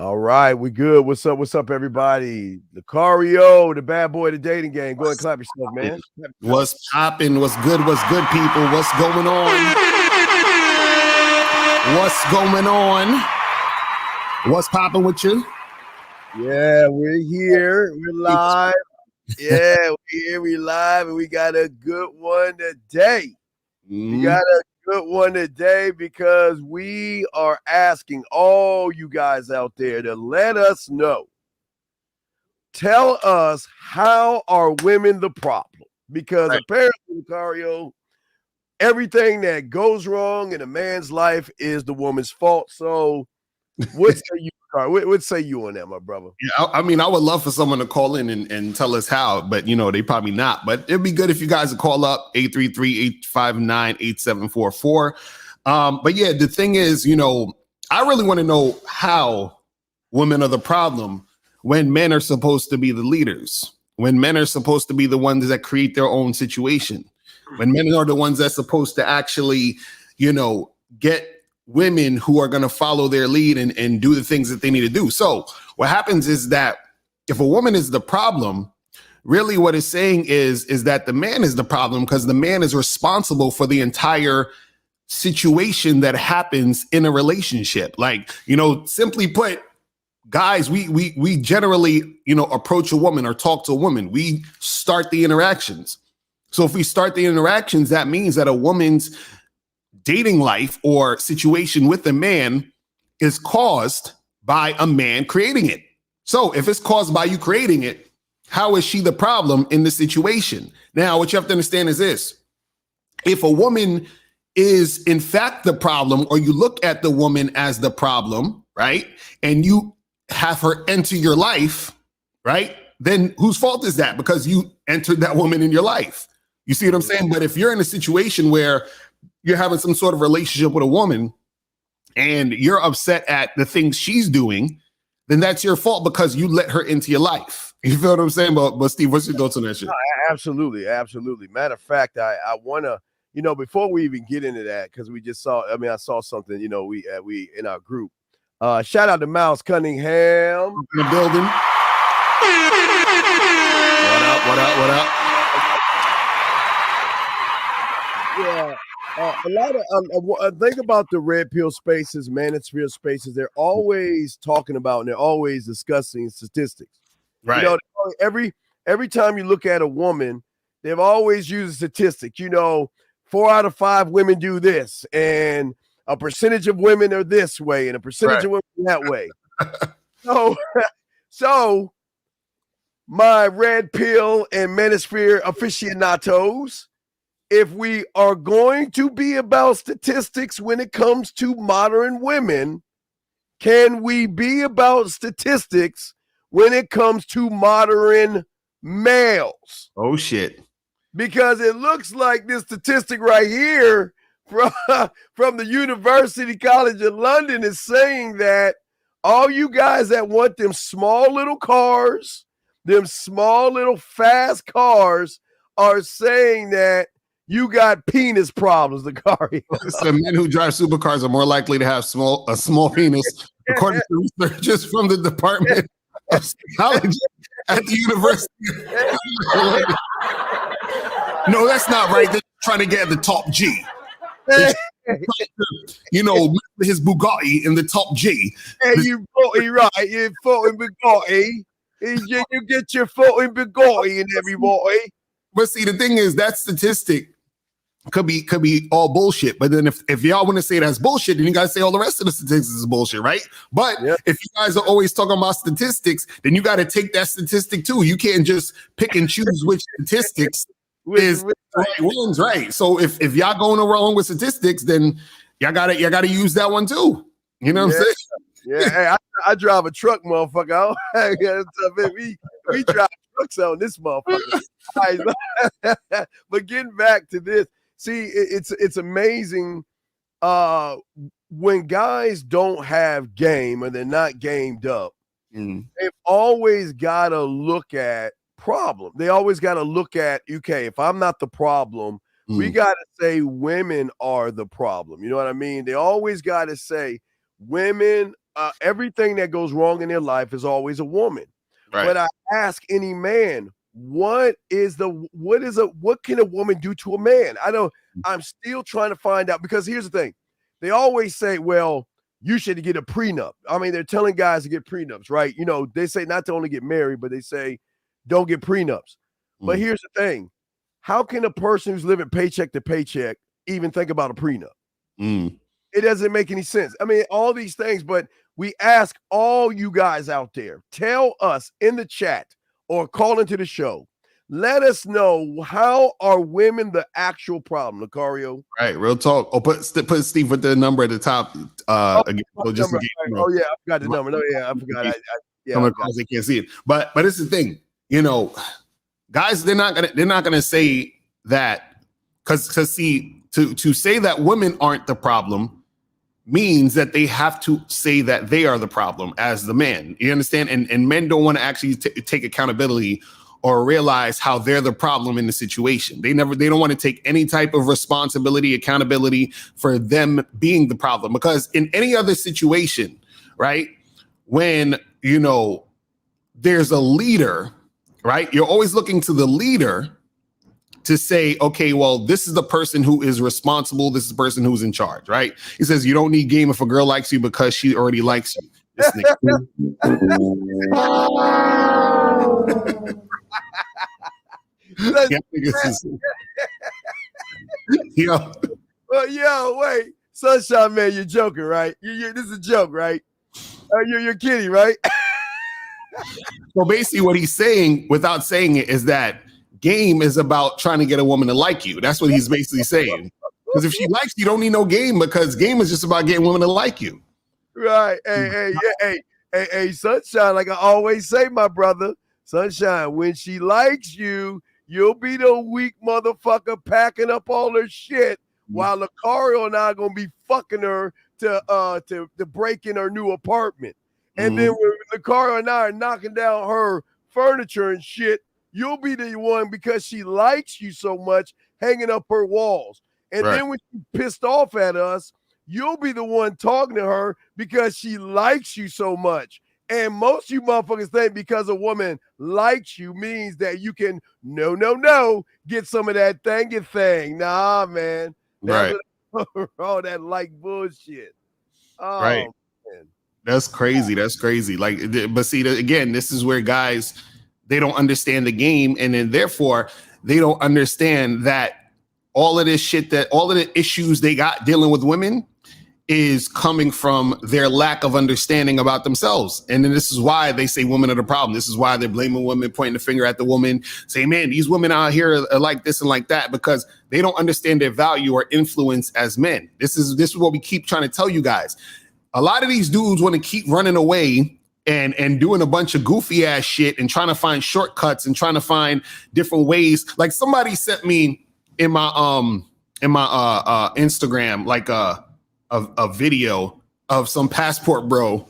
All right, we good. What's up? What's up, everybody? Lucario, the bad boy of the dating game. Go ahead and clap yourself, man. What's popping? What's good, people? What's going on? What's going on? What's popping with you? Yeah, we're here. We're live. Yeah, we're here. We're live, and we got a good one today. We got a good one today because we are asking all you guys out there to let us know. Tell us, how are women the problem? Because apparently, Lucario, everything that goes wrong in a man's life is the woman's fault. So what say you, what say you on that, my brother? Yeah, I mean, I would love for someone to call in and tell us how, but they probably not. But it'd be good if you guys would call up 833-859-8744. But yeah, the thing is, I really want to know how women are the problem when men are supposed to be the leaders, when men are supposed to be the ones that create their own situation, when men are the ones that's supposed to actually, get women who are going to follow their lead and do the things that they need to do. So what happens is that if a woman is the problem, really what it's saying is that the man is the problem, because the man is responsible for the entire situation that happens in a relationship. Like, simply put, guys, we generally, approach a woman or talk to a woman. We start the interactions. So if we start the interactions, that means that a woman's dating life or situation with a man is caused by a man creating it. So if it's caused by you creating it, how is she the problem in the situation? Now, what you have to understand is this. If a woman is in fact the problem, or you look at the woman as the problem, right? And you have her enter your life, right? Then whose fault is that? Because you entered that woman in your life. You see what I'm saying? But if you're in a situation where you're having some sort of relationship with a woman and you're upset at the things she's doing, then that's your fault because you let her into your life. You feel what I'm saying? But Steve, what's your thoughts on that shit? Absolutely. Absolutely. Matter of fact, I want to, before we even get into that, because we just saw, I saw something, we in our group. Shout out to Miles Cunningham in the building. What up? Yeah. A lot of think about the red pill spaces, manosphere spaces. They're always talking about and they're always discussing statistics. Right. Every time you look at a woman, they've always used a statistic. 4 out of 5 women do this, and a percentage of women are this way, and a percentage of women that way. So my red pill and manosphere aficionados, if we are going to be about statistics when it comes to modern women, can we be about statistics when it comes to modern males? Oh, shit. Because it looks like this statistic right here from the University College of London is saying that all you guys that want them small little cars, them small little fast cars, are saying that you got penis problems, Lucario. So men who drive supercars are more likely to have a small penis, according to researchers from the Department of Psychology at the University. No, that's not right. They're trying to get the top G. His Bugatti in the top G. Hey, you voting right. You're voting Bugatti. You get your voting Bugatti in everybody. But see, the thing is, that statistic could be all bullshit. But then if y'all want to say that's bullshit, then you guys say all the rest of the statistics is bullshit, right? But if you guys are always talking about statistics, then you got to take that statistic too. You can't just pick and choose which statistics is the right ones, right? So if y'all going wrong with statistics, then y'all gotta use that one too. You know what I'm saying? Yeah, hey, I drive a truck, motherfucker. We drive trucks on this motherfucker. But getting back to this, see, it's amazing when guys don't have game or they're not gamed up. They've always got to look at problem. They always got to look at, okay, if I'm not the problem, we got to say women are the problem. You know what I mean? They always got to say women everything that goes wrong in their life is always a woman. Right. But I ask any man, what can a woman do to a man? I'm still trying to find out, because here's the thing. They always say, well, you should get a prenup. I mean, they're telling guys to get prenups, right? You know, they say not to only get married, but they say don't get prenups. But here's the thing. How can a person who's living paycheck to paycheck even think about a prenup? It doesn't make any sense. I mean, all these things, but we ask all you guys out there, tell us in the chat or call into the show. Let us know, how are women the actual problem, Lucario? Right, real talk. Oh, put Steve with the number at the top. Again, so just number, oh yeah, I forgot the number. No, yeah, I forgot. Some of the calls they can't see it, but it's the thing. You know, guys, they're not gonna say that, because see, to say that women aren't the problem means that they have to say that they are the problem as the man. You understand? And men don't want to actually take accountability or realize how they're the problem in the situation. They don't want to take any type of responsibility, accountability for them being the problem. Because in any other situation, right, when, you know, there's a leader, right, you're always looking to the leader to say, okay, well, this is the person who is responsible. This is the person who's in charge, right? He says, you don't need game if a girl likes you because she already likes you. This nigga. Yo, wait. Sunshine Man, you're joking, right? This is a joke, right? You're kidding, right? So basically what he's saying, without saying it, is that game is about trying to get a woman to like you. That's what he's basically saying. Because if she likes you, don't need no game, because game is just about getting women to like you. Right. Hey, Sunshine, like I always say, my brother, Sunshine, when she likes you, you'll be the weak motherfucker packing up all her shit, while Lucario and I are gonna be fucking her to break in her new apartment. And then when Lucario and I are knocking down her furniture and shit, you'll be the one, because she likes you so much, hanging up her walls. And then when she's pissed off at us, you'll be the one talking to her because she likes you so much. And most of you motherfuckers think because a woman likes you means that you can get some of that thangy thing. Nah, man. Right. All that like bullshit. Oh, right. Man. That's crazy. That's crazy. Like, but see, again, this is where guys, they don't understand the game, and then therefore they don't understand that all of this shit, that all of the issues they got dealing with women is coming from their lack of understanding about themselves. And then this is why they say women are the problem. This is why they're blaming women, pointing the finger at the woman, saying, man, these women out here are like this and like that, because they don't understand their value or influence as men. This is what we keep trying to tell you guys. A lot of these dudes want to keep running away and doing a bunch of goofy ass shit and trying to find shortcuts and trying to find different ways. Like, somebody sent me in my Instagram, like a video of some passport bro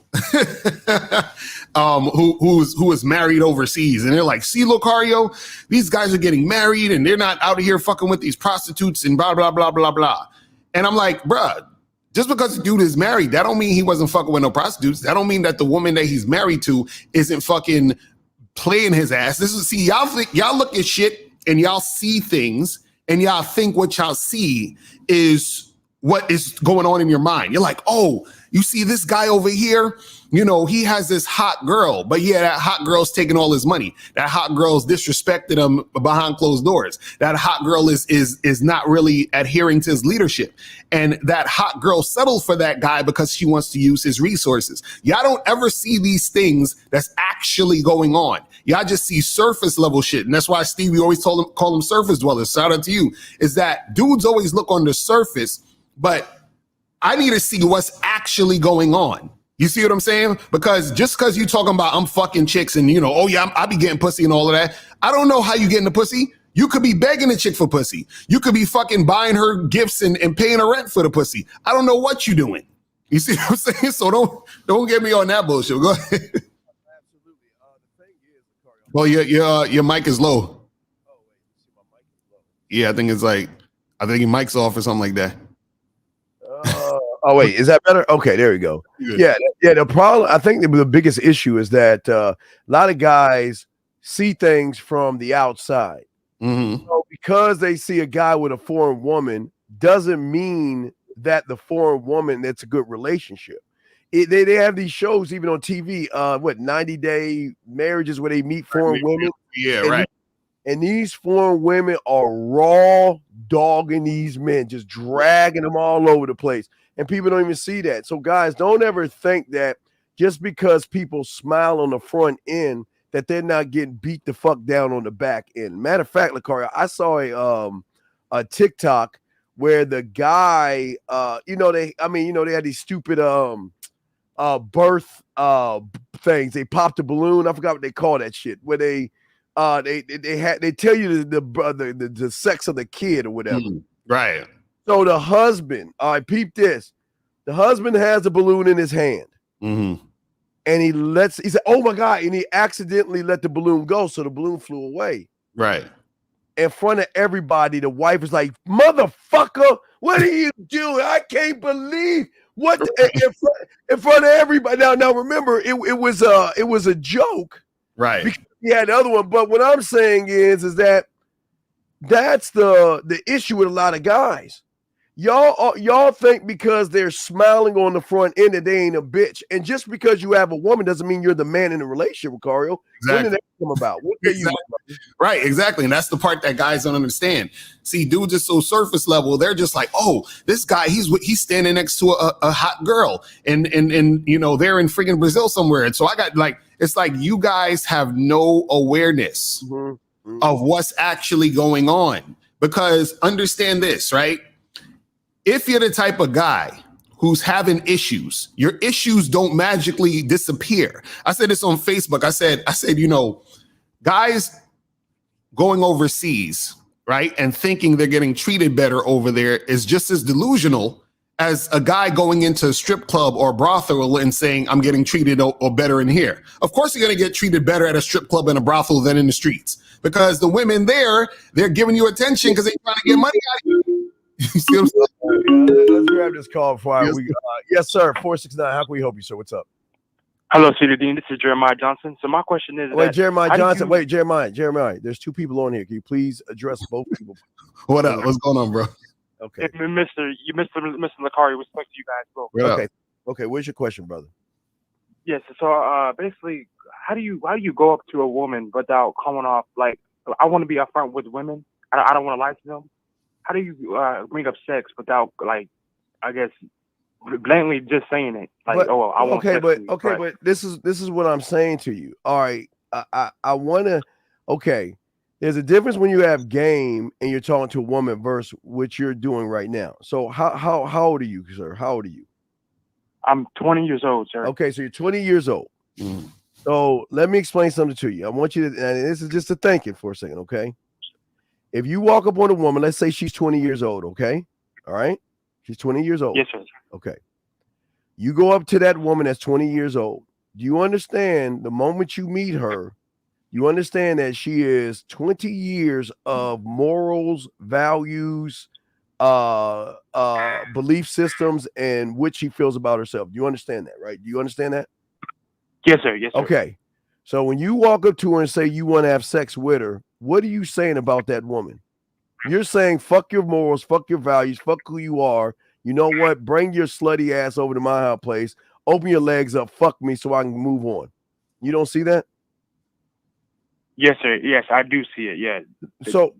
who is married overseas, and they're like, see, Lucario, these guys are getting married and they're not out here fucking with these prostitutes and blah blah blah blah blah. And I'm like, bruh, just because the dude is married, that don't mean he wasn't fucking with no prostitutes. That don't mean that the woman that he's married to isn't fucking playing his ass. Y'all look at shit and y'all see things and y'all think what y'all see is what is going on in your mind. You're like, oh, you see this guy over here, you know, he has this hot girl, but yeah, that hot girl's taking all his money. That hot girl's disrespected him behind closed doors. That hot girl is not really adhering to his leadership. And that hot girl settled for that guy because she wants to use his resources. Y'all don't ever see these things that's actually going on. Y'all just see surface level shit. And that's why Stevie always call them surface dwellers. Shout out to you. Is that dudes always look on the surface, but I need to see what's actually going on. You see what I'm saying? Because just because you talking about I'm fucking chicks and, you know, oh yeah, I be getting pussy and all of that. I don't know how you getting the pussy. You could be begging a chick for pussy. You could be fucking buying her gifts and paying her rent for the pussy. I don't know what you doing. You see what I'm saying? So don't get me on that bullshit. Go ahead. Absolutely. The thing is, well, your mic is low. Oh wait, you see my mic is low. Yeah, I think your mic's off or something like that. Oh wait, is that better? Okay, there we go. Yeah, yeah. The problem, I think, the biggest issue is that a lot of guys see things from the outside. So because they see a guy with a foreign woman, doesn't mean that the foreign woman, that's a good relationship. They have these shows even on TV. 90-day marriages where they meet foreign women. Yeah, and right. And these foreign women are raw dogging these men, just dragging them all over the place. And people don't even see that. So, guys, don't ever think that just because people smile on the front end that they're not getting beat the fuck down on the back end. Matter of fact, Lacaria, I saw a TikTok where the guy, they had these stupid birth things. They popped a balloon. I forgot what they call that shit. Where they tell you the sex of the kid or whatever. Right. So the husband, all right, peep this. The husband has a balloon in his hand. And he said, oh my God, and he accidentally let the balloon go. So the balloon flew away. Right. In front of everybody, the wife is like, motherfucker, what are you doing? I can't believe what in front of everybody. Now remember, it was a joke. Right. Because he had the other one. But what I'm saying is that that's the issue with a lot of guys. Y'all think because they're smiling on the front end that they ain't a bitch. And just because you have a woman doesn't mean you're the man in the relationship, Ricario. Exactly. When did that come about? What exactly. Right, exactly. And that's the part that guys don't understand. See, dudes are so surface level. They're just like, oh, this guy, he's standing next to a hot girl. And they're in freaking Brazil somewhere. And so I got it's like you guys have no awareness of what's actually going on. Because understand this, right? If you're the type of guy who's having issues, your issues don't magically disappear. I said this on Facebook. I said, guys going overseas, right, and thinking they're getting treated better over there is just as delusional as a guy going into a strip club or brothel and saying, I'm getting treated or better in here. Of course, you're going to get treated better at a strip club and a brothel than in the streets, because the women there, they're giving you attention because they're trying to get money out of you. You see what I'm saying? Let's grab this call before yes, sir. 469. How can we help you, sir? What's up? Hello, Cedar Dean. This is Jeremiah Johnson. So my question is, Jeremiah Johnson. Wait, Jeremiah. There's two people on here. Can you please address both people? What up? What's going on, bro? Okay, Mr. Lacaria, respect to you guys both. Okay. What's your question, brother? Yes. So basically, how do you go up to a woman without coming off like, I want to be upfront with women. I don't want to lie to them. How do you bring up sex without, like, I guess, blatantly just saying it? Like, I want sex with you. But this is what I'm saying to you. All right, I want to. Okay, there's a difference when you have game and you're talking to a woman versus what you're doing right now. So how old are you, sir? How old are you? I'm 20 years old, sir. Okay, so you're 20 years old. So let me explain something to you. I want you to, and this is just a thinking for a second, okay? If you walk up on a woman, let's say she's 20 years old, okay? All right? She's 20 years old. Yes, sir. Okay. You go up to that woman that's 20 years old. Do you understand the moment you meet her, you understand that she is 20 years of morals, values, belief systems, and what she feels about herself. Do you understand that, right? Do you understand that? Yes, sir. Yes, sir. Okay. So when you walk up to her and say you want to have sex with her, what are you saying about that woman? You're saying, fuck your morals, fuck your values, fuck who you are. You know what? Bring your slutty ass over to my house place. Open your legs up. Fuck me so I can move on. You don't see that? Yes, sir. Yes, I do see it. Yeah. So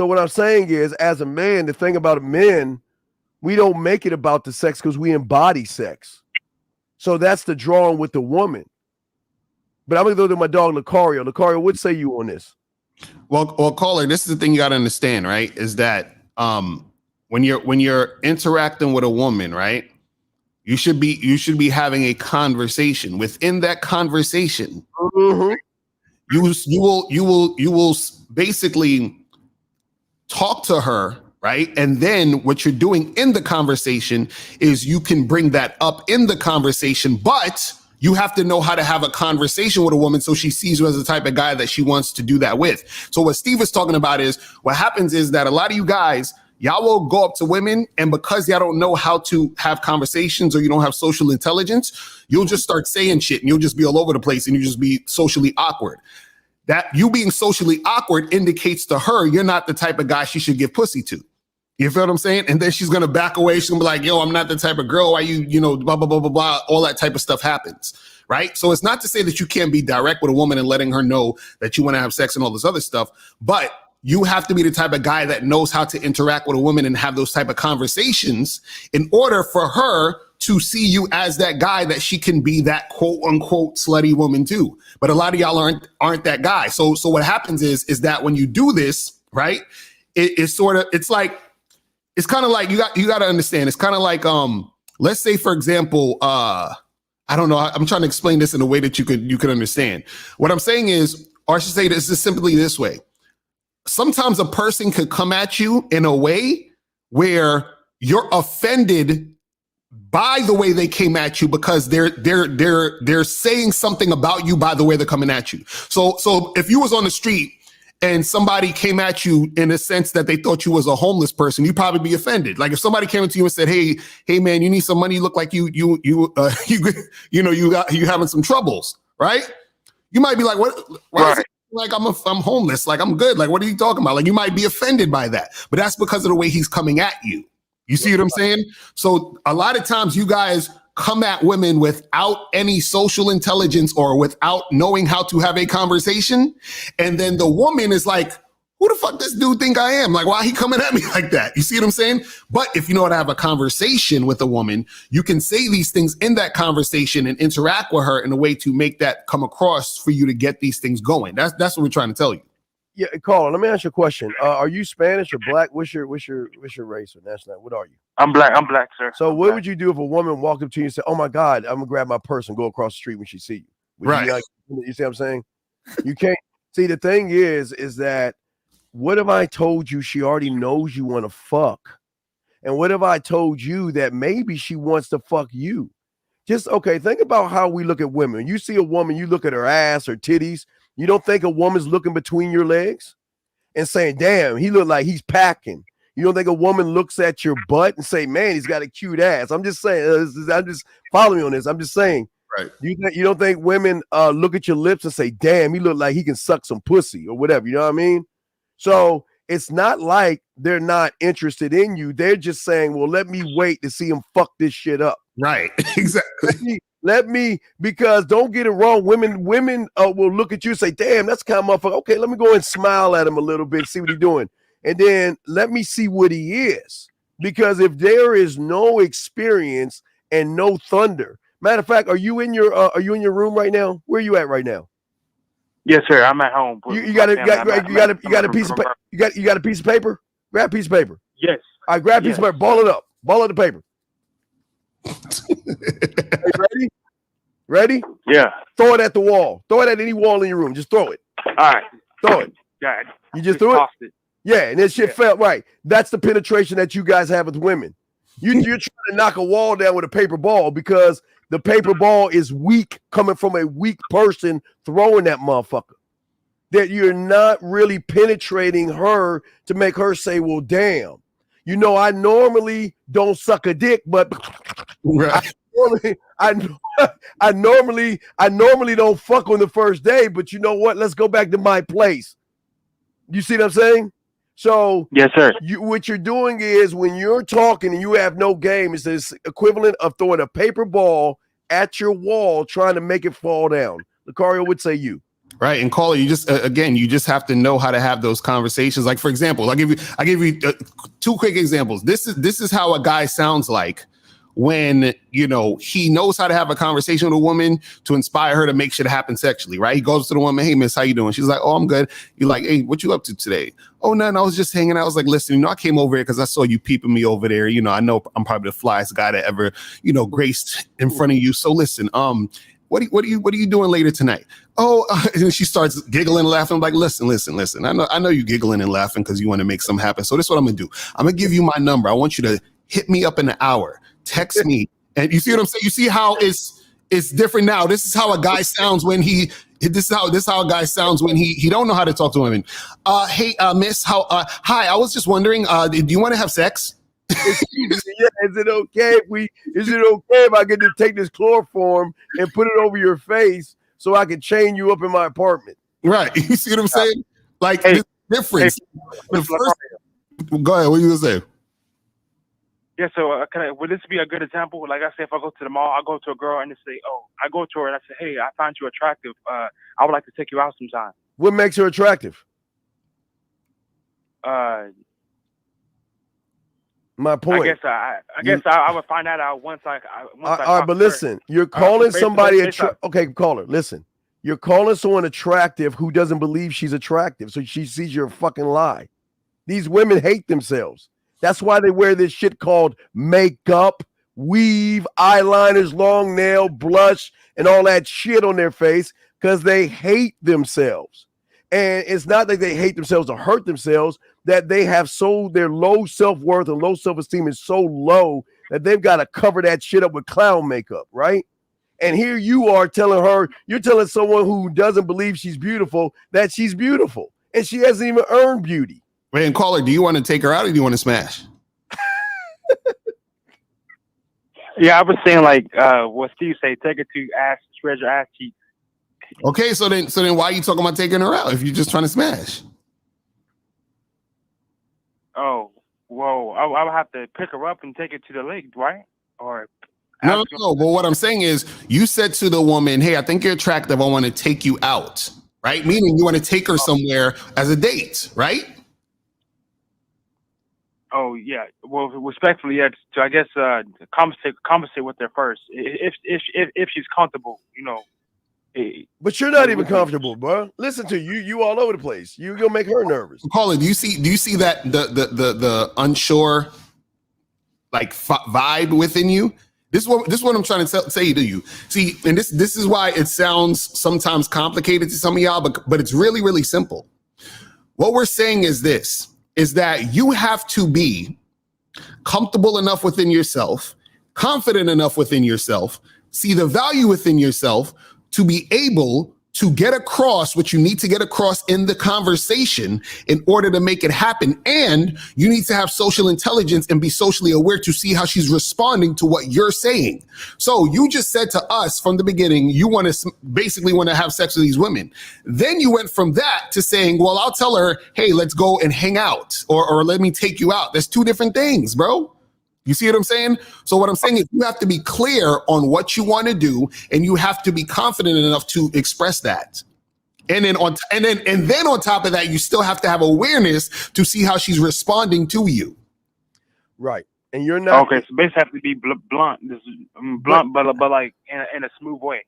what I'm saying is, as a man, the thing about men, we don't make it about the sex because we embody sex. So that's the drawing with the woman. But I'm going to go to my dog, Lacario. Lacario, what say you on this? Well, caller, this is the thing you got to understand, right? Is that when you're interacting with a woman, right? You should be having a conversation. Within that conversation, you will basically talk to her, right? And then what you're doing in the conversation is you can bring that up in the conversation, but you have to know how to have a conversation with a woman so she sees you as the type of guy that she wants to do that with. So what Steve is talking about is what happens is that a lot of you guys, y'all will go up to women, and because y'all don't know how to have conversations or you don't have social intelligence, you'll just start saying shit and you'll just be all over the place and you just be socially awkward. That you being socially awkward indicates to her you're not the type of guy she should give pussy to. You feel what I'm saying? And then she's going to back away. She's going to be like, yo, I'm not the type of girl. Why you know, blah, blah, blah, blah, blah. All that type of stuff happens, right? So it's not to say that you can't be direct with a woman and letting her know that you want to have sex and all this other stuff, but you have to be the type of guy that knows how to interact with a woman and have those type of conversations in order for her to see you as that guy that she can be that quote unquote slutty woman too. But a lot of y'all aren't that guy. So what happens is that when you do this, right, it's kind of like you got to understand. It's kind of like let's say, for example, I don't know. I'm trying to explain this in a way that you could understand. What I'm saying is, or I should say this is simply this way. Sometimes a person could come at you in a way where you're offended by the way they came at you because they're saying something about you by the way they're coming at you. So if you was on the street and somebody came at you in a sense that they thought you was a homeless person, you'd probably be offended. Like if somebody came to you and said, "Hey man, you need some money. You look like you having some troubles," right? You might be like, "What? Why is it like I'm homeless? Like I'm good. Like what are you talking about?" Like you might be offended by that, but that's because of the way he's coming at you. You see what I'm saying? So a lot of times you guys come at women without any social intelligence or without knowing how to have a conversation. And then the woman is like, who the fuck this dude think I am? Like, why he coming at me like that? You see what I'm saying? But if you know how to have a conversation with a woman, you can say these things in that conversation and interact with her in a way to make that come across for you to get these things going. That's what we're trying to tell you. Yeah, Carl, let me ask you a question. Are you Spanish or black? What's your race or nationality? What are you? I'm black, sir. So what would you do if a woman walked up to you and said, "Oh my God, I'm gonna grab my purse and go across the street when she see you"? Right. You see what I'm saying? You can't see the thing is that what if I told you she already knows you want to fuck? And what if I told you that maybe she wants to fuck you? Just okay, think about how we look at women. You see a woman, you look at her ass, her titties. You don't think a woman's looking between your legs and saying, "Damn, he look like he's packing." You don't think a woman looks at your butt and say, "Man, he's got a cute ass." I'm just saying, I'm just following me on this. I'm just saying, right? You don't think women look at your lips and say, "Damn, he look like he can suck some pussy" or whatever. You know what I mean? So it's not like they're not interested in you. They're just saying, "Well, let me wait to see him fuck this shit up." Right? Exactly. Let me, because don't get it wrong. Women will look at you and say, "Damn, that's kind of motherfucker. Okay, let me go and smile at him a little bit, see what he's doing. And then let me see what he is." Because if there is no experience and no thunder, matter of fact, are you in your room right now? Where are you at right now? Yes, sir. I'm at home. You got a piece of paper. You got a piece of paper? Grab a piece of paper. Yes. I grab a piece of paper. Ball it up. Ball of the paper. Are you ready? Yeah. Throw it at the wall. Throw it at any wall in your room. Just throw it. All right. Throw it. Yeah. You just threw it? Yeah, and this shit felt right. That's the penetration that you guys have with women. You're trying to knock a wall down with a paper ball because the paper ball is weak, coming from a weak person throwing that motherfucker. That you're not really penetrating her to make her say, "Well, damn. You know, I normally don't suck a dick, but right. I normally don't fuck on the first day, but you know what? Let's go back to my place." You see what I'm saying? So yes, sir. What you're doing is when you're talking and you have no game, it's this equivalent of throwing a paper ball at your wall, trying to make it fall down. Lucario would say you. Right. And Caller, you just you just have to know how to have those conversations. Like, for example, I give you two quick examples. This is how a guy sounds like when, you know, he knows how to have a conversation with a woman to inspire her to make shit happen sexually, right? He goes to the woman, "Hey, miss, how you doing?" She's like, "Oh, I'm good." You're like, "Hey, what you up to today?" "Oh, nothing. I was just hanging out." I was like, "Listen, you know, I came over here because I saw you peeping me over there. You know, I know I'm probably the flyest guy that ever, you know, graced in front of you. So listen, what are you doing later tonight?" "Oh," and she starts giggling and laughing. I'm like, listen. I know you giggling and laughing because you want to make something happen. So this is what I'm gonna do. I'm gonna give you my number. I want you to hit me up in an hour. Text me. And you see what I'm saying? You see how it's different now. This is how a guy sounds when he This is how a guy sounds when he don't know how to talk to women. Hey, miss, hi, I was just wondering, do you want to have sex? Excuse me, yeah, is it okay if I get to take this chloroform and put it over your face so I can chain you up in my apartment? Right. You see what I'm saying? Like, this difference. The first, go ahead. What are you going to say? Yeah, so would this be a good example? Like I say, if I go to the mall, I go to a girl and they say, I go to her and I say, hey, I find you attractive. I would like to take you out sometime. What makes her attractive? My point. I guess I would find that out once I all right, but listen, you're calling somebody okay, caller, listen. You're calling someone attractive who doesn't believe she's attractive, so she sees you're a fucking lie. These women hate themselves. That's why they wear this shit called makeup, weave, eyeliners, long nail, blush, and all that shit on their face because they hate themselves. And it's not that they hate themselves or hurt themselves, that they have their low self-worth and low self-esteem is so low that they've got to cover that shit up with clown makeup, right? And here you are you're telling someone who doesn't believe she's beautiful that she's beautiful. And she hasn't even earned beauty. Wait, and caller, do you want to take her out or do you want to smash? Yeah, I was saying like what Steve say, take her to ass, spread your ass cheeks. Okay, so then why are you talking about taking her out if you're just trying to smash? Oh, whoa! I would have to pick her up and take her to the lake, right? Or no. But what I'm saying is, you said to the woman, "Hey, I think you're attractive. I want to take you out." Right? Meaning you want to take her somewhere as a date, right? Oh yeah. Well, respectfully, yeah. So I guess conversate with her first if she's comfortable, you know. But you're not even comfortable, bro. Listen to you. You all over the place. You're gonna make her nervous. Colin, do you see that the unsure like vibe within you? This is what I'm trying to say to you. See, and this is why it sounds sometimes complicated to some of y'all, but it's really, really simple. What we're saying is this, is that you have to be comfortable enough within yourself, confident enough within yourself, see the value within yourself to be able to get across what you need to get across in the conversation in order to make it happen. And you need to have social intelligence and be socially aware to see how she's responding to what you're saying. So you just said to us from the beginning, you basically want to have sex with these women. Then you went from that to saying, well, I'll tell her, hey, let's go and hang out or let me take you out. That's two different things, bro. You see what I'm saying? So what I'm saying is you have to be clear on what you want to do, and you have to be confident enough to express that. And then on top of that, you still have to have awareness to see how she's responding to you. Right. And you're not okay. So basically, have to be blunt. This is blunt, but like in a smooth way.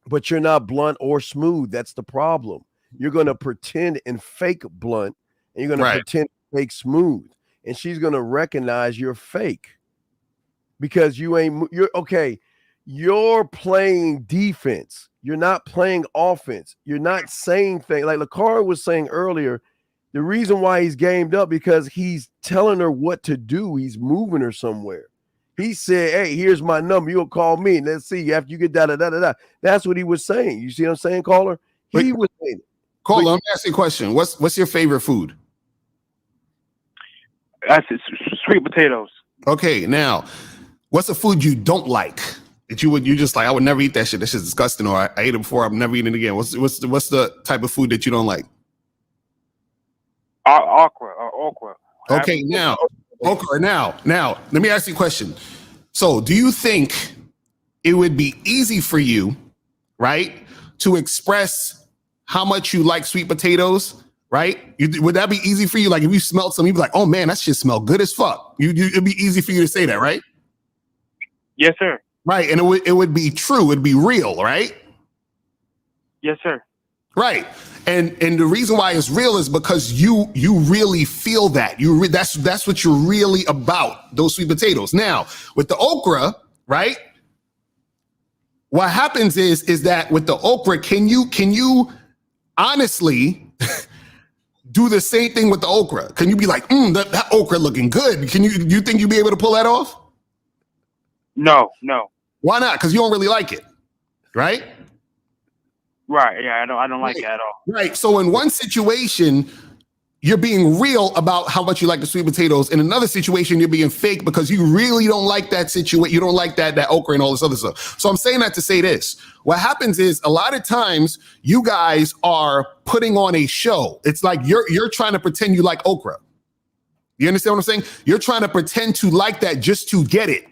But you're not blunt or smooth. That's the problem. You're gonna pretend and fake blunt, and you're gonna pretend fake smooth, and she's gonna recognize you're fake. Because you're playing defense. You're not playing offense. You're not saying things like Lakara was saying earlier. The reason why he's gamed up because he's telling her what to do. He's moving her somewhere. He said, hey, here's my number. You'll call me. Let's see after you get da-da-da-da-da. That's what he was saying. You see what I'm saying, caller? He was saying it. Caller, let me ask you a question. What's your favorite food? That's sweet potatoes. Okay, now what's a food you don't like that you just like? I would never eat that shit. That shit's disgusting. Or I ate it before. I'm never eating it again. What's the type of food that you don't like? Okra. Okay, now okra. Now, let me ask you a question. So, do you think it would be easy for you, right, to express how much you like sweet potatoes? Right? Would that be easy for you? Like if you smelled some, you'd be like, "Oh man, that shit smell good as fuck." It'd be easy for you to say that, right? Yes, sir. Right, and it would be true. It'd be real, right? Yes, sir. Right, and the reason why it's real is because you really feel that that's what you're really about. Those sweet potatoes. Now with the okra, right? What happens is that with the okra, can you honestly do the same thing with the okra? Can you be like, that okra looking good? Do you think you'd be able to pull that off? No. Why not? Because you don't really like it, right? Right. Yeah. I don't like it at all. Right. So in one situation, you're being real about how much you like the sweet potatoes. In another situation, you're being fake because you really don't like that situation. You don't like that okra and all this other stuff. So I'm saying that to say this. What happens is a lot of times you guys are putting on a show. It's like you're trying to pretend you like okra. You understand what I'm saying? You're trying to pretend to like that just to get it.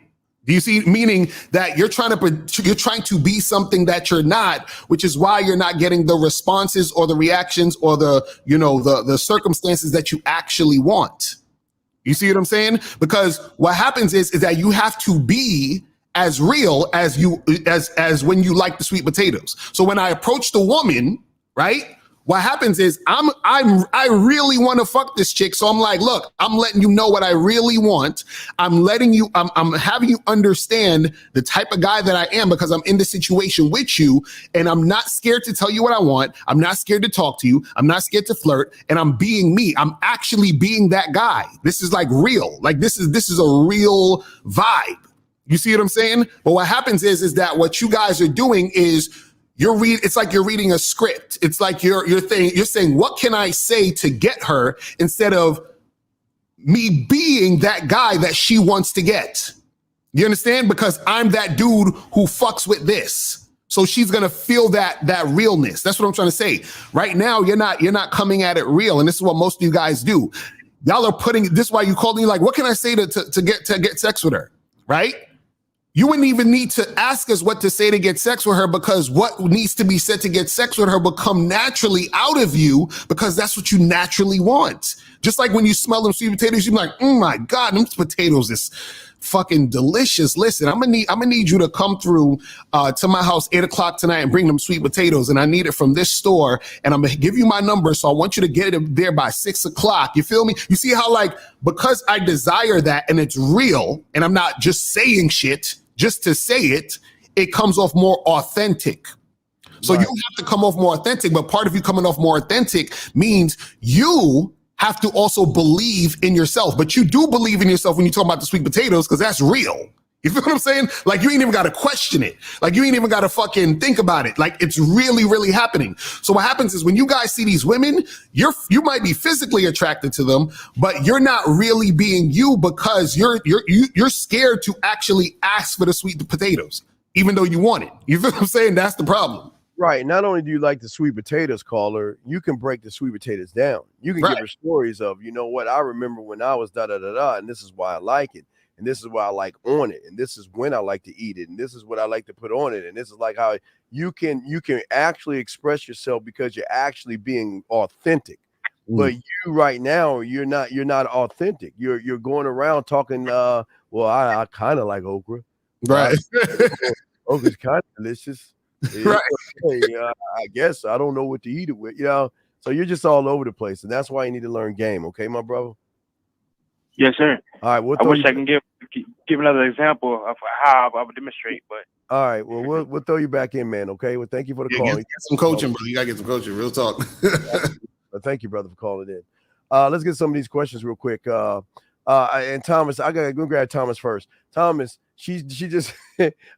Do you see? Meaning that you're trying to be something that you're not, which is why you're not getting the responses or the reactions or the circumstances that you actually want. You see what I'm saying? Because what happens is that you have to be as real as when you like the sweet potatoes. So when I approach the woman, right? What happens is I really want to fuck this chick. So I'm like, look, I'm letting you know what I really want. I'm having you understand the type of guy that I am because I'm in the situation with you and I'm not scared to tell you what I want. I'm not scared to talk to you. I'm not scared to flirt and I'm being me. I'm actually being that guy. This is like real. Like this is a real vibe. You see what I'm saying? But what happens is that what you guys are doing is it's like you're reading a script. It's like you're saying, what can I say to get her instead of me being that guy that she wants to get? You understand? Because I'm that dude who fucks with this. So she's gonna feel that realness. That's what I'm trying to say. Right now, you're not coming at it real, and this is what most of you guys do. Y'all are putting this. Is why you called me like, what can I say to get sex with her? Right? You wouldn't even need to ask us what to say to get sex with her because what needs to be said to get sex with her will come naturally out of you because that's what you naturally want. Just like when you smell them sweet potatoes, you're like, oh my God, them potatoes is fucking delicious. Listen, I'm gonna need you to come through to my house 8:00 tonight and bring them sweet potatoes. And I need it from this store. And I'm gonna give you my number. So I want you to get it there by 6:00. You feel me? You see how because I desire that and it's real and I'm not just saying shit just to say it, it comes off more authentic. So right. You have to come off more authentic, but part of you coming off more authentic means you have to also believe in yourself. But you do believe in yourself when you talk about the sweet potatoes because that's real. You feel what I'm saying? Like you ain't even got to question it. Like you ain't even got to fucking think about it. Like it's really, really happening. So what happens is when you guys see these women, you might be physically attracted to them, but you're not really being you because you're scared to actually ask for the sweet potatoes, even though you want it. You feel what I'm saying? That's the problem. Right. Not only do you like the sweet potatoes, caller, you can break the sweet potatoes down. You can give her stories of, you know what, I remember when I was da-da-da-da, and this is why I like it. And this is why I like on it. And this is when I like to eat it. And this is what I like to put on it. And this is like how you can actually express yourself because you're actually being authentic. But you right now, you're not authentic. You're going around talking, well, I kind of like okra. Right. Okra's kind of delicious. Right. I guess I don't know what to eat it with, So you're just all over the place. And that's why you need to learn game. Okay, my brother? Yes, sir. All right. I wish I can give another example of how I would demonstrate, but all right. Well, we'll throw you back in, man. Okay. Well, thank you for the call. Get some coaching, brother. You gotta get some coaching. Real talk. Thank you, brother, for calling in. Let's get some of these questions real quick. And Thomas, I gotta go grab Thomas first. Thomas, she just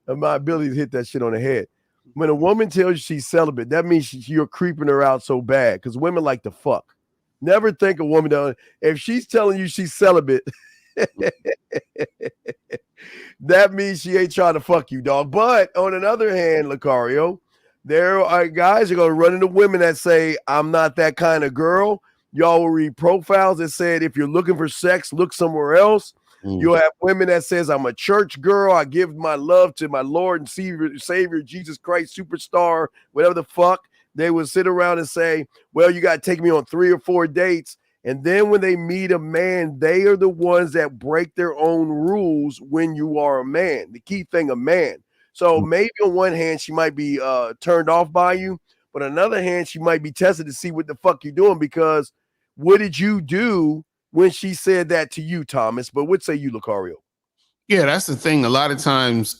my ability to hit that shit on the head. When a woman tells you she's celibate, that means you're creeping her out so bad because women like to fuck. Never think a woman down. If she's telling you she's celibate, that means she ain't trying to fuck you, dog. But on another hand, Lucario, there are guys who are going to run into women that say, I'm not that kind of girl. Y'all will read profiles that said, if you're looking for sex, look somewhere else. You'll have women that says, I'm a church girl. I give my love to my Lord and Savior, Jesus Christ, superstar, whatever the fuck. They would sit around and say, well, you got to take me on 3 or 4 dates. And then when they meet a man, they are the ones that break their own rules when you are a man. The key thing, a man. So maybe on one hand, she might be turned off by you. But on another hand, she might be tested to see what the fuck you're doing because what did you do when she said that to you, Thomas? But what say you, Lucario? Yeah, that's the thing. A lot of times,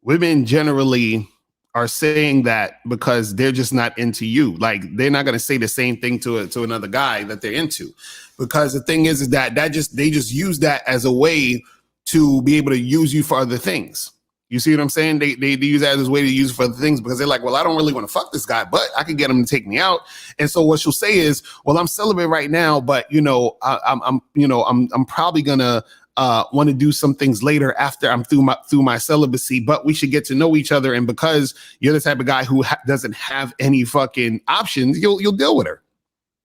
women generally are saying that because they're just not into you. Like they're not going to say the same thing to another guy that they're into, because the thing is that they just use that as a way to be able to use you for other things. You see what I'm saying? They use that as a way to use it for things because they're like, well, I don't really want to fuck this guy, but I could get him to take me out. And so what she'll say is, well, I'm celibate right now, but I'm probably gonna want to do some things later after I'm through my celibacy, but we should get to know each other. And because you're the type of guy who doesn't have any fucking options, you'll deal with her.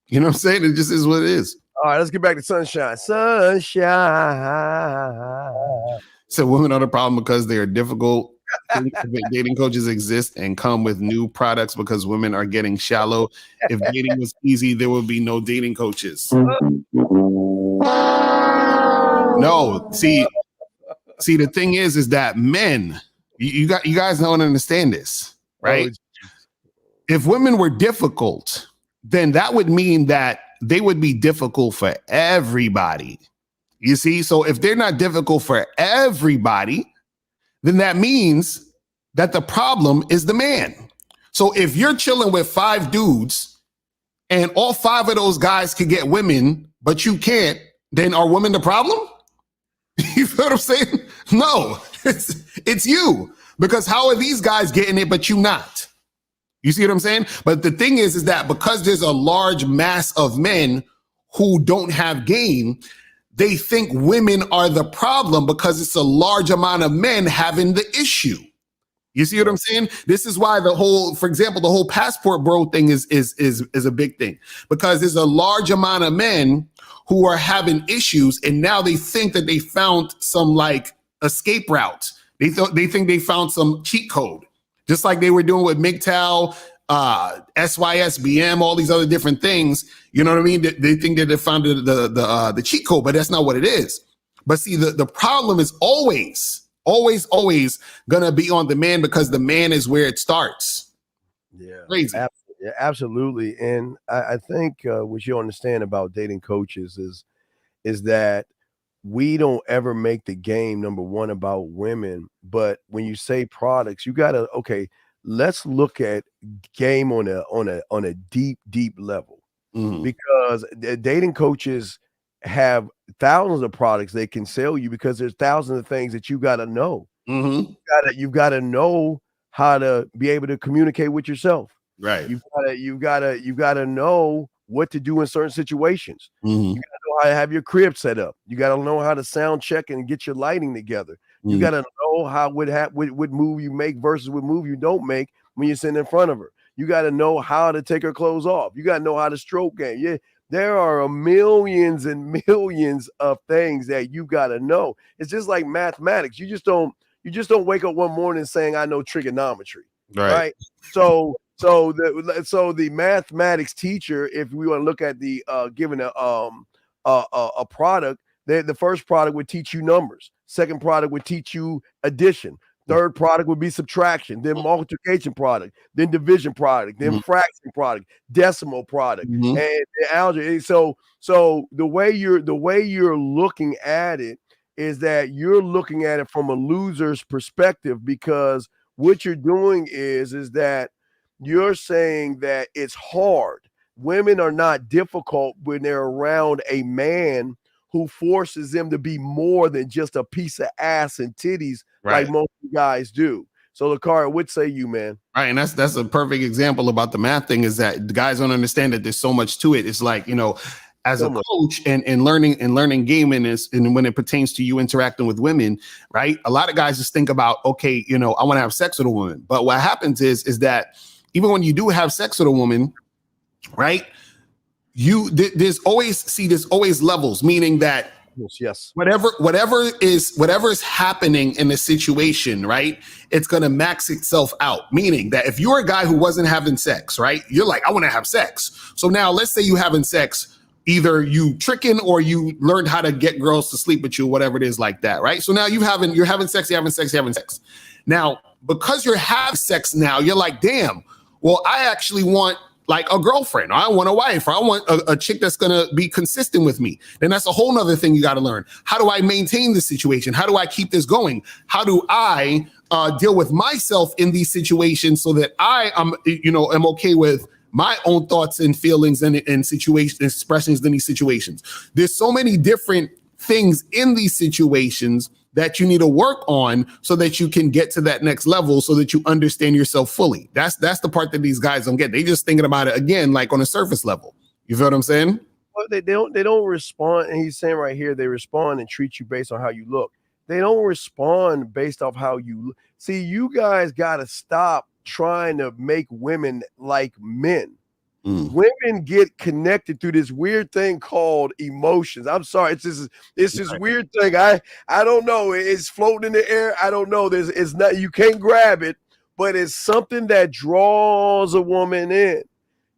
You know what I'm saying? It just is what it is. All right, let's get back to sunshine. Sunshine. So women are the problem because they are difficult. Dating coaches exist and come with new products because women are getting shallow. If dating was easy, there would be no dating coaches. No, see, the thing is that men, you guys don't understand this, right? If women were difficult, then that would mean that they would be difficult for everybody. You see, so if they're not difficult for everybody, then that means that the problem is the man. So if you're chilling with 5 dudes and all 5 of those guys can get women, but you can't, then are women the problem? You feel what I'm saying? No, it's you. Because how are these guys getting it, but you not? You see what I'm saying? But the thing is that because there's a large mass of men who don't have game, they think women are the problem because it's a large amount of men having the issue. You see what I'm saying? This is why for example, the whole passport bro thing is a big thing, because there's a large amount of men who are having issues, and now they think that they found some like escape route. They think they found some cheat code, just like they were doing with MGTOW, SYSBM, all these other different things. You know what I mean? They think that they found the cheat code, but that's not what it is. But see, the problem is always gonna be on the man, because the man is where it starts. Yeah, crazy. Absolutely. And I think what you understand about dating coaches is that we don't ever make the game number one about women. But when you say products, you gotta, okay, let's look at game on a deep level. Because dating coaches have thousands of products they can sell you, because there's thousands of things that you got to know. You've got to know how to be able to communicate with yourself. Right. You got to know what to do in certain situations. You got to know how to have your crib set up. You got to know how to sound check and get your lighting together. You got to know how what move you make versus what move you don't make when you're sitting in front of her. You got to know how to take her clothes off. You got to know how to stroke game. Yeah, there are millions and millions of things that you got to know. It's just like mathematics. You just don't wake up one morning saying, I know trigonometry. Right? So the mathematics teacher, if we want to look at the given a product, the first product would teach you numbers. Second product would teach you addition. Third product would be subtraction, then multiplication product, then division product, then fraction product, decimal product, and algebra. So the way you're looking at it is that you're looking at it from a loser's perspective, because what you're doing is that you're saying that it's hard. Women are not difficult when they're around a man who forces them to be more than just a piece of ass and titties, like most guys do. So, Lakara, what say you, man? Right, and that's a perfect example about the math thing, is that the guys don't understand that there's so much to it. It's like, as a coach and learning gaming and when it pertains to you interacting with women, right? A lot of guys just think about, okay, I want to have sex with a woman. But what happens is that even when you do have sex with a woman, right? There's always levels, meaning that whatever is happening in the situation, right? It's gonna max itself out. Meaning that if you're a guy who wasn't having sex, right? You're like, I want to have sex. So now let's say you having sex, either you tricking or you learned how to get girls to sleep with you, whatever it is like that, right? So now you're having sex. Now, because you're having sex now, you're like, damn, well, I actually want like a girlfriend, or I want a wife, or I want a chick that's gonna be consistent with me. Then that's a whole nother thing you got to learn. How do I maintain this situation? How do I keep this going? How do I deal with myself in these situations so that am okay with my own thoughts and feelings and situation expressions in these situations? There's so many different things in these situations that you need to work on so that you can get to that next level so that you understand yourself fully. That's the part that these guys don't get. They just thinking about it again, like on a surface level. You feel what I'm saying? Well, they don't respond. And he's saying right here, they respond and treat you based on how you look. They don't respond based off how you look. See, you guys got to stop trying to make women like men. Women get connected through this weird thing called emotions. I'm sorry, it's this weird thing. I don't know. It's floating in the air. I don't know. It's not. You can't grab it, but it's something that draws a woman in.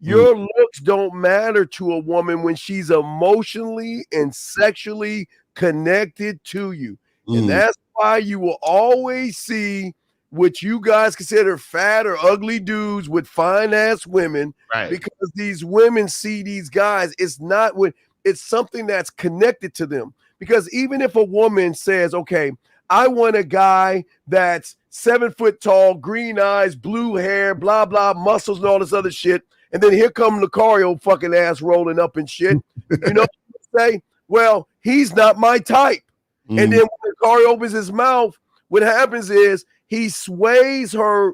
Your looks don't matter to a woman when she's emotionally and sexually connected to you, and that's why you will always see what you guys consider fat or ugly dudes with fine ass women, right? Because these women see these guys. It's not what it's something that's connected to them. Because even if a woman says, okay, I want a guy that's 7 foot tall, green eyes, blue hair, blah, blah, muscles and all this other shit. And then here come Lucario fucking ass rolling up and shit. You know what I'm saying? Well, he's not my type. And then when Lucario opens his mouth, what happens is he sways her.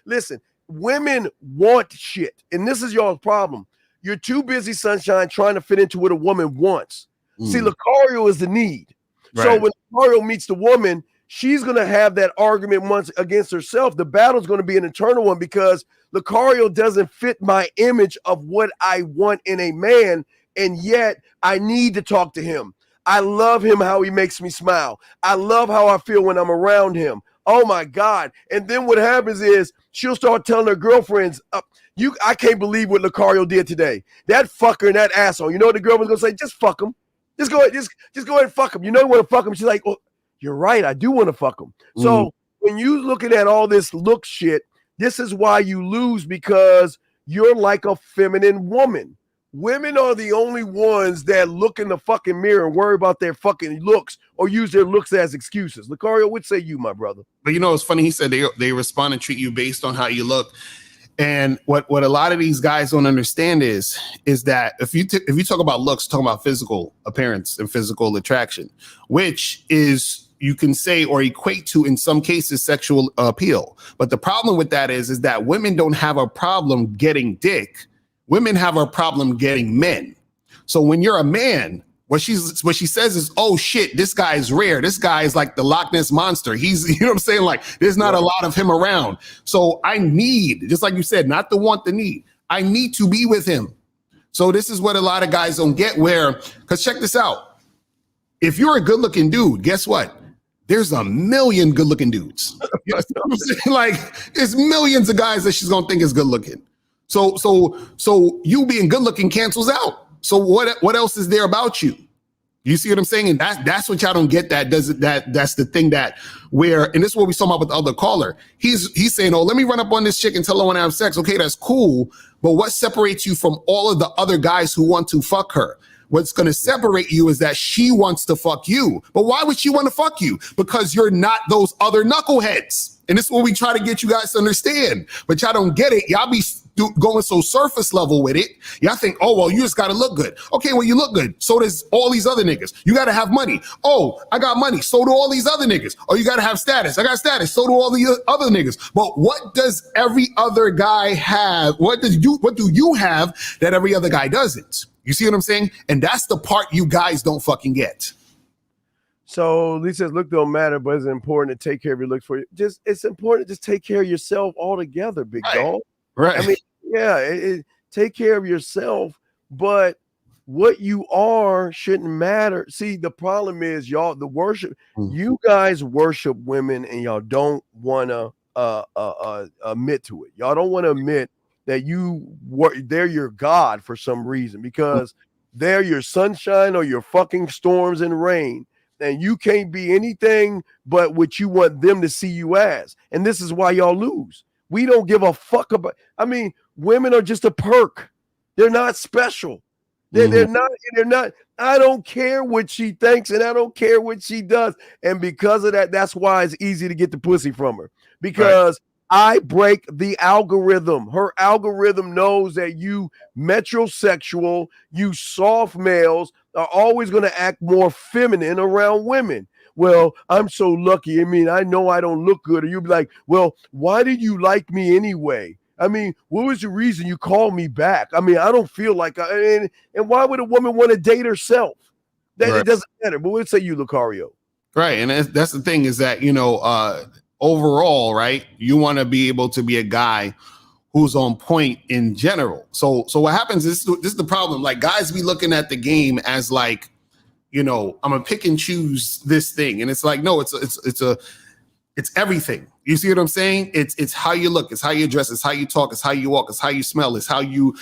Listen, women want shit, and this is y'all's problem. You're too busy, sunshine, trying to fit into what a woman wants. See, Lucario is the need. Right. So when Lucario meets the woman, she's gonna have that argument once against herself. The battle's gonna be an internal one because Lucario doesn't fit my image of what I want in a man, and yet I need to talk to him. I love him, how he makes me smile. I love how I feel when I'm around him. Oh my God. And then what happens is she'll start telling her girlfriends, I can't believe what Lucario did today. That fucker and that asshole. You know what the girl was gonna say? Just fuck him. Just go ahead and fuck him. You know you want to fuck him. She's like, oh, you're right. I do want to fuck him. So when you looking at all this look shit, this is why you lose, because you're like a feminine woman. Women are the only ones that look in the fucking mirror and worry about their fucking looks or use their looks as excuses. Lucario, what say you, my brother? But you know, it's funny. He said they respond and treat you based on how you look. And what a lot of these guys don't understand is that if you talk about looks, talk about physical appearance and physical attraction, which is, you can say or equate to in some cases sexual appeal. But the problem with that is that women don't have a problem getting dick. Women have a problem getting men. So when you're a man, what she says is, oh shit, this guy is rare. This guy is like the Loch Ness monster. He's, you know what I'm saying? Like there's not a lot of him around. So I need, just like you said, not the want, the need. I need to be with him. So this is what a lot of guys don't get, because check this out. If you're a good looking dude, guess what? There's a million good looking dudes. You know what I'm saying? Like there's millions of guys that she's going to think is good looking. So you being good looking cancels out. So what else is there about you? You see what I'm saying? And that's what y'all don't get. That's the thing and this is what we saw about with the other caller. He's saying, oh, let me run up on this chick and tell her I want to have sex. Okay, that's cool. But what separates you from all of the other guys who want to fuck her? What's going to separate you is that she wants to fuck you. But why would she want to fuck you? Because you're not those other knuckleheads. And this is what we try to get you guys to understand. But y'all don't get it. Y'all be going so surface level with it. Y'all think, oh, well, you just got to look good. Okay, well, you look good. So does all these other niggas. You got to have money. Oh, I got money. So do all these other niggas. Oh, you got to have status. I got status. So do all the other niggas. But what does every other guy have? What do you have that every other guy doesn't? You see what I'm saying? And that's the part you guys don't fucking get. So Lee says, look don't matter, but it's important to take care of your looks for you. It's important to just take care of yourself altogether, big dog. Right. I mean, yeah, take care of yourself, but what you are shouldn't matter. See, the problem is y'all, the worship, you guys worship women and y'all don't want to admit to it. Y'all don't want to admit that they're your God for some reason, because they're your sunshine or your fucking storms and rain. And you can't be anything but what you want them to see you as. And this is why y'all lose. We don't give a fuck about, I mean, women are just a perk. They're not special. They're not, I don't care what she thinks and I don't care what she does. And because of that, that's why it's easy to get the pussy from her. Because I break the algorithm. Her algorithm knows that you metrosexual, you soft males are always going to act more feminine around women. well, I'm so lucky. I mean, I know I don't look good. Or you'll be like, well, why did you like me anyway? I mean, what was the reason you called me back? I mean, I don't feel like and why would a woman want to date herself? That it doesn't matter. But what say you, Lucario? Right. And that's the thing is that, overall, right, you want to be able to be a guy who's on point in general. So what happens is this is the problem. Like guys be looking at the game as like, I'm gonna pick and choose this thing. And it's like, no, it's everything. You see what I'm saying? It's how you look, it's how you dress, it's how you talk, it's how you walk, it's how you smell, it's how you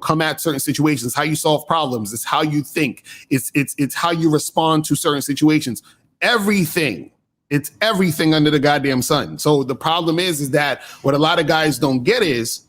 come at certain situations, how you solve problems, it's how you think, it's how you respond to certain situations. Everything. It's everything under the goddamn sun. So the problem is that what a lot of guys don't get is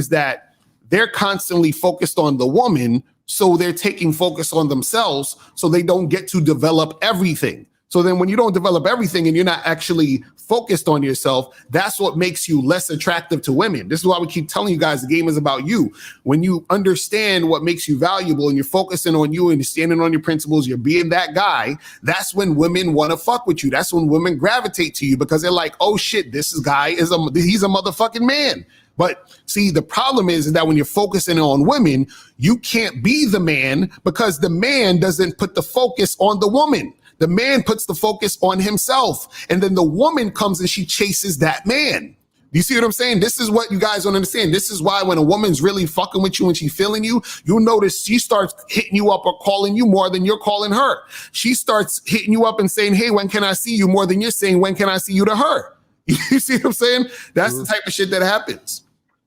that they're constantly focused on the woman, so they're taking focus on themselves, so they don't get to develop everything. So then when you don't develop everything and you're not actually focused on yourself, that's what makes you less attractive to women. This is why we keep telling you guys the game is about you. When you understand what makes you valuable and you're focusing on you and you're standing on your principles, you're being that guy, that's when women want to fuck with you. That's when women gravitate to you because they're like, oh shit, he's a motherfucking man. But see, the problem is that when you're focusing on women, you can't be the man because the man doesn't put the focus on the woman. The man puts the focus on himself, and then the woman comes and she chases that man. You see what I'm saying? This is what you guys don't understand. This is why when a woman's really fucking with you and she's feeling you, you'll notice she starts hitting you up or calling you more than you're calling her. She starts hitting you up and saying, hey, when can I see you, more than you're saying, when can I see you, to her. You see what I'm saying? That's the type of shit that happens.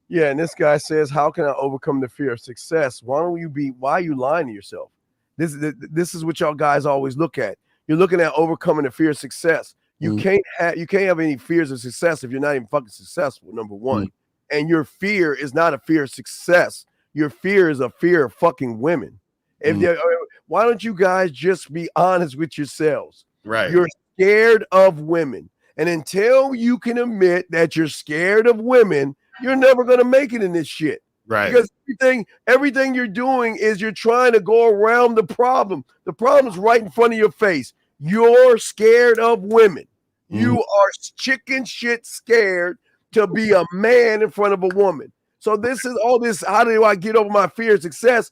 Yeah, and this guy says, how can I overcome the fear of success? Why are you lying to yourself? This is what y'all guys always look at. You're looking at overcoming the fear of success. You can't have any fears of success if you're not even fucking successful, number one. And your fear is not a fear of success. Your fear is a fear of fucking women. Why don't you guys just be honest with yourselves? Right. You're scared of women. And until you can admit that you're scared of women, you're never going to make it in this shit. Right. Because everything you're doing is you're trying to go around the problem. The problem's right in front of your face. You're scared of women. You are chicken shit scared to be a man in front of a woman. So this is all this. How do I get over my fear of success?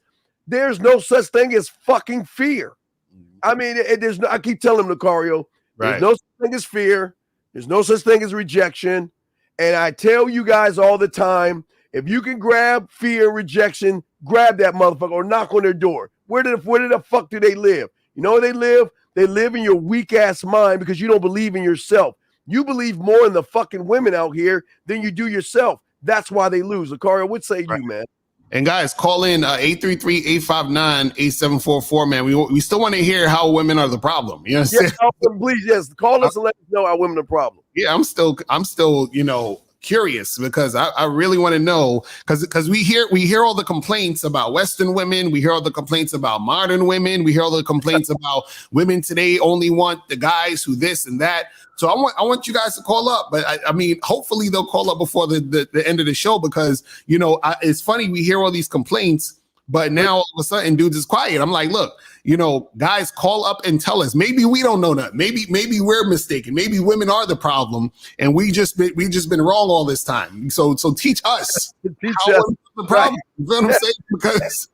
There's no such thing as fucking fear. I mean, I keep telling them, Lucario, there's no such thing as fear. There's no such thing as rejection. And I tell you guys all the time, if you can grab fear, rejection, grab that motherfucker or knock on their door. Where the fuck do they live? You know where they live? They live in your weak ass mind because you don't believe in yourself. You believe more in the fucking women out here than you do yourself. That's why they lose. Lucario, what say you, man? And guys, call in 833-859-8744, man. We still want to hear how women are the problem. You know what I'm saying? Please, call us and let us know how women are the problem. Yeah, I'm still, curious because I really want to know because we hear all the complaints about Western women, we hear all the complaints about modern women, we hear all the complaints about women today only want the guys who this and that. So I want you guys to call up, but I mean, hopefully they'll call up before the end of the show because it's funny we hear all these complaints, but now all of a sudden dudes is quiet. I'm like, look, guys, call up and tell us. Maybe we don't know nothing. Maybe we're mistaken. Maybe women are the problem, and we just been wrong all this time. So teach us. Teach how us the problem. You know what I'm saying? Because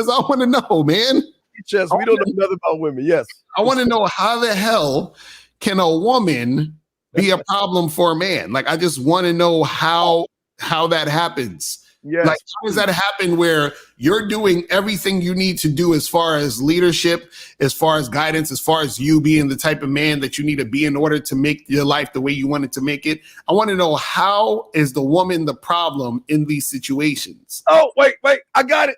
I want to know, man. Teach us. We don't know nothing about women. Yes, I want to know how the hell can a woman be a problem for a man? Like, I just want to know how that happens. Yes. Like, how does that happen where you're doing everything you need to do as far as leadership, as far as guidance, as far as you being the type of man that you need to be in order to make your life the way you wanted to make it? I want to know, how is the woman the problem in these situations? Oh, wait. I got it.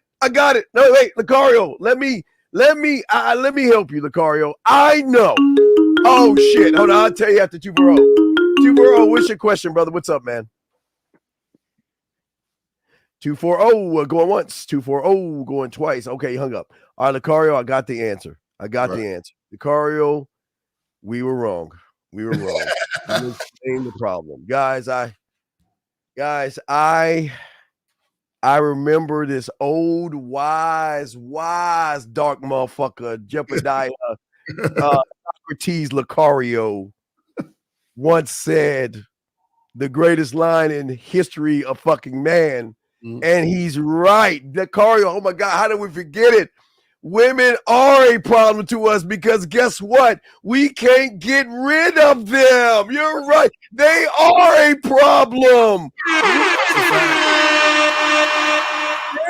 No, wait, Lucario, let me help you, Lucario. I know. Oh, shit. Hold on. I'll tell you after 240. 240, what's your question, brother? What's up, man? 240, going once. 240, going twice. Okay, hung up. All right, Lucario, I got the answer. Lucario, we were wrong. You explained the problem. Guys, I remember this old, wise, dark motherfucker, Jebediah Socrates Lucario once said the greatest line in history of fucking man. And he's right. Lucario, oh my God, how did we forget it? Women are a problem to us because guess what? We can't get rid of them. You're right. They are a problem.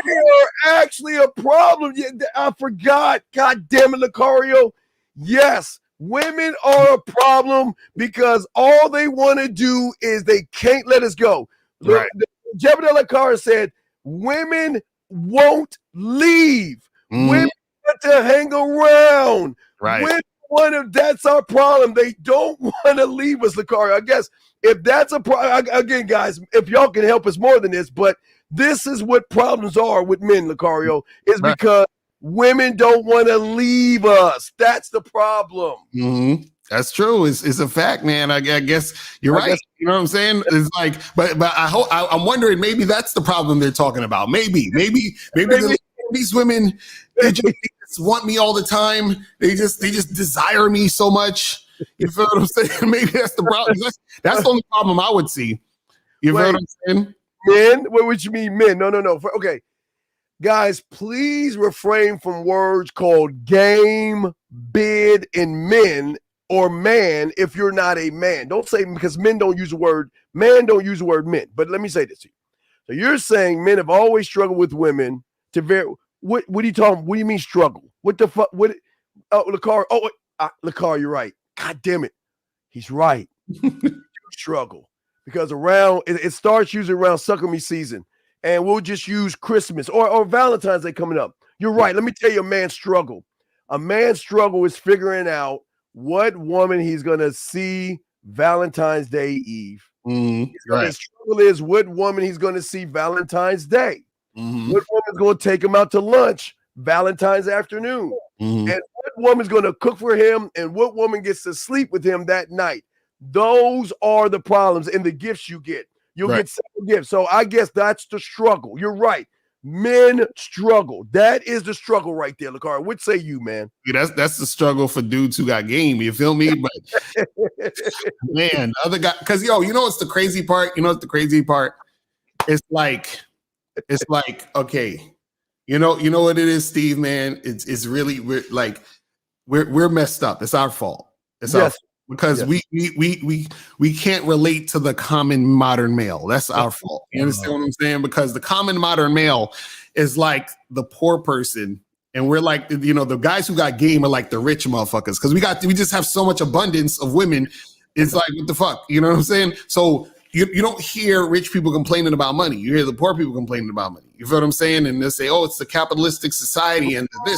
They are actually a problem. I forgot. God damn it, Lucario. Yes, women are a problem because all they want to do is they can't let us go. Right. Jebediah Lucario said, women won't leave. Women want to hang around. Right. That's our problem. They don't want to leave us, Lucario. I guess if that's a problem, again, guys, if y'all can help us more than this, but this is what problems are with men, Lucario, is because women don't want to leave us. That's the problem. That's true. It's a fact, man. I guess you're right. You know what I'm saying? It's like, but I'm wondering, maybe that's the problem they're talking about. Maybe these women, they just want me all the time. They just desire me so much. You feel what I'm saying? Maybe that's the problem. That's the only problem I would see. You feel what I'm saying? Men? What you mean men? No. Okay. Guys, please refrain from words called game, bid, and men or man if you're not a man. Don't say, because men don't use the word, man don't use the word men. But let me say this to you. So you're saying men have always struggled with women to what are you talking? What do you mean struggle? What the fuck? Lucario, Lucario, you're right. God damn it. He's right. Struggle. Because it starts usually around sucker me season. And we'll just use Christmas or Valentine's Day coming up. You're right. Let me tell you a man's struggle. A man's struggle is figuring out what woman he's going to see Valentine's Day Eve. His struggle is what woman he's going to see Valentine's Day. What woman's going to take him out to lunch Valentine's afternoon. And what woman's going to cook for him and what woman gets to sleep with him that night. Those are the problems and the gifts you get. You'll get several gifts. So I guess that's the struggle. You're right. Men struggle. That is the struggle right there, Lucario. What say you, man? Yeah, that's the struggle for dudes who got game. You feel me? But man, other guy, because you know what's the crazy part? You know what's the crazy part? It's like, okay, you know what it is, Steve, man. It's really we're messed up. It's our fault. It's our fault. Because we can't relate to the common modern male. That's our fault. You understand what I'm saying? Because the common modern male is like the poor person, and we're like, the guys who got game are like the rich motherfuckers. Because we just have so much abundance of women. It's like, what the fuck? You know what I'm saying? So you don't hear rich people complaining about money. You hear the poor people complaining about money. You feel what I'm saying? And they say, oh, it's the capitalistic society and this.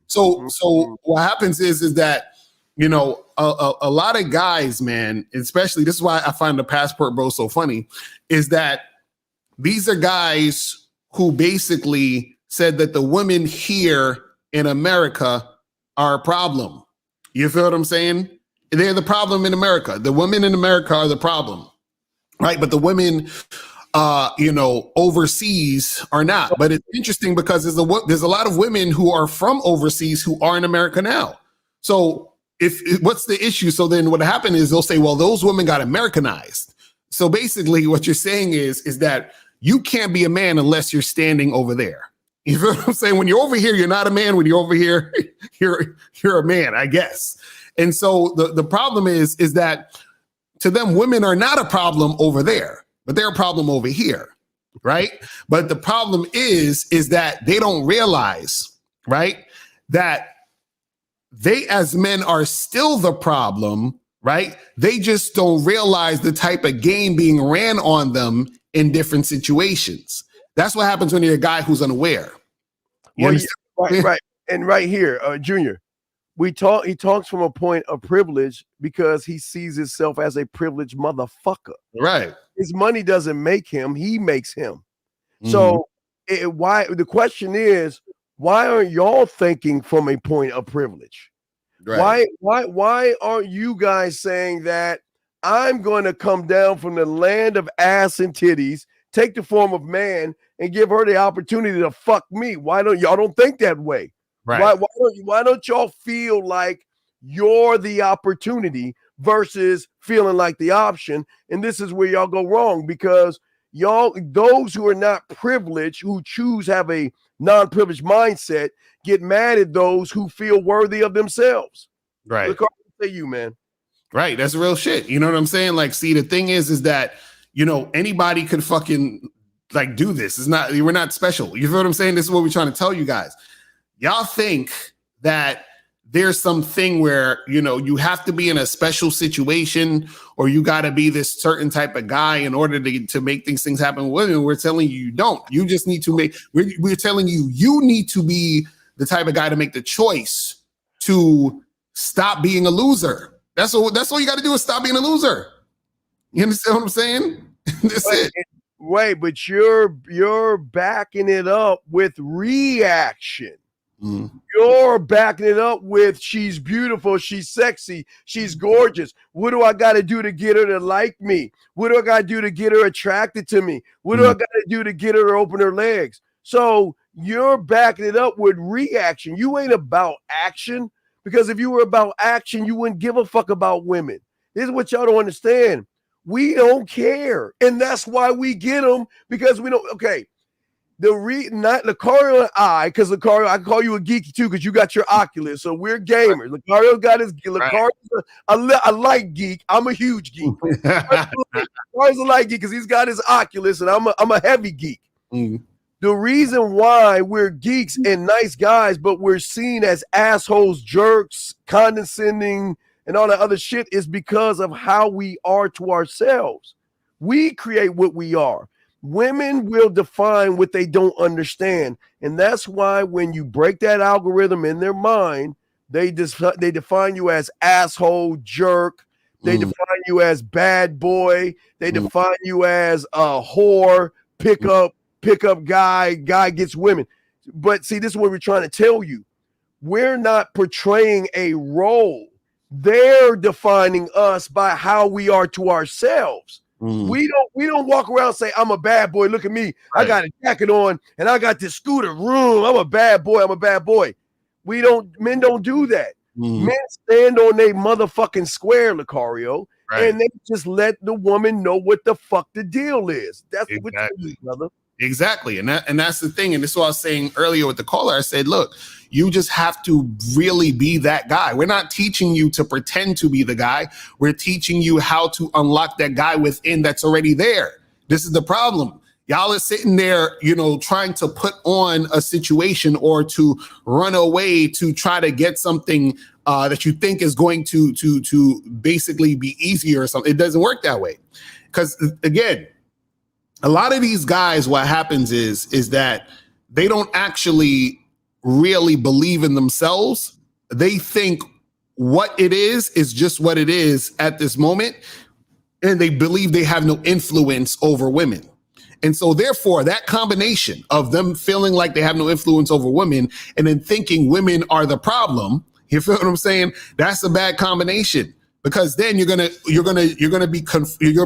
So what happens is that, a lot of guys, man, especially, this is why I find the passport bro so funny, is that these are guys who basically said that the women here in America are a problem. You feel what I'm saying? They're the problem in America. The women in America are the problem, right? But the women, overseas are not. But it's interesting because there's a lot of women who are from overseas who are in America now. So what's the issue? So then what happened is they'll say, well, those women got Americanized. So basically what you're saying is that you can't be a man unless you're standing over there. You feel what I'm saying? When you're over here, you're not a man. When you're over here, you're a man, I guess. And so the problem is that to them, women are not a problem over there, but they're a problem over here, right? But the problem is that they don't realize, right, that they as men are still the problem, right? They just don't realize the type of game being ran on them in different situations. That's what happens when you're a guy who's unaware. Right. And right here, Junior, he talks from a point of privilege because he sees himself as a privileged motherfucker. Right. His money doesn't make him, he makes him. So the question is, why aren't y'all thinking from a point of privilege? Right. Why aren't you guys saying that I'm going to come down from the land of ass and titties, take the form of man, and give her the opportunity to fuck me? Why don't y'all think that way? Right. Why don't y'all feel like you're the opportunity versus feeling like the option? And this is where y'all go wrong, because those who are not privileged, who choose have a non-privileged mindset, get mad at those who feel worthy of themselves. Right. Look, say you, man. Right. That's real shit. You know what I'm saying? Like, see, the thing is that, anybody could fucking like do this. We're not special. You feel what I'm saying? This is what we're trying to tell you guys. Y'all think that there's something where, you have to be in a special situation, or you got to be this certain type of guy in order to make these things happen with women. We're telling you don't. You just need to we're telling you need to be the type of guy to make the choice to stop being a loser. That's all you got to do is stop being a loser. You understand what I'm saying? That's it. Wait, but you're backing it up with reaction. You're backing it up with she's beautiful, she's sexy, she's gorgeous. What do I got to do to get her to like me? What do I got to do to get her attracted to me? What do I got to do to get her to open her legs? So you're backing it up with reaction. You ain't about action, because if you were about action, you wouldn't give a fuck about women. This is what y'all don't understand. We don't care, and that's why we get them, because we don't. Okay. Not Lucario and I, because Lucario, I can call you a geeky too, because you got your Oculus, so we're gamers. Lucario got his Lucario's a light geek. I'm a huge geek. Lucario's a light geek because he's got his Oculus, and I'm a heavy geek. The reason why we're geeks and nice guys, but we're seen as assholes, jerks, condescending, and all that other shit is because of how we are to ourselves. We create what we are. Women will define what they don't understand. And that's why when you break that algorithm in their mind, they define you as asshole, jerk. They define you as bad boy. They define you as a whore, pickup guy gets women. But see, this is what we're trying to tell you. We're not portraying a role. They're defining us by how we are to ourselves. We don't walk around and say, I'm a bad boy. Look at me. Right. I got a jacket on and I got this scooter room. I'm a bad boy. Men don't do that. Men stand on their motherfucking square, Lucario, and they just let the woman know what the fuck the deal is. That's what you do, brother. Exactly. And that's the thing. And this is what I was saying earlier with the caller. I said, look, you just have to really be that guy. We're not teaching you to pretend to be the guy. We're teaching you how to unlock that guy within that's already there. This is the problem. Y'all are sitting there, trying to put on a situation or to run away to try to get something that you think is going to basically be easier or something. It doesn't work that way. Because again, a lot of these guys, what happens is that they don't actually really believe in themselves. They think what it is just what it is at this moment. And they believe they have no influence over women. And so therefore, that combination of them feeling like they have no influence over women and then thinking women are the problem, you feel what I'm saying? That's a bad combination, because then you're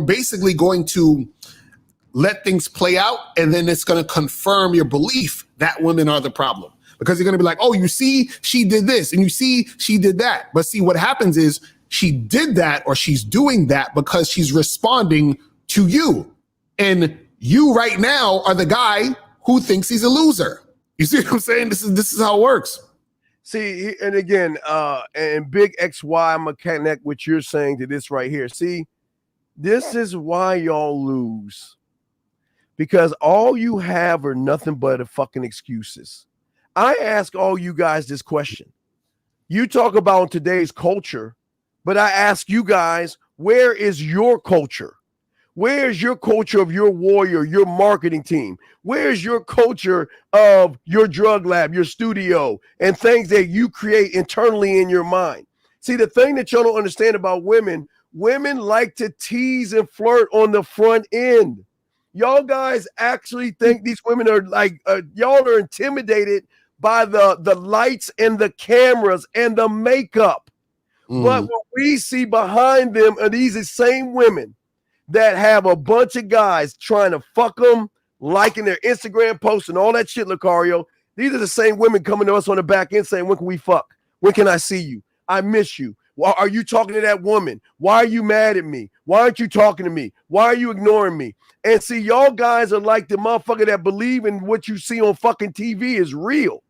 basically going to let things play out, and then it's going to confirm your belief that women are the problem, because you're going to be like, oh, you see, she did this, and you see, she did that. But see, what happens is she did that, or she's doing that because she's responding to you. And you right now are the guy who thinks he's a loser. You see what I'm saying? This is how it works. See, and again, and big XY, I'm going to connect what you're saying to this right here. See, this is why y'all lose. Because all you have are nothing but fucking excuses. I ask all you guys this question. You talk about today's culture, but I ask you guys, where is your culture? Where is your culture of your warrior, your marketing team? Where is your culture of your drug lab, your studio, and things that you create internally in your mind? See, the thing that y'all don't understand about women like to tease and flirt on the front end. Y'all guys actually think these women are like, y'all are intimidated by the lights and the cameras and the makeup. But what we see behind them are these same women that have a bunch of guys trying to fuck them, liking their Instagram posts and all that shit, Lucario. These are the same women coming to us on the back end saying, when can we fuck? When can I see you? I miss you. Why are you talking to that woman? Why are you mad at me? Why aren't you talking to me? Why are you ignoring me? And see, y'all guys are like the motherfucker that believe in what you see on fucking TV is real.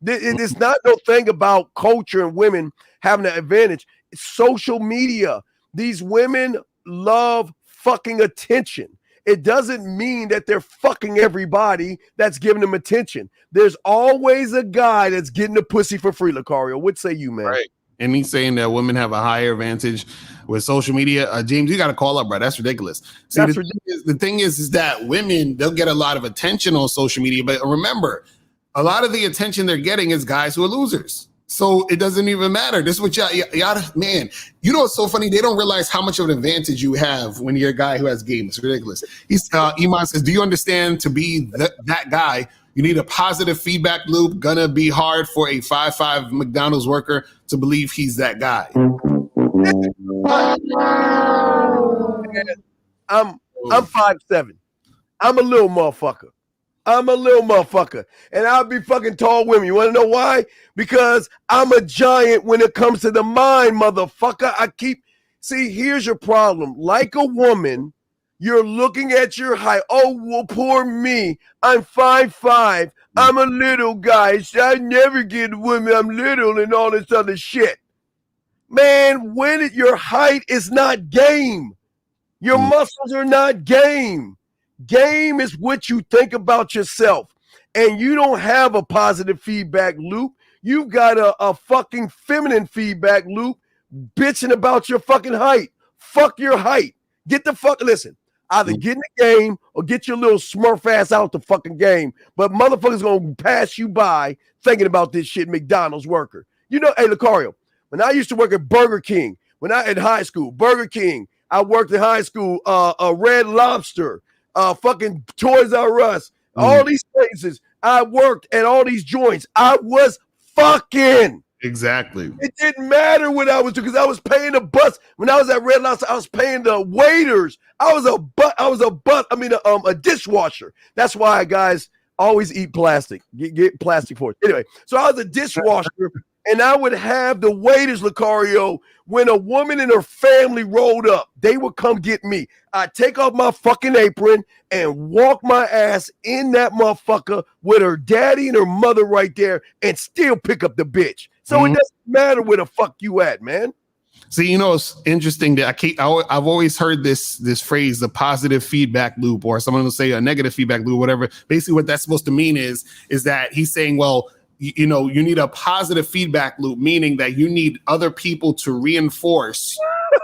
It's not no thing about culture and women having an advantage. It's social media. These women love fucking attention. It doesn't mean that they're fucking everybody that's giving them attention. There's always a guy that's getting the pussy for free, Lucario. What say you, man? Right. And he's saying that women have a higher advantage with social media. James, you got to call up, bro. That's ridiculous. See, the thing is that women, they'll get a lot of attention on social media. But remember, a lot of the attention they're getting is guys who are losers. So it doesn't even matter. This is what y'all, man, you know, it's so funny. They don't realize how much of an advantage you have when you're a guy who has game. It's ridiculous. Iman says, do you understand to be that guy, you need a positive feedback loop? Gonna be hard for a 5'5" McDonald's worker to believe he's that guy. I'm 5'7". I'm a little motherfucker. And I'll be fucking tall women. You want to know why? Because I'm a giant when it comes to the mind, motherfucker. See, here's your problem. Like a woman, you're looking at your height. Oh, well, poor me. I'm 5'5". I'm a little guy. I never get women. I'm little and all this other shit. Man, your height is not game. Your muscles are not game. Game is what you think about yourself. And you don't have a positive feedback loop. You've got a fucking feminine feedback loop bitching about your fucking height. Fuck your height. Listen, either get in the game or get your little smurf ass out the fucking game. But motherfuckers gonna pass you by thinking about this shit, McDonald's worker. You know, hey, Lucario, when I used to work at Burger King, in high school, Burger King, I worked in high school, Red Lobster, fucking Toys R Us, all these places. I worked at all these joints. I was fucking. Exactly. It didn't matter what I was doing because I was paying the bus. When I was at Red Lobster, I was paying the waiters. I was a dishwasher. That's why guys always eat plastic. Get plastic for it. Anyway, so I was a dishwasher. And I would have the waiters, Lucario, when a woman and her family rolled up, they would come get me. I'd take off my fucking apron and walk my ass in that motherfucker with her daddy and her mother right there and still pick up the bitch. So it doesn't matter where the fuck you at, man. See, you know, it's interesting that I've always heard this phrase, the positive feedback loop, or someone will say a negative feedback loop, whatever. Basically what that's supposed to mean is that he's saying, well, you know, you need a positive feedback loop, meaning that you need other people to reinforce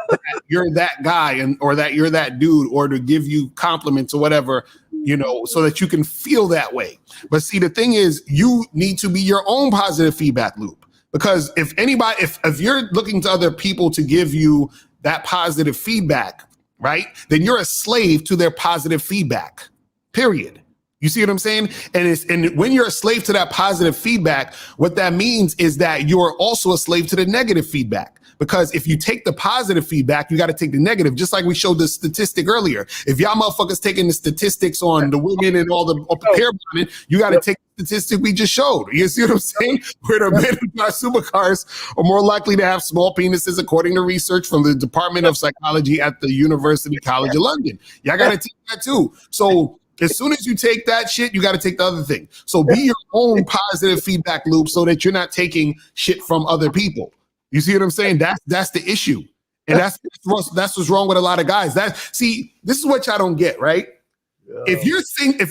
that you're that guy or that you're that dude, or to give you compliments or whatever, you know, so that you can feel that way. But see, the thing is, you need to be your own positive feedback loop, because if you're looking to other people to give you that positive feedback, right, then you're a slave to their positive feedback, period. You see what I'm saying? And when you're a slave to that positive feedback, what that means is that you're also a slave to the negative feedback. Because if you take the positive feedback, you got to take the negative. Just like we showed the statistic earlier. If y'all motherfuckers taking the statistics on the women and all the pair bonding, you got to take the statistic we just showed. You see what I'm saying? Where the men who drive supercars are more likely to have small penises, according to research from the Department of Psychology at the University College of London. Y'all got to take that too. So as soon as you take that shit, you got to take the other thing. So be your own positive feedback loop so that you're not taking shit from other people. You see what I'm saying? That's the issue. And that's what's wrong with a lot of guys. This is what y'all don't get, right? Yeah. If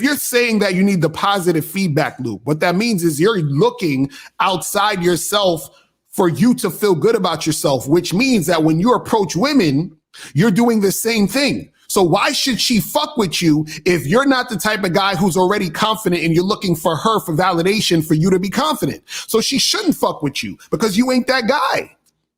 you're saying that you need the positive feedback loop, what that means is you're looking outside yourself for you to feel good about yourself, which means that when you approach women, you're doing the same thing. So why should she fuck with you if you're not the type of guy who's already confident and you're looking for her for validation for you to be confident? So she shouldn't fuck with you because you ain't that guy.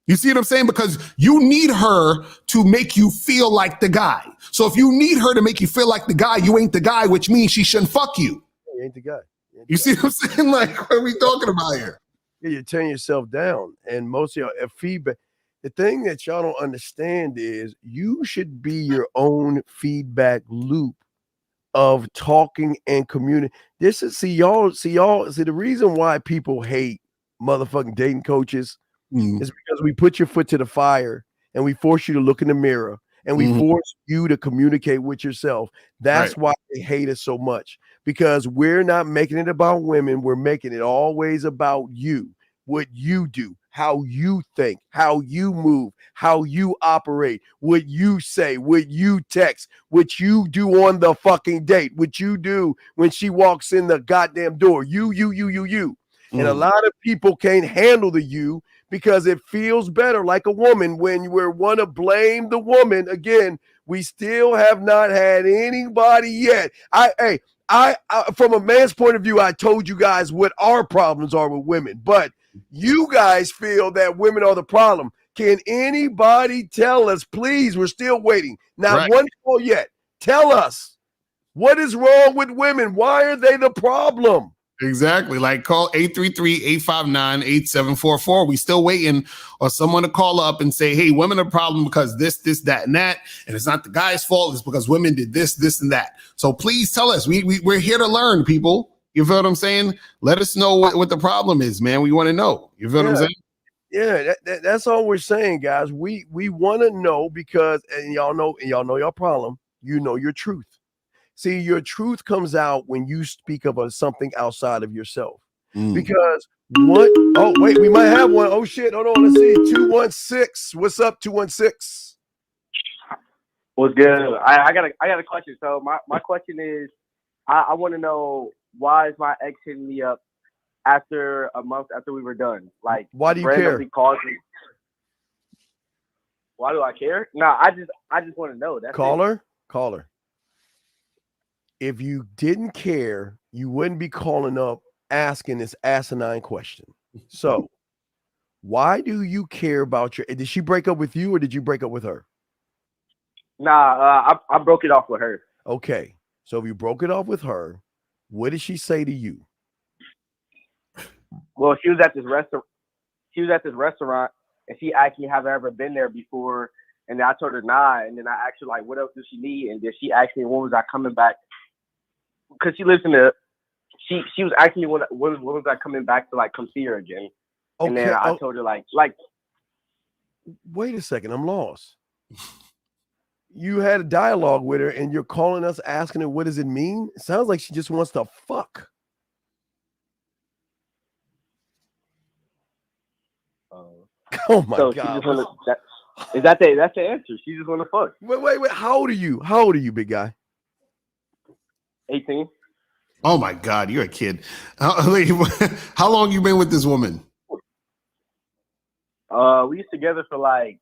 You see what I'm saying? Because you need her to make you feel like the guy. So if you need her to make you feel like the guy, you ain't the guy, which means she shouldn't fuck you. You ain't the guy. You see what I'm saying? Like, what are we talking about here? Yeah, you're tearing yourself down. And most of y'all feedback. The thing that y'all don't understand is you should be your own feedback loop of talking and communicating. This is see the reason why people hate motherfucking dating coaches is because we put your foot to the fire and we force you to look in the mirror and we force you to communicate with yourself. That's why they hate us so much, because we're not making it about women. We're making it always about you, what you do, how you think, how you move, how you operate, what you say, what you text, what you do on the fucking date, what you do when she walks in the goddamn door. You. And a lot of people can't handle the you because it feels better like a woman when we want to blame the woman. Again, we still have not had anybody yet. I from a man's point of view, I told you guys what our problems are with women, but you guys feel that women are the problem. Can anybody tell us, please? We're still waiting. Not one call yet. Tell us, what is wrong with women? Why are they the problem? Exactly. Like, call 833-859-8744. We still waiting on someone to call up and say, hey, women are a problem because this, that, and that. And it's not the guy's fault. It's because women did this, and that. So please tell us. We're here to learn, people. You feel what I'm saying? Let us know what the problem is, man. We want to know. You feel what I'm saying? Yeah, that's all we're saying, guys. We want to know because, and y'all know your problem. You know your truth. See, your truth comes out when you speak of something outside of yourself. Because what? Oh, wait, we might have one. Oh, shit. Hold on. Let's see. 216. What's up, 216? What's good? I got a question. So my question is, I want to know, why is my ex hitting me up after a month after we were done? Like, why do you care? Calls me. Why do I care? No, I just want to know. That's Caller. If you didn't care, you wouldn't be calling up asking this asinine question. So, why do you care about your? Did she break up with you or did you break up with her? Nah, I broke it off with her. Okay, so if you broke it off with her, what did she say to you? Well, she was at this restaurant. And she asked me, have I ever been there before? And then I told her nah. And then I asked her, like, what else does she need? And then she asked me, when was I coming back? Because she lives in the. She was asking me when was I coming back to, like, come see her again. Okay. And then I told her like. Wait a second, I'm lost. You had a dialogue with her, and you're calling us asking her, what does it mean? It sounds like she just wants to fuck. Oh my God! That's the answer. She just want to fuck. Wait. How old are you, big guy? 18. Oh my God, you're a kid. How long you been with this woman? We was together for like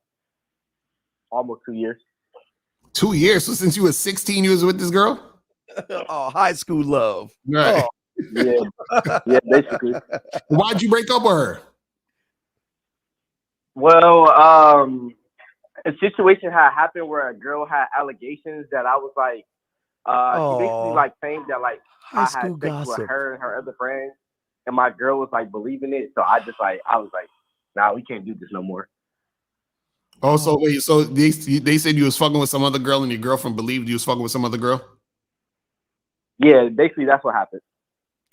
almost 2 years. 2 years? So since you were 16, you was with this girl? Oh, high school love. Right. Oh. Yeah, basically. Why'd you break up with her? Well, a situation had happened where a girl had allegations that I was like, she basically like saying that like I had sex with her and her other friends, and my girl was like believing it. So I was like, nah, we can't do this no more. Oh, so wait, so they said you was fucking with some other girl and your girlfriend believed you was fucking with some other girl? Yeah, basically that's what happened.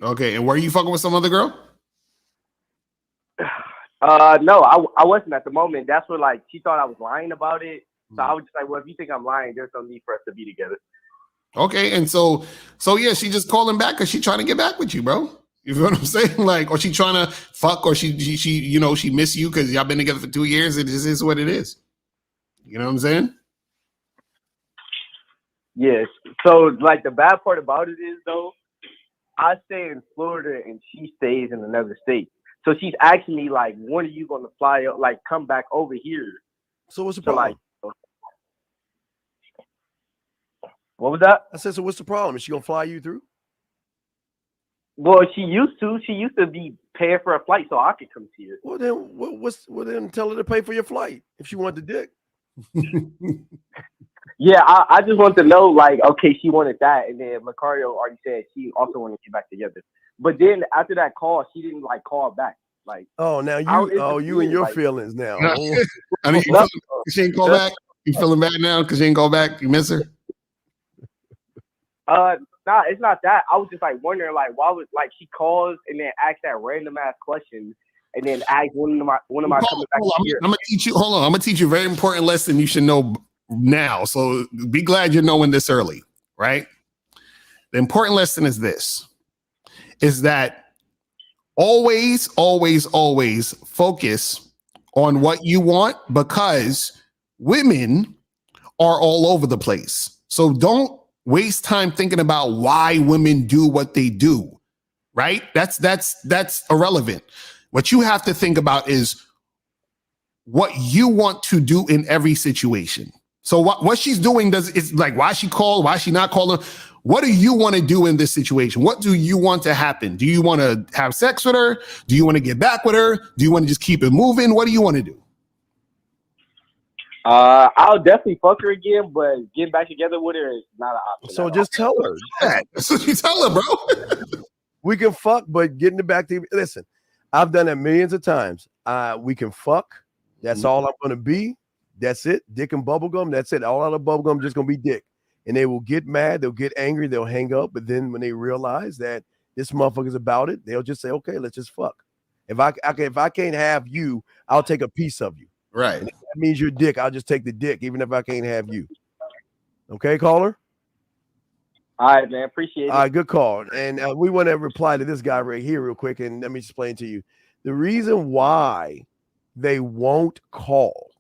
Okay, and were you fucking with some other girl? No, I wasn't at the moment. That's what, like, she thought I was lying about it. So I was just like, well, if you think I'm lying, there's no need for us to be together. Okay, and so yeah, she just calling back because she trying to get back with you, bro. You feel what I'm saying? Like, or she trying to fuck, or she she miss you because y'all been together for 2 years. It just is what it is. You know what I'm saying? Yes. So, like, the bad part about it is, though, I stay in Florida and she stays in another state. So she's asking me, like, when are you going to fly, like, come back over here? So what's the problem? Like, what was that? I said, so what's the problem? Is she going to fly you through? Well, she used to. She used to be paying for a flight so I could come see her. Well, then, then tell her to pay for your flight if she wanted the dick. Yeah, I just want to know, like, okay, she wanted that, and then Macario already said she also wanted to get back together. But then after that call, she didn't like call back. Like, oh, now you and your like, feelings now. I mean, she ain't call back. You feeling bad now because she ain't call back? You miss her? Nah, it's not that. I was just like wondering, like, why was like she calls and then asks that random ass question, and then ask one of my coming back here. I'm gonna teach you. Hold on, I'm gonna teach you a very important lesson you should know now. So be glad you're knowing this early, right? The important lesson is this: is that always, always, always focus on what you want, because women are all over the place. So don't waste time thinking about why women do what they do, right? That's irrelevant. What you have to think about is what you want to do in every situation. So what she's doing is like, why she called, why she not calling? What do you want to do in this situation? What do you want to happen? Do you want to have sex with her? Do you want to get back with her? Do you want to just keep it moving? What do you want to do? I'll definitely fuck her again, but getting back together with her is not an option. So just tell her. That's what you tell her, bro. We can fuck, but getting it back to listen, I've done that millions of times. We can fuck. That's all I'm gonna be. That's it. Dick and bubblegum. That's it. All out of bubblegum, just gonna be dick. And they will get mad, they'll get angry, they'll hang up. But then when they realize that this motherfucker's about it, they'll just say, okay, let's just fuck. If I can't have you, I'll take a piece of you. Right. And if that means your dick, I'll just take the dick, even if I can't have you. Okay, caller? All right, man. Appreciate it. All right, good call. And we want to reply to this guy right here real quick. And let me explain to you. The reason why they won't call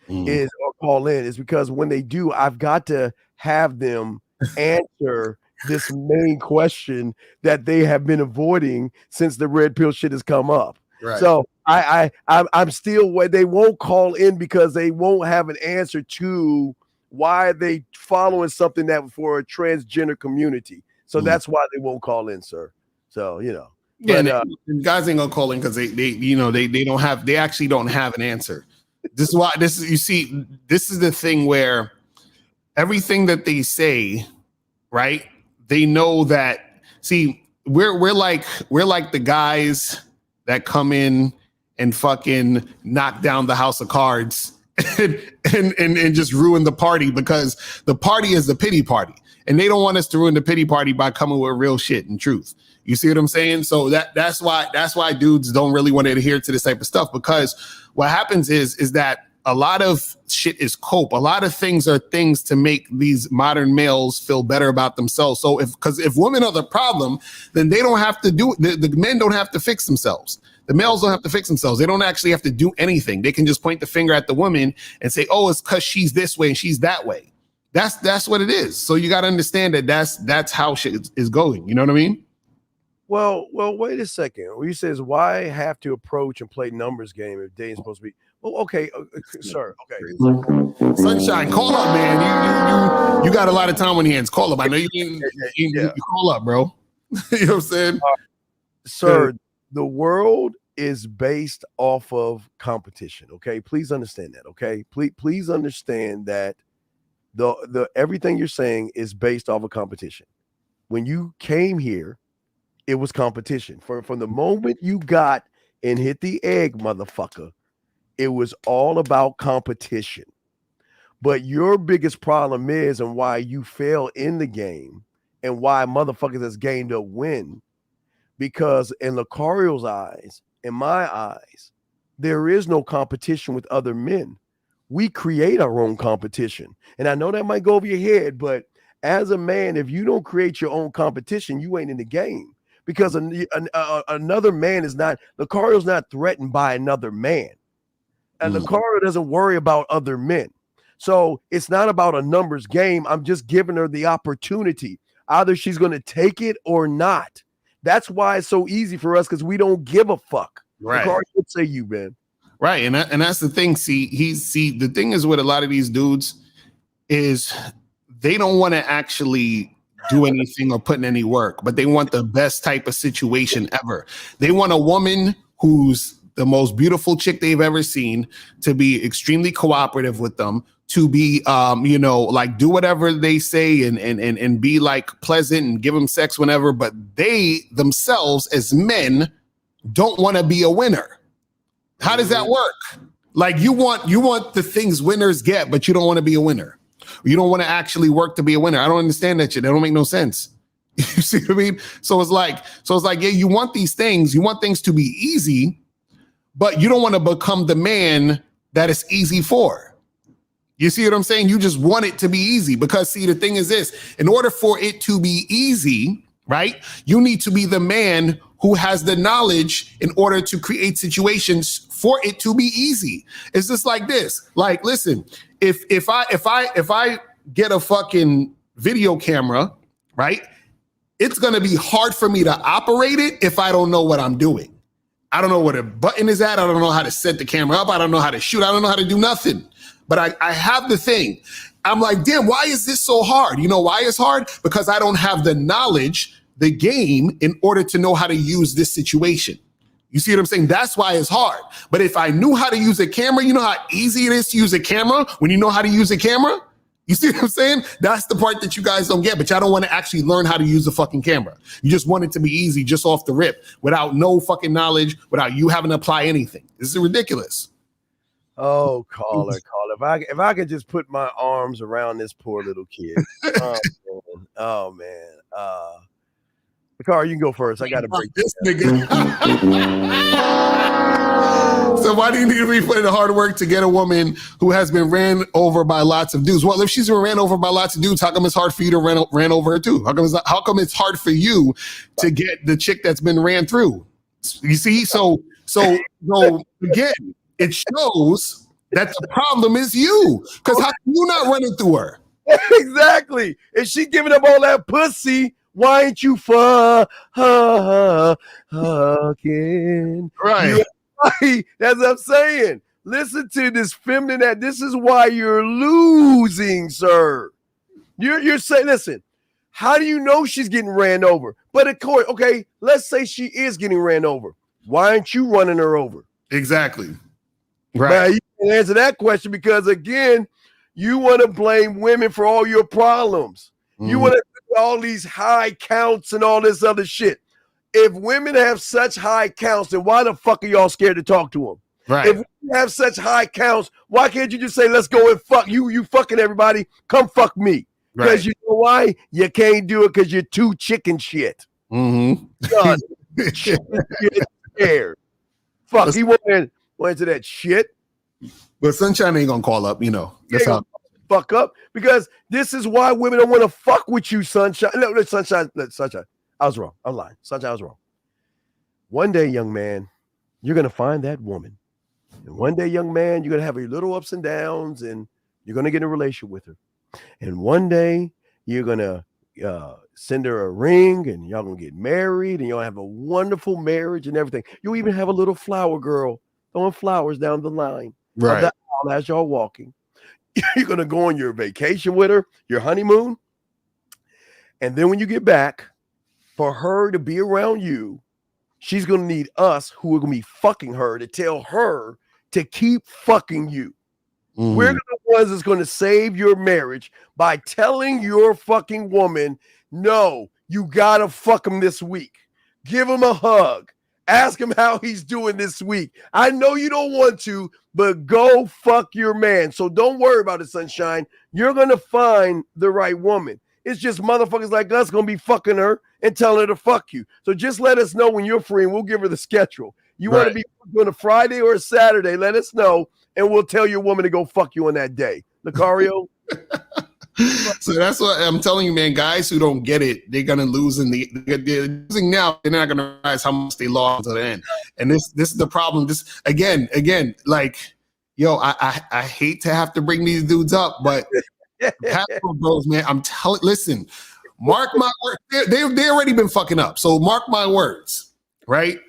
or call in is because when they do, I've got to have them answer this main question that they have been avoiding since the red pill shit has come up. Right. So I'm still where they won't call in because they won't have an answer to why they following something that for a transgender community. So that's why they won't call in, sir. So, you know. Yeah, but, guys ain't gonna call in because they actually don't have an answer. This is why this is the thing where everything that they say, right? They know that. See, we're like the guys that come in and fucking knock down the house of cards and just ruin the party, because the party is the pity party, and they don't want us to ruin the pity party by coming with real shit and truth. You see what I'm saying? So that's why dudes don't really want to adhere to this type of stuff, because what happens is that a lot of shit is cope. A lot of things are things to make these modern males feel better about themselves. So if women are the problem, then they don't have to do the men don't have to fix themselves. The males don't have to fix themselves. They don't actually have to do anything. They can just point the finger at the woman and say, "Oh, it's because she's this way and she's that way." That's what it is. So you got to understand that that's how shit is going. You know what I mean? Well, wait a second. What you says, why have to approach and play numbers game if dating's supposed to be? Well, okay, sir. Okay. Sunshine, call up, man. You got a lot of time on your hands. Call up. I know you call up, bro. You know what I'm saying? Sir, the world is based off of competition. Okay, please understand that. Okay, please understand that the everything you're saying is based off of competition. When you came here, it was competition. From the moment you got and hit the egg, motherfucker, it was all about competition. But your biggest problem is, and why you fail in the game, and why motherfuckers has gained a win, because in Lucario's eyes, in my eyes, there is no competition with other men. We create our own competition. And I know that might go over your head, but as a man, if you don't create your own competition, you ain't in the game. Because another man is not, Lucario's not threatened by another man. And Lucario doesn't worry about other men. So it's not about a numbers game. I'm just giving her the opportunity. Either she's going to take it or not. That's why it's so easy for us, because we don't give a fuck. Right. Lucario would say you, man. Right. And that's the thing. The thing is with a lot of these dudes is they don't want to actually do anything or put in any work, but they want the best type of situation ever. They want a woman who's the most beautiful chick they've ever seen, to be extremely cooperative with them, to be, like do whatever they say and be like pleasant and give them sex whenever. But they themselves as men don't want to be a winner. How does that work? Like you want the things winners get, but you don't want to be a winner. You don't want to actually work to be a winner. I don't understand that shit. That don't make no sense. You see what I mean? So it's like, yeah, you want these things. You want things to be easy, but you don't want to become the man that it's easy for. You see what I'm saying? You just want it to be easy because, see, the thing is this, in order for it to be easy, right, you need to be the man who has the knowledge in order to create situations for it to be easy. It's just like this. Like, listen, if I get a fucking video camera, right, it's going to be hard for me to operate it if I don't know what I'm doing. I don't know where the button is at. I don't know how to set the camera up. I don't know how to shoot. I don't know how to do nothing. But I have the thing. I'm like, damn, why is this so hard? You know why it's hard? Because I don't have the knowledge, the game, in order to know how to use this situation. You see what I'm saying? That's why it's hard. But if I knew how to use a camera, you know how easy it is to use a camera when you know how to use a camera? You see what I'm saying? That's the part that you guys don't get, but y'all don't want to actually learn how to use a fucking camera. You just want it to be easy, just off the rip, without no fucking knowledge, without you having to apply anything. This is ridiculous. Oh, caller. If I could just put my arms around this poor little kid. Oh man. Car, you can go first. I got to break this nigga. So why do you need to be putting the hard work to get a woman who has been ran over by lots of dudes? Well, if she's been ran over by lots of dudes, how come it's hard for you to ran over her too? How come it's hard for you to get the chick that's been ran through? You see, so again, it shows that the problem is you. Because how come you not running through her? Exactly. If she giving up all that pussy, why ain't you fucking? Right. That's what I'm saying. Listen to this feminine. This is why you're losing, sir. You're saying, listen, how do you know she's getting ran over? But of course, okay, let's say she is getting ran over. Why aren't you running her over? Exactly. Right. Now, you can answer that question because, again, you want to blame women for all your problems. Mm-hmm. You want to do all these high counts and all this other shit. If women have such high counts, then why the fuck are y'all scared to talk to them? Right. If women have such high counts, why can't you just say, let's go and fuck you? You fucking everybody. Come fuck me. Because you know why? You can't do it because you're too chicken shit. Mm-hmm. God, scared. Fuck, he went into that shit. But Sunshine ain't gonna call up, you know. That's how. Fuck up, because this is why women don't want to fuck with you, Sunshine. No, Sunshine. I was wrong. I'm lying. Sunshine, I was wrong. One day, young man, you're gonna find that woman, and one day, young man, you're gonna have your little ups and downs, and you're gonna get in a relationship with her, and one day you're gonna send her a ring, and y'all gonna get married, and you'll have a wonderful marriage and everything. You'll even have a little flower girl throwing flowers down the line. Right. As y'all walking. You're going to go on your vacation with her, your honeymoon. And then when you get back, for her to be around you, she's going to need us who are going to be fucking her to tell her to keep fucking you. Mm. We're the ones that's going to save your marriage by telling your fucking woman, no, you got to fuck him this week. Give him a hug. Ask him how he's doing this week. I know you don't want to, but go fuck your man. So don't worry about it, Sunshine. You're going to find the right woman. It's just motherfuckers like us going to be fucking her and telling her to fuck you. So just let us know when you're free and we'll give her the schedule. You want to be doing a Friday or a Saturday, let us know and we'll tell your woman to go fuck you on that day. Lucario? So that's what I'm telling you, man. Guys who don't get it, they're gonna lose they're losing now. They're not gonna realize how much they lost to the end. And this is the problem. This again, like, yo, I hate to have to bring these dudes up, but bros, man, I'm telling. Listen, mark my words. They already been fucking up. So mark my words, right?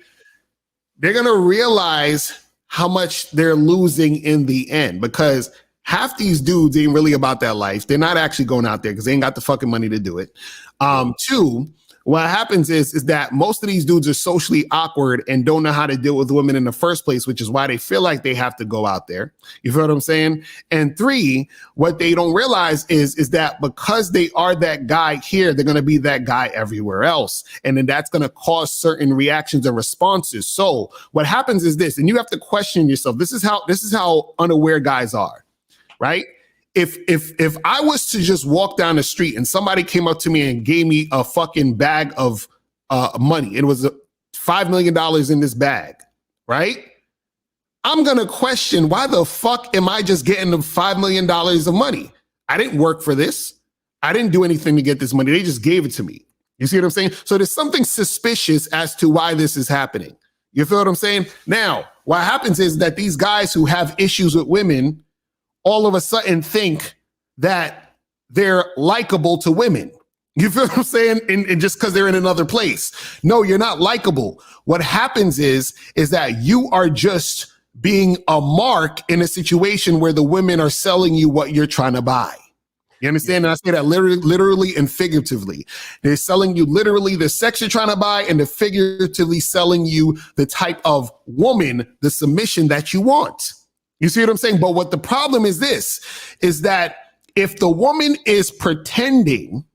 They're gonna realize how much they're losing in the end because half these dudes ain't really about that life. They're not actually going out there because they ain't got the fucking money to do it. Two, what happens is that most of these dudes are socially awkward and don't know how to deal with women in the first place, which is why they feel like they have to go out there. You feel what I'm saying? And three, what they don't realize is that because they are that guy here, they're going to be that guy everywhere else. And then that's going to cause certain reactions and responses. So what happens is this, and you have to question yourself. This is how unaware guys are, right? if I was to just walk down the street and somebody came up to me and gave me a fucking bag of money, it was $5 million in this bag, right? I'm going to question, why the fuck am I just getting the $5 million of money? I didn't work for this. I didn't do anything to get this money. They just gave it to me. You see what I'm saying? So there's something suspicious as to why this is happening. You feel what I'm saying? Now, what happens is that these guys who have issues with women all of a sudden think that they're likable to women. You feel what I'm saying? And just because they're in another place. No, you're not likable. What happens is that you are just being a mark in a situation where the women are selling you what you're trying to buy. You understand? And I say that literally and figuratively. They're selling you literally the sex you're trying to buy, and they're figuratively selling you the type of woman, the submission that you want. You see what I'm saying? But what the problem is is that if the woman is pretending,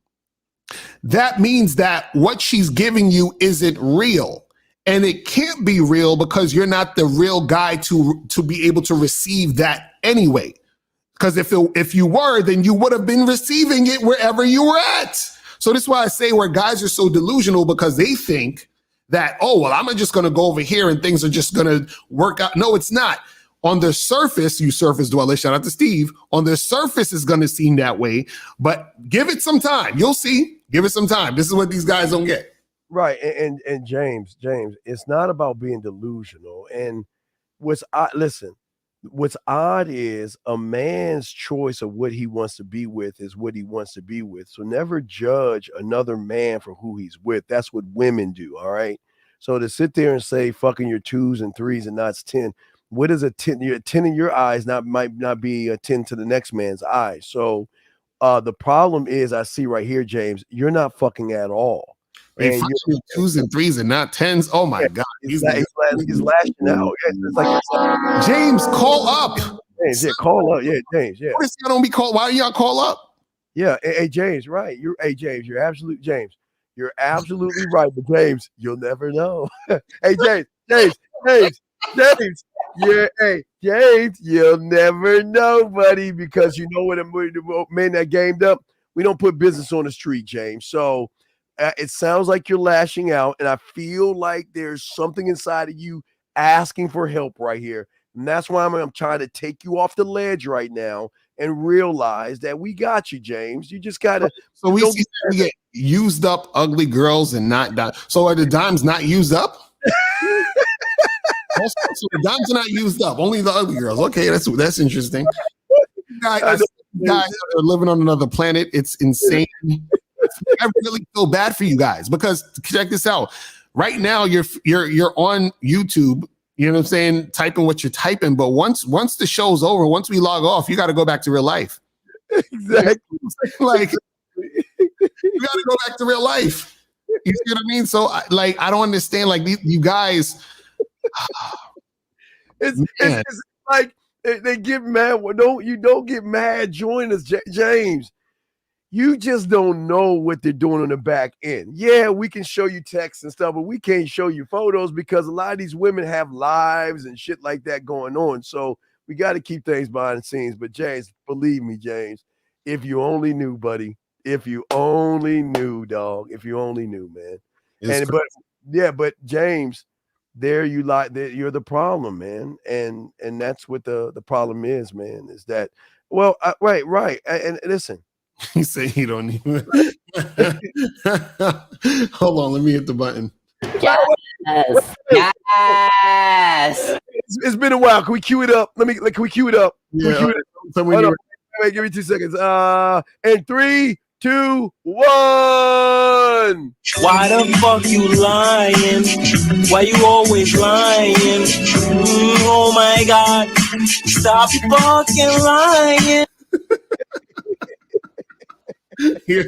that means that what she's giving you isn't real. And it can't be real because you're not the real guy to be able to receive that anyway. Because if you were, then you would have been receiving it wherever you were at. So this is why I say where guys are so delusional, because they think that, oh, well, I'm just going to go over here and things are just going to work out. No, it's not. On the surface, you surface dwellers, shout out to Steve, on the surface it's going to seem that way, but give it some time. You'll see. Give it some time. This is what these guys don't get. Right. And James, it's not about being delusional. And what's odd is a man's choice of what he wants to be with is what he wants to be with. So never judge another man for who he's with. That's what women do. All right. So to sit there and say fucking your 2s and 3s and not 10, what is a 10? A 10 in your eyes might not be a 10 to the next man's eyes. So the problem is, I see right here, James, you're not fucking at all. And you're 2s and 3s and not 10s. Oh my God. He's lashing out. It's like James, call up. James, call up. Yeah, James. Yeah. Why do y'all call up? Yeah, hey James, right. You're absolutely right. But James, you'll never know. Hey, James. Yeah, hey, James, you'll never know, buddy, because you know what the men that gamed up, we don't put business on the street, James. So it sounds like you're lashing out, and I feel like there's something inside of you asking for help right here. And that's why I'm trying to take you off the ledge right now and realize that we got you, James. You just got to. So we get used up ugly girls and not dime. So are the dimes not used up? So the dimes are not used up, only the ugly girls. Okay, that's interesting. Guys are living on another planet. It's insane. I really feel bad for you guys, because check this out. Right now, you're on YouTube. You know what I'm saying? Typing what you're typing, but once the show's over, once we log off, you got to go back to real life. Exactly. Like you got to go back to real life. You see what I mean? So I don't understand. Like you guys. It's like they get mad. Well, don't get mad. Join us, James. You just don't know what they're doing on the back end. Yeah, we can show you texts and stuff, but we can't show you photos because a lot of these women have lives and shit like that going on. So we got to keep things behind the scenes. But James, believe me, James, if you only knew, buddy, if you only knew, dog, if you only knew, man. But James, you're the problem, man. And that's what the problem is, man, is that, well, right. And listen, he said he don't even. Hold on, let me hit the button. Yes. It's been a while. Can we cue it up? Can we cue it up? Yeah. Wait, give me 2 seconds. And 3, 2, 1. Why the fuck you lying? Why you always lying? Oh my God. Stop fucking lying. Yeah.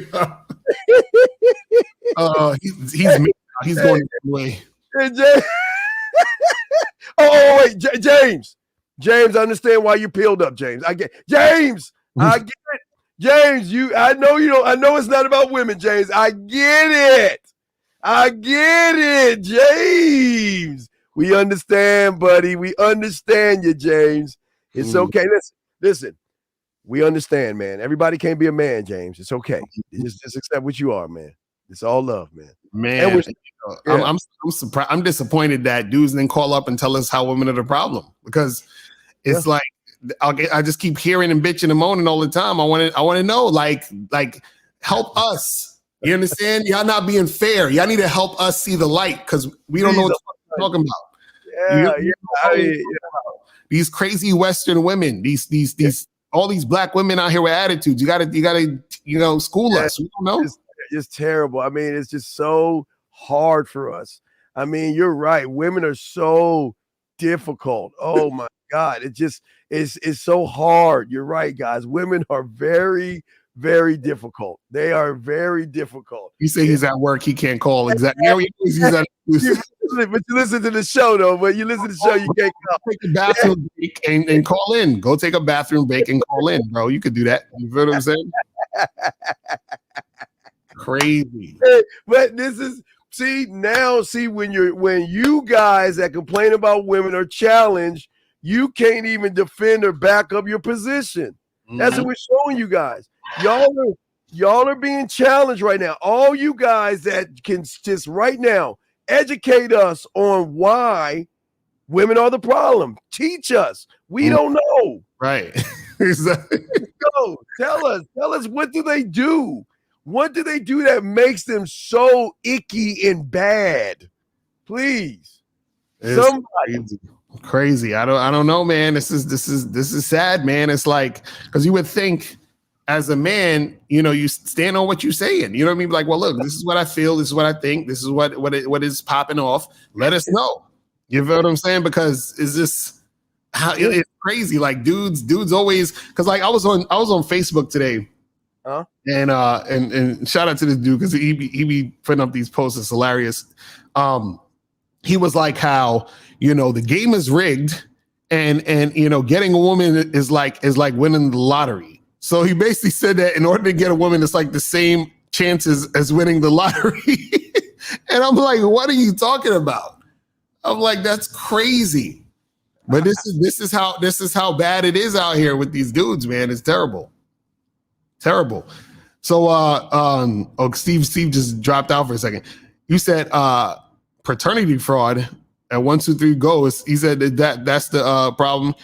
He's going away. Wait, James, I understand why you peeled up, James. I get James. I get it, James. I know you don't. I know it's not about women, James. I get it, James. We understand, buddy. We understand you, James. It's okay. Listen. We understand, man. Everybody can't be a man, James. It's okay. Just accept what you are, man. It's all love, man. Man, I'm surprised. I'm disappointed that dudes didn't call up and tell us how women are the problem, because it's like I just keep hearing and bitching and moaning all the time. I want to know, like help us. You understand? Y'all not being fair. Y'all need to help us see the light, because we don't know what you're talking about. These crazy Western women, these all these black women out here with attitudes. You gotta school us. We don't know. It's terrible. I mean, it's just so hard for us. I mean, you're right. Women are so difficult. Oh my God. It's so hard. You're right, guys. Women are very, very difficult. They are very difficult. You say he's at work, he can't call. Exactly. But you listen to the show, though. But you listen to the show, you can't call. Take a bathroom break and call in. Go take a bathroom break and call in, bro. You could do that. You feel what I'm saying? Crazy. But this is when you guys that complain about women are challenged, you can't even defend or back up your position. That's what we're showing you guys. Y'all are being challenged right now. All you guys that can just right now educate us on why women are the problem. Teach us. We don't know. Right. Exactly. No, tell us what do they do? What do they do that makes them so icky and bad? Please. Somebody. Crazy. I don't know, man. This is sad, man. It's like, because you would think as a man, you stand on what you're saying. You know what I mean? Like, well, look, this is what I feel. This is what I think. This is what is popping off. Let us know. You feel what I'm saying? Because it's crazy. Like dudes always, because like I was on Facebook today. And shout out to this dude, because he be putting up these posts. It's hilarious. He was like how the game is rigged, and getting a woman is like winning the lottery. So he basically said that in order to get a woman, it's like the same chances as winning the lottery. And I'm like, what are you talking about? I'm like, that's crazy. But this is how bad it is out here with these dudes, man. It's terrible. Terrible. So Steve just dropped out for a second. You said paternity fraud at 1, 2, 3 goes. He said that's the problem.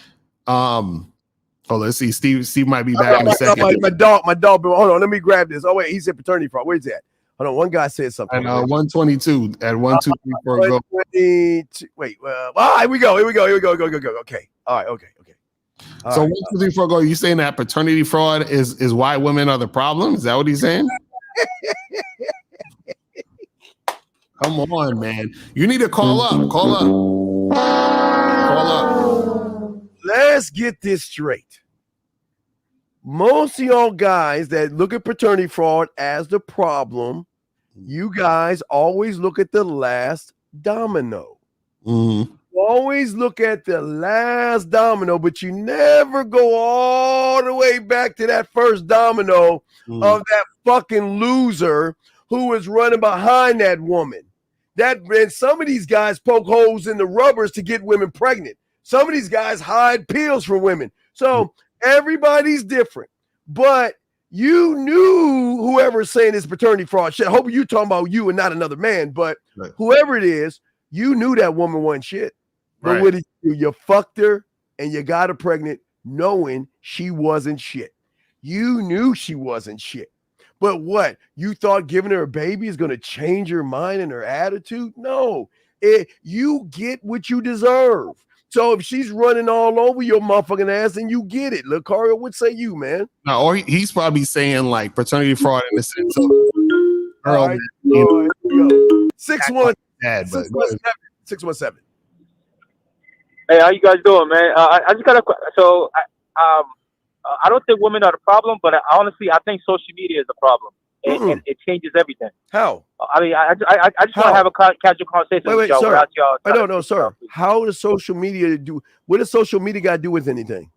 Let's see. Steve might be back in a second. My dog. Hold on, let me grab this. Oh wait, he said paternity fraud. Where's that? Hold on, one guy said something. And 122 at 1, 2, 3, 4 go. Wait. Here we go. Go. Okay. All right. Okay. All so right. 1, 2, 3, 4 go. You saying that paternity fraud is why women are the problem? Is that what he's saying? Come on, man. You need to call up. Let's get this straight. Most of y'all guys that look at paternity fraud as the problem, you guys always look at the last domino. Mm-hmm. You always look at the last domino, but you never go all the way back to that first domino of that fucking loser who was running behind that woman. And some of these guys poke holes in the rubbers to get women pregnant. Some of these guys hide pills from women. So everybody's different. But you knew whoever's saying it's paternity fraud shit. I hope you're talking about you and not another man. But whoever it is, you knew that woman wasn't shit. But what did you do? You fucked her and you got her pregnant knowing she wasn't shit. You knew she wasn't shit. But what? You thought giving her a baby is going to change her mind and her attitude? No. You get what you deserve. So if she's running all over your motherfucking ass, then you get it. Lucario, what say you, man? No, or he's probably saying like paternity fraud in the sense of all right, here we go. 617. Hey, how you guys doing, man? I just got a so I don't think women are the problem, but honestly, I think social media is the problem. And it changes everything. How? I mean, I just want to have a casual conversation with y'all. Sir. I don't know, sir. How does social media do? What does social media got to do with anything?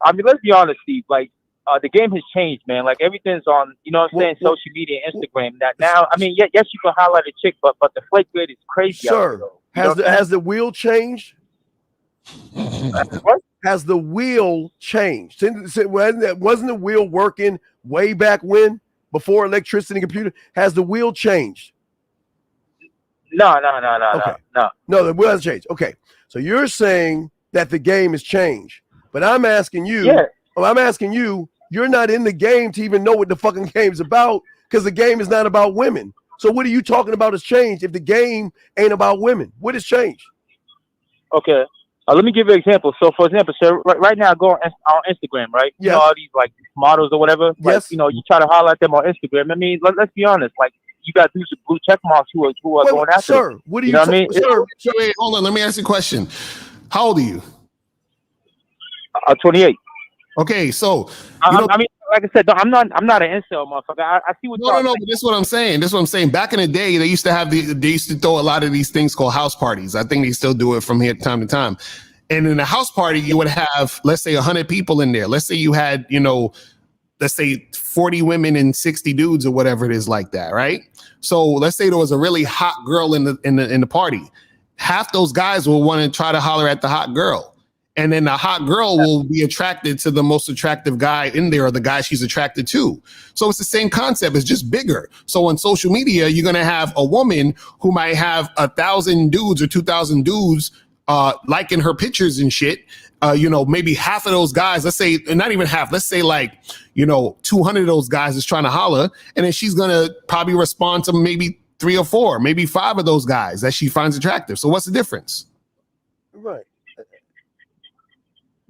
I mean, let's be honest, Steve. Like, the game has changed, man. Like, everything's on, you know what I'm saying, social media, Instagram. That now, I mean, yes, you can highlight a chick, but the flake rate is crazy. Sir, has the wheel changed? What? has the wheel changed? Wasn't the wheel working way back when, before electricity and computer? Has the wheel changed? No, the wheel hasn't changed. Okay, so you're saying that the game has changed, but I'm asking you. Yeah. I'm asking you. You're not in the game to even know what the fucking game's about, because the game is not about women. So what are you talking about has changed if the game ain't about women? What has changed? Okay. Let me give you an example. So, for example, sir, right now I go on Instagram, right? Yes. You know, all these like models or whatever. Yes. Like, you know, you try to holler at them on Instagram. I mean, let's be honest. Like, you got these blue check marks who are going after. Sir, what do you? Know what I mean? Sir, wait, hold on. Let me ask you a question. How old are you? 28. Okay, so I mean, like I said, I'm not an incel, motherfucker. I see what. No. But this is what I'm saying. Back in the day, they used to throw a lot of these things called house parties. I think they still do it from here time to time. And in a house party, you would have, let's say, 100 people in there. Let's say you had, let's say 40 women and 60 dudes or whatever it is like that, right? So let's say there was a really hot girl in the party. Half those guys will want to try to holler at the hot girl. And then the hot girl will be attracted to the most attractive guy in there, or the guy she's attracted to. So it's the same concept. It's just bigger. So on social media, you're going to have a woman who might have 1,000 dudes or 2,000 dudes liking her pictures and shit. Maybe half of those guys, let's say, not even half, let's say 200 of those guys is trying to holler. And then she's going to probably respond to maybe 3 or 4, maybe 5 of those guys that she finds attractive. So what's the difference? Right.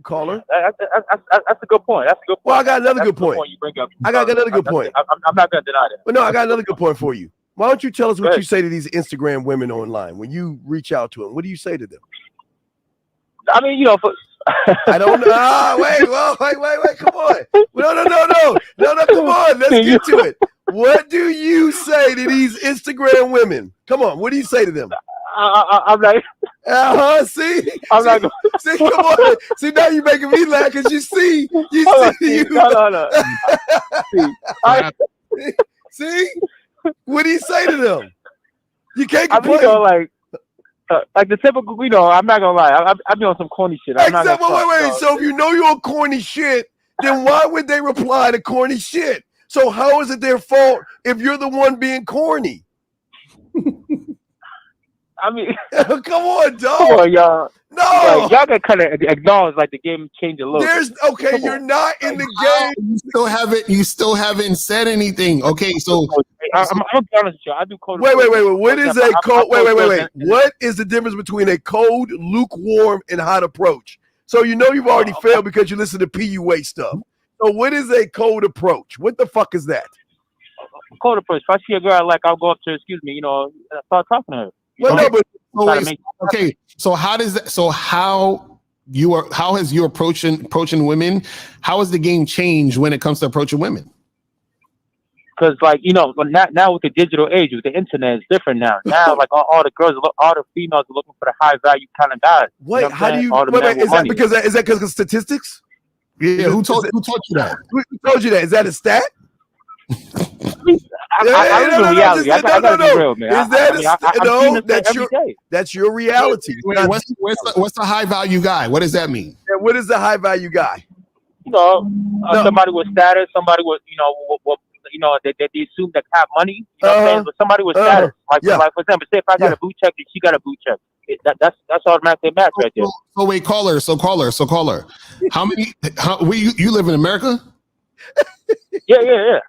Caller. That's a good point. Well, I got another good point. You bring up. I got another good point. I'm not going to deny that. But no, I got another good point for you. Why don't you tell us what you say to these Instagram women online when you reach out to them? What do you say to them? I mean, I don't know. Wait. Come on. No. Come on. Let's get to it. What do you say to these Instagram women? Come on. What do you say to them? I'm like, See, I'm not going. See, come on. See, now you're making me laugh because you see. No. See, what do you say to them? You can't complain. Like the typical, I'm not gonna lie. I'm doing some corny shit. Wait. So if you know you're on corny shit, then why would they reply to corny shit? So how is it their fault if you're the one being corny? I mean, come on, dog. Come on, y'all. No, y'all gotta kind of acknowledge the game changed a little. You're not in the game. You still haven't said anything. Okay, so I'm gonna be honest with you. I do cold. Wait. What is a cold? Wait. What is the difference between a cold, lukewarm, and hot approach? So you've already failed because you listen to PUA stuff. So what is a cold approach? What the fuck is that? Cold approach. If I see a girl I like, I'll go up to her, excuse me, start talking to her. Okay. So how does that? So how has you approaching women? How has the game changed when it comes to approaching women? Because now with the digital age, with the internet, it's different now. Now all the girls, all the females are looking for the high value kind of guys. Wait, how do you? Wait. Is that because of statistics? Yeah. Who taught you that? Who told you that? Is that a stat? I live in reality. I gotta be real, man. Is that that's your reality. What's the high value guy? What does that mean? What is the high value guy? Somebody with status, somebody with they assume they have money. You know what I'm saying? But somebody with status, like for example, say if I got a blue check and she got a blue check, that's automatically match right there. So wait, caller. How many? You live in America? Yeah.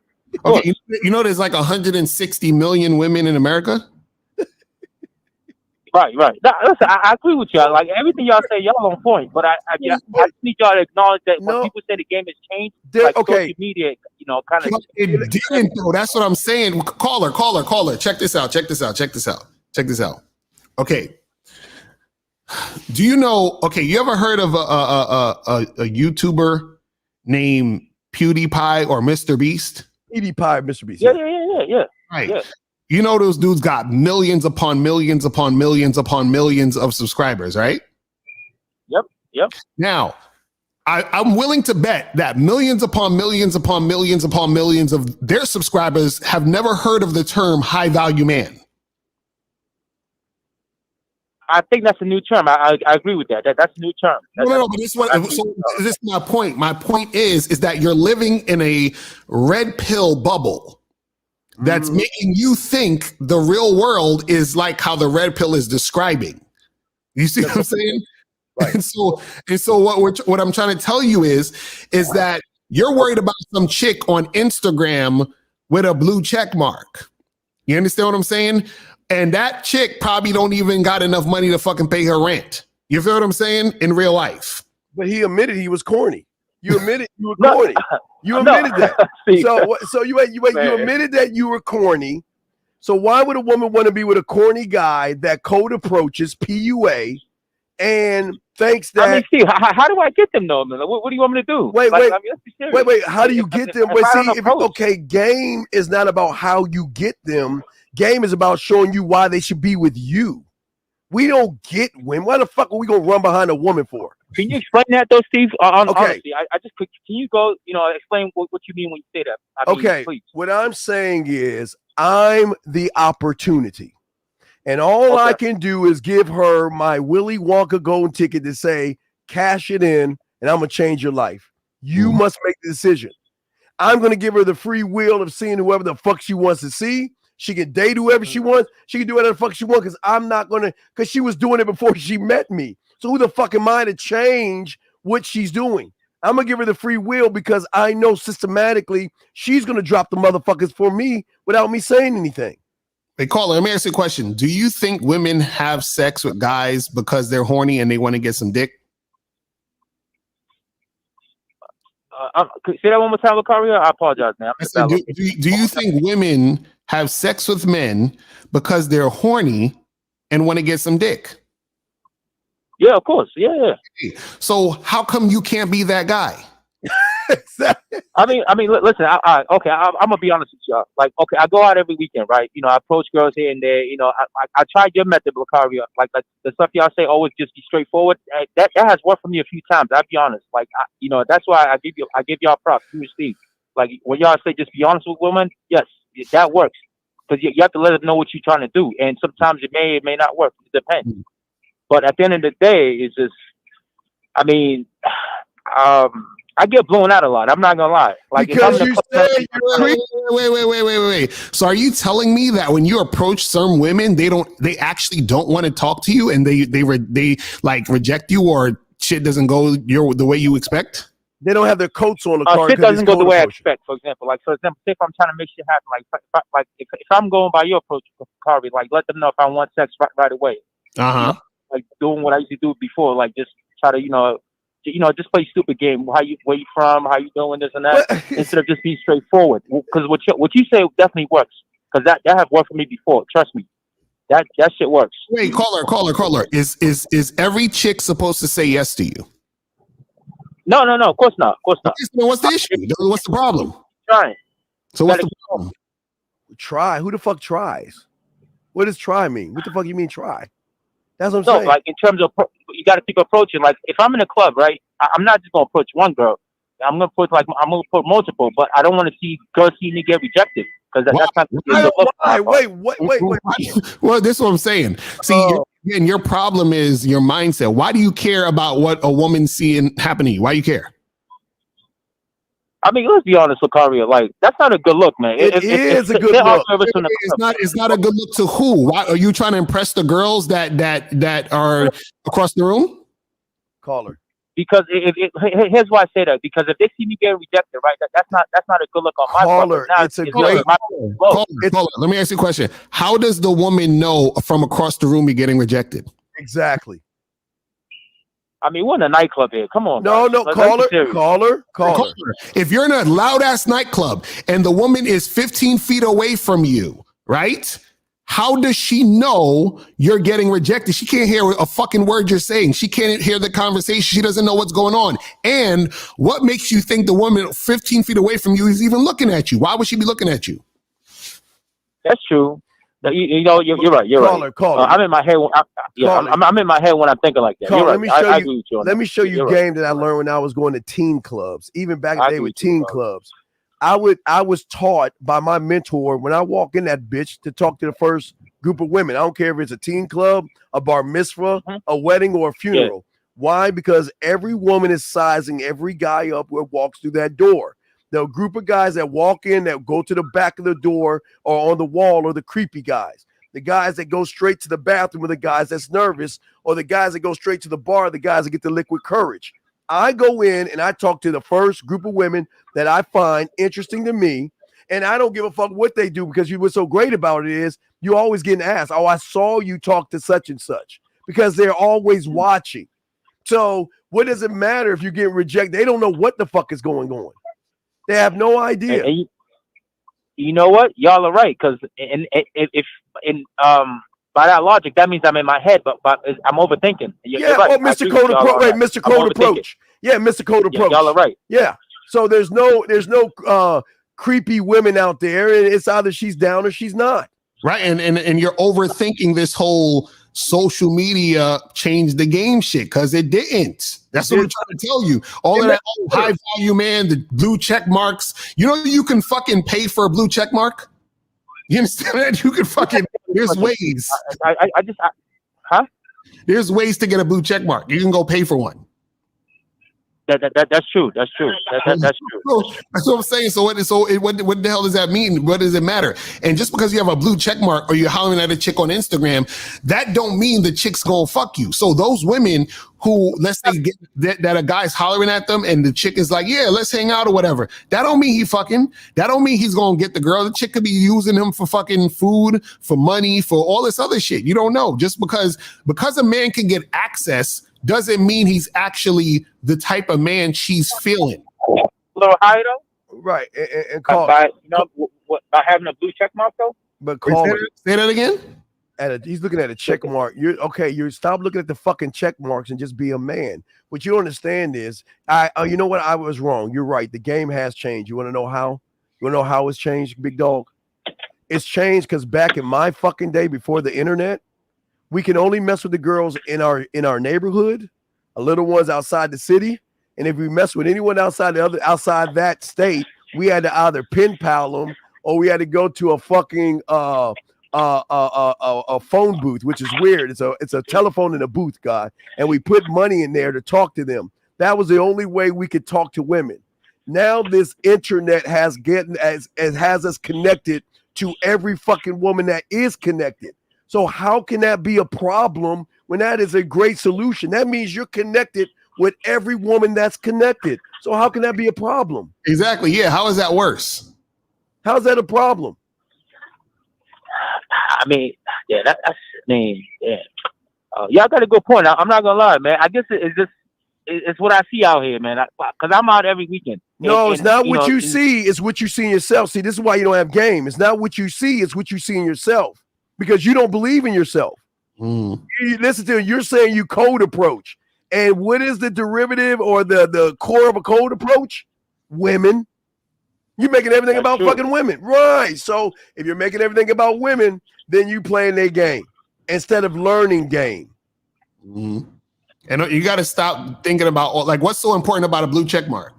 Okay, there's 160 million women in America. Right. Now, listen, I agree with y'all. Like everything y'all say, y'all on point. But I just need y'all to acknowledge that when people say the game has changed, social media, kind of. It didn't though. That's what I'm saying. Caller. Check this out. Okay. Do you know? Okay, you ever heard of a YouTuber named PewDiePie or Mr. Beast? PewDiePie, Mr. Beast. Yeah. Right. Yeah. You know those dudes got millions upon millions upon millions upon millions of subscribers, right? Yep. Now, I'm willing to bet that millions upon millions upon millions upon millions of their subscribers have never heard of the term high value man. I think that's a new term. I agree with that. That's a new term. No, but this is my point. My point is that you're living in a red pill bubble that's making you think the real world is like how the red pill is describing. You see what I'm saying? Right. And so what I'm trying to tell you is that you're worried about some chick on Instagram with a blue check mark. You understand what I'm saying? And that chick probably don't even got enough money to fucking pay her rent. You feel what I'm saying? In real life. But he admitted he was corny. You admitted you were corny. You admitted that. So you admitted that you were corny. So why would a woman want to be with a corny guy that cold approaches PUA and thinks that? I mean, Steve, how do I get them though? What do you want me to do? Wait. How do you get them? Game is not about how you get them. Game is about showing you why they should be with you. We don't get women. Why the fuck are we gonna run behind a woman for? Can you explain that though, Steve? Honestly, I just can you go? Explain what you mean when you say that. Please. What I'm saying is I'm the opportunity, and all I can do is give her my Willy Wonka golden ticket to say, cash it in, and I'm gonna change your life. You must make the decision. I'm gonna give her the free will of seeing whoever the fuck she wants to see. She can date whoever she wants. She can do whatever the fuck she wants because she was doing it before she met me. So who the fuck am I to change what she's doing? I'm going to give her the free will because I know systematically she's going to drop the motherfuckers for me without me saying anything. Hey, caller, let me ask you a question. Do you think women have sex with guys because they're horny and they want to get some dick? Say that one more time, Lucario. I apologize, man. Do you think women have sex with men because they're horny and want to get some dick? Yeah, of course. Yeah. So how come you can't be that guy? I mean, listen. I'm gonna be honest with y'all. Like, I go out every weekend, right? I approach girls here and there. I tried your method, Lucario. Like the stuff y'all say, always just be straightforward. That has worked for me a few times. I'll be honest. Like, that's why I give y'all props. You Steve. Like when y'all say just be honest with women, yes, that works. Because you have to let them know what you're trying to do, and sometimes it may not work. It depends. But at the end of the day, it's just, I mean, I get blown out a lot. I'm not gonna lie. Like, because you say wait. So are you telling me that when you approach some women, they actually don't want to talk to you, and they like reject you, or shit doesn't go the way you expect? They don't have their coats on the car. Shit doesn't go the way I expect. For example, if I'm trying to make shit happen, if I'm going by your approach, Carvey, like let them know if I want sex right away. Like doing what I used to do before, like just try to just play stupid game. Where you from? How you doing? This and that. Instead of just being straightforward. Because what you say definitely works. Because that have worked for me before. Trust me. That shit works. Wait, caller. Is every chick supposed to say yes to you? No. Of course not. What's the issue? What's the problem? Trying. So what's the problem? Try. Who the fuck tries? What does try mean? What the fuck you mean try? That's what I'm saying. Like in terms of you got to keep approaching. Like if I'm in a club, right? I'm not just gonna approach one girl. I'm gonna put multiple, but I don't want to see girls see me get rejected because that's not. Wait. Well, this is what I'm saying. See, again, your problem is your mindset. Why do you care about what a woman's seeing happen to you? Why do you care? I mean, let's be honest, Lucario. Like, that's not a good look, man. It is a good look. It's not a good look to who? Why are you trying to impress the girls that are across the room? Caller. Because here's why I say that. Because if they see me getting rejected, right, that's not a good look on my part. It's a great caller. Let me ask you a question. How does the woman know from across the room you're getting rejected? Exactly. I mean, we're in a nightclub here. Come on. No, caller. If you're in a loud ass nightclub and the woman is 15 feet away from you, right? How does she know you're getting rejected? She can't hear a fucking word you're saying. She can't hear the conversation. She doesn't know what's going on. And what makes you think the woman 15 feet away from you is even looking at you? Why would she be looking at you? That's true. You're right. Caller. I'm in my head. I'm in my head when I'm thinking like that. Caller, you're right. I agree with you. Let me show you a game that I learned when I was going to teen clubs. Even back in the day with teen clubs, I was taught by my mentor when I walk in that bitch to talk to the first group of women. I don't care if it's a teen club, a bar mitzvah, a wedding, or a funeral. Why? Because every woman is sizing every guy up who walks through that door. The group of guys that walk in, that go to the back of the door or on the wall, are the creepy guys. The guys that go straight to the bathroom are the guys that's nervous, or the guys that go straight to the bar are the guys that get the liquid courage. I go in and I talk to the first group of women that I find interesting to me, and I don't give a fuck what they do, because what's so great about it is you always getting asked, oh, I saw you talk to such and such, because they're always watching. So what does it matter if you get rejected? They don't know what the fuck is going on. They have no idea. And you know what? Y'all are right, because by that logic, that means I'm in my head, but I'm overthinking. You're right. Mr. Code Approach. Right, Mr. Code Approach. Yeah, Mr. Code Approach. Y'all are right. Yeah. So there's no creepy women out there, and it's either she's down or she's not. Right, and you're overthinking this whole social media changed the game shit, because it didn't. That's what I'm trying to tell you. All of that high value, man, the blue check marks. You know, you can fucking pay for a blue check mark. You understand that? You can fucking, there's ways. There's ways to get a blue check mark. You can go pay for one. That's true. That's true. That's true. That's what I'm saying. So what the hell does that mean? What does it matter? And just because you have a blue check mark or you're hollering at a chick on Instagram, that don't mean the chick's gonna fuck you. So those women who, let's say that a guy's hollering at them and the chick is like, yeah, let's hang out or whatever, that don't mean he fucking. That don't mean he's gonna get the girl. The chick could be using him for fucking food, for money, for all this other shit. You don't know. Just because a man can get access doesn't mean he's actually the type of man she's feeling. A little higher though, right? And call by having a blue check mark though. But call say that again. He's looking at a check mark. You stop looking at the fucking check marks and just be a man. What you understand is, you know what? I was wrong. You're right. The game has changed. You want to know how? You want to know how it's changed, big dog? It's changed because back in my fucking day, before the internet, we can only mess with the girls in our neighborhood, a little ones outside the city, and if we mess with anyone outside that state, we had to either pen pal them or we had to go to a fucking a phone booth, which is weird. It's a telephone in a booth, guy, and we put money in there to talk to them. That was the only way we could talk to women. Now this internet has us connected to every fucking woman that is connected. So how can that be a problem when that is a great solution? That means you're connected with every woman that's connected. So how can that be a problem? Exactly. Yeah. How is that worse? How's that a problem? I mean, yeah, y'all got a good point. I'm not gonna lie, man. I guess it's what I see out here, man. Because I'm out every weekend. No, it's not what you see. It's what you see in yourself. See, this is why you don't have game. It's not what you see. It's what you see in yourself. Because you don't believe in yourself. You listen to it, you're saying you code approach. And what is the derivative or the core of a code approach? Women. You're making everything about fucking women. Right. So if you're making everything about women, then you playing their game instead of learning game. And you got to stop thinking about, like, what's so important about a blue check mark?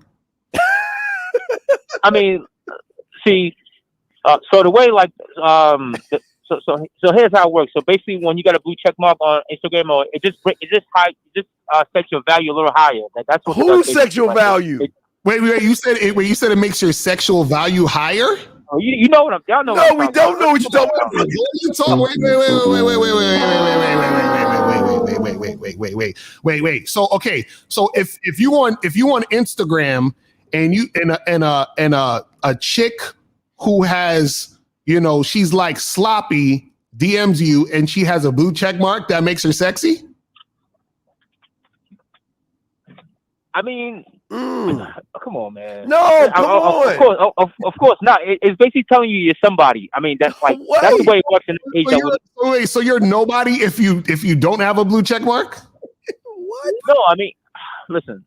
I mean, see, so the way, like, So here's how it works. So basically, when you got a blue check mark on Instagram, or it just sets your value a little higher. That's what. Who's sexual value? Wait, you said it makes your sexual value higher? Oh, you know what y'all know. No, we don't know what you're talking about. Wait. So okay, so if you on Instagram and you and a chick who has, you know, she's like sloppy, DMs you and she has a blue check mark, that makes her sexy? I mean, come on, man. No, come on. Of course not. It's basically telling you you're somebody. I mean, that's like that's the way it works in the age. So you're nobody if you don't have a blue check mark? What? No, I mean, listen.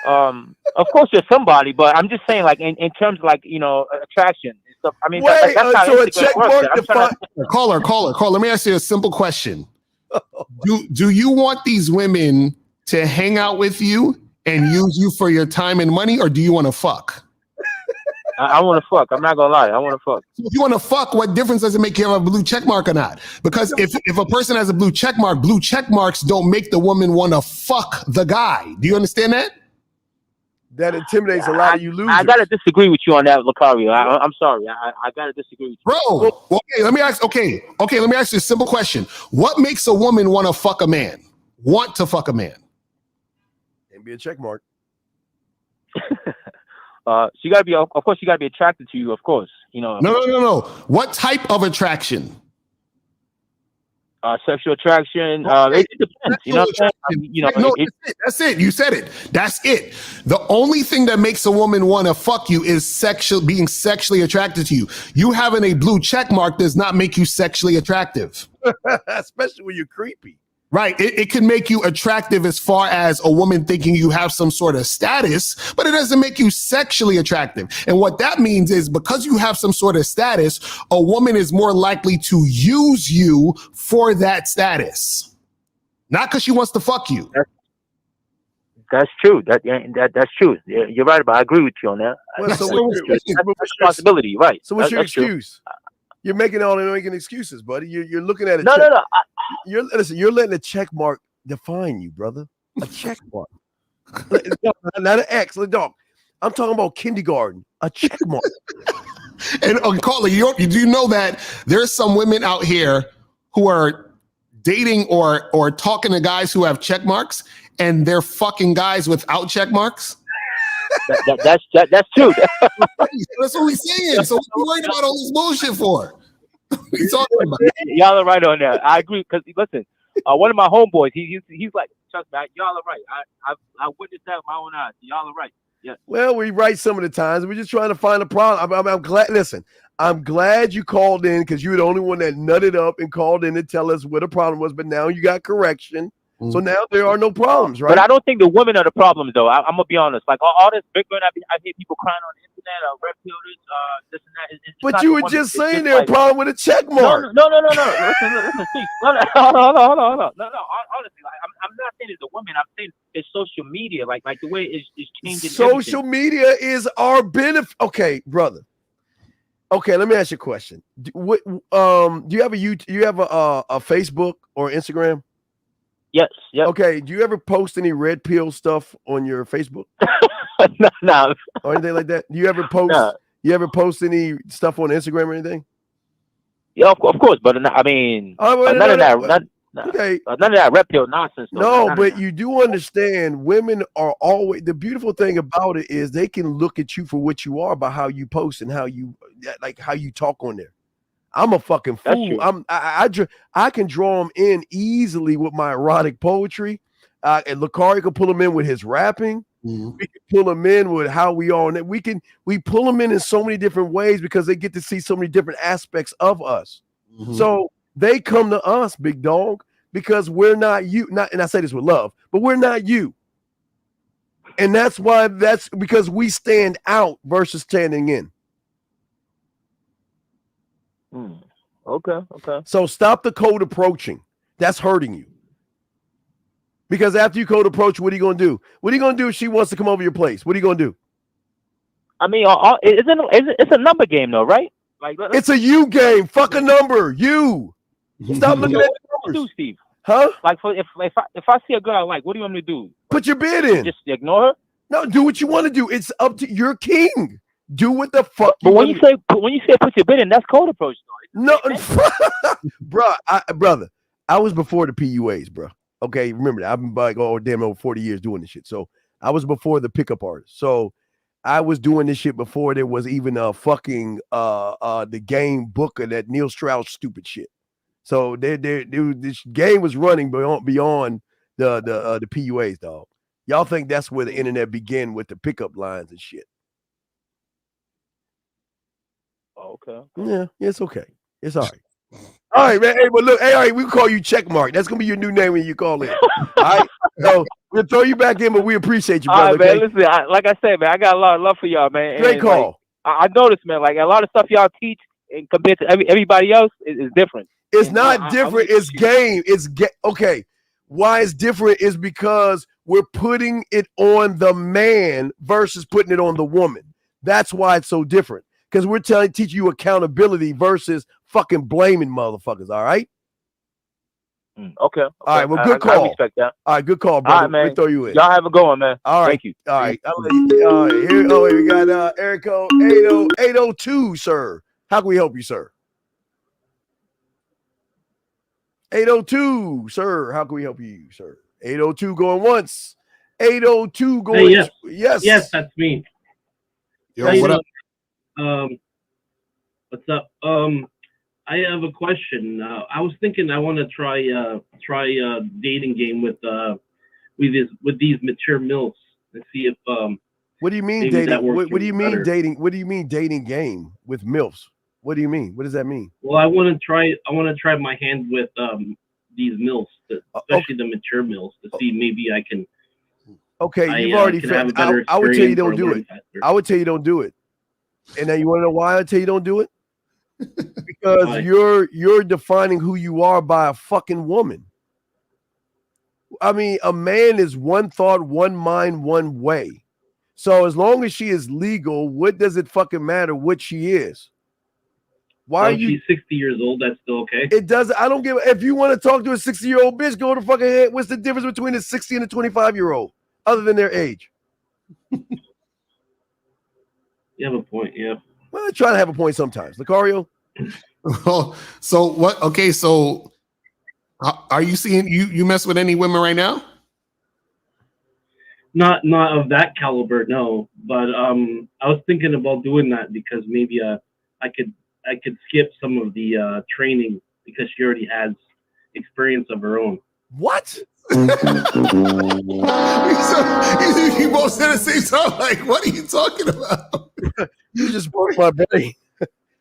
Of course you're somebody, but I'm just saying, like in terms of, like, you know, attraction and stuff. I mean, that's how so a check mark. Caller. Let me ask you a simple question. Do you want these women to hang out with you and use you for your time and money, or do you want to fuck? I want to fuck. I'm not gonna lie. I want to fuck. So if you want to fuck, what difference does it make you have a blue check mark or not? Because if a person has a blue check marks don't make the woman want to fuck the guy. Do you understand that? That intimidates a lot of you losers. I gotta disagree with you on that, Lucario. I'm sorry. I gotta disagree with you. Bro, okay, let me ask. Okay, let me ask you a simple question. What makes a woman want to fuck a man? Want to fuck a man? And be a check mark. She gotta be. Of course, she gotta be attracted to you. Of course, you know. No. What type of attraction? Sexual attraction. It depends. You know what I'm saying? You know, that's it. You said it. That's it. The only thing that makes a woman want to fuck you is being sexually attracted to you. You having a blue check mark does not make you sexually attractive. Especially when you're creepy. Right. It can make you attractive as far as a woman thinking you have some sort of status, but it doesn't make you sexually attractive. And what that means is because you have some sort of status, a woman is more likely to use you for that status. Not because she wants to fuck you. That's true. That's true. You're right, but I agree with you on that. Well, so that's responsibility, right? So what's your excuse? True. You're making excuses, buddy. You're looking at it. No. You're letting a check mark define you, brother. A check mark. Not an X, dog. I'm talking about kindergarten. A check mark. And Carla, do you know that there's some women out here who are dating or talking to guys who have check marks, and they're fucking guys without check marks? That's true. That's what we're saying. So what are you worried about all this bullshit for? What are you talking about? Y'all are right on that. I agree. Because listen, one of my homeboys, he's like, trust me, y'all are right. I witnessed that with my own eyes. Y'all are right. Yeah. Well, we right some of the times. We're just trying to find a problem. I'm glad. Listen, I'm glad you called in because you were the only one that nutted up and called in to tell us what the problem was. But now you got correction. So now there are no problems, right? But I don't think the women are the problems, though. I'm gonna be honest. Like all this big gun, I hear people crying on the internet, red pillers, this and that. It's but you were just saying there's a problem with a check mark. No. Listen, see. Hold on. No. Honestly, like, I'm not saying it's the women. I'm saying it's social media, like the way it's changing. Social media is our benefit. Okay, brother. Okay, let me ask you a question. Do you have a Facebook or Instagram? Yes. Okay. Do you ever post any red pill stuff on your Facebook? No. Or anything like that? Do you ever post? No. You ever post any stuff on Instagram or anything? Yeah, of course. But I mean, none of that red pill nonsense. No, but you do understand. Women are always. The beautiful thing about it is they can look at you for what you are by how you post and how you talk on there. I'm a fucking fool. I can draw them in easily with my erotic poetry. And Lucario can pull them in with his rapping. Mm-hmm. We can pull them in with how we are. And we pull them in so many different ways because they get to see so many different aspects of us. Mm-hmm. So they come to us, big dog, because we're not you. And I say this with love, but we're not you. And that's because we stand out versus standing in. Okay. So stop the cold approaching. That's hurting you. Because after you cold approach, what are you going to do? What are you going to do if she wants to come over your place? What are you going to do? I mean, it's a number game, though, right? Like it's a you game. Fuck a number. You. Stop looking at numbers. Do, Steve? Huh? Like if I see a girl, like, what do you want me to do? Put your bid in. Just ignore her? No, do what you want to do. It's up to your king. Do what the fuck. But when you say put your bid in, that's cold approach, though. No, brother, I was before the PUAs, bro. Okay, remember that. I've been like over 40 years doing this shit. So I was before the pickup artist. So I was doing this shit before there was even a fucking the game book of that Neil Strauss stupid shit. So this game was running beyond the PUAs, dog. Y'all think that's where the internet began with the pickup lines and shit? Okay. Yeah, it's okay. It's all right. All right, man. Hey, but look, all right, we call you Checkmark. That's gonna be your new name when you call in. All right. So we'll throw you back in, but we appreciate you, brother. All right, man. Okay? Listen, like I said, man, I got a lot of love for y'all, man. Great call. Like, I noticed, man, like a lot of stuff y'all teach and compared to everybody else is different. It's not different. It's game. Okay. Why it's different is because we're putting it on the man versus putting it on the woman. That's why it's so different. Because we're teaching you accountability versus fucking blaming motherfuckers. All right. Okay. All right. Well, good call. I respect that. All right. Good call, brother. All right, man. Let me throw you in. Y'all have a good one, man. All right. Thank you. All right. All right. Here. Oh, wait, we got Erico 802, sir. How can we help you, sir? 802, sir. How can we help you, sir? 802 going once. 802 going. Hey, yes. Yes, that's me. Yo, what up? What's up? I have a question. I was thinking I want to try a dating game with these mature milfs and see if What do you mean dating? What do you mean dating? What do you mean dating game with milfs? What do you mean? What does that mean? Well, I want to try my hand with these milfs, especially the mature milfs, to see maybe I can. Okay, you've already found. I would tell you don't do it. I would tell you don't do it. And then you want to know why I tell you don't do it? Because you're defining who you are by a fucking woman. I mean, a man is one thought, one mind, one way. So as long as she is legal, what does it fucking matter what she is? Why are you? She's 60 years old. That's still okay. It doesn't. I don't give. If you want to talk to a 60-year-old bitch, go to fucking head. What's the difference between a 60 and a 25-year-old, other than their age? You have a point. Yeah. Well, I try to have a point sometimes. Lucario. So what? Okay, so are you seeing you mess with any women right now? Not of that caliber, no. But I was thinking about doing that because maybe I could skip some of the training because she already has experience of her own. What? You both said at the same time. Like, what are you talking about? You just broke my brain.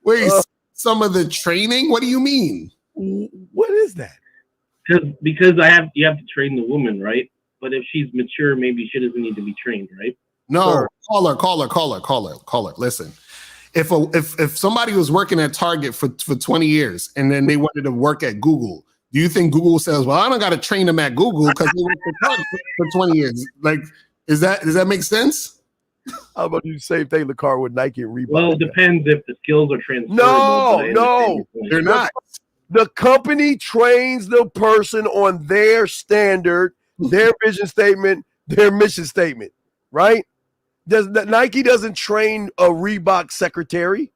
Wait, some of the training? What do you mean? What is that? Because you have to train the woman, right? But if she's mature, maybe she doesn't need to be trained, right? No, sure. Call her. Listen, if somebody was working at Target for 20 years and then they wanted to work at Google, do you think Google says, "Well, I don't got to train them at Google because they worked at Target for 20 years"? Like, does that make sense? How about you same thing, the car with Nike and Reebok? Well, it depends if the skills are transferable. No, they're not. The company trains the person on their standard, their vision statement, their mission statement, right? Nike doesn't train a Reebok secretary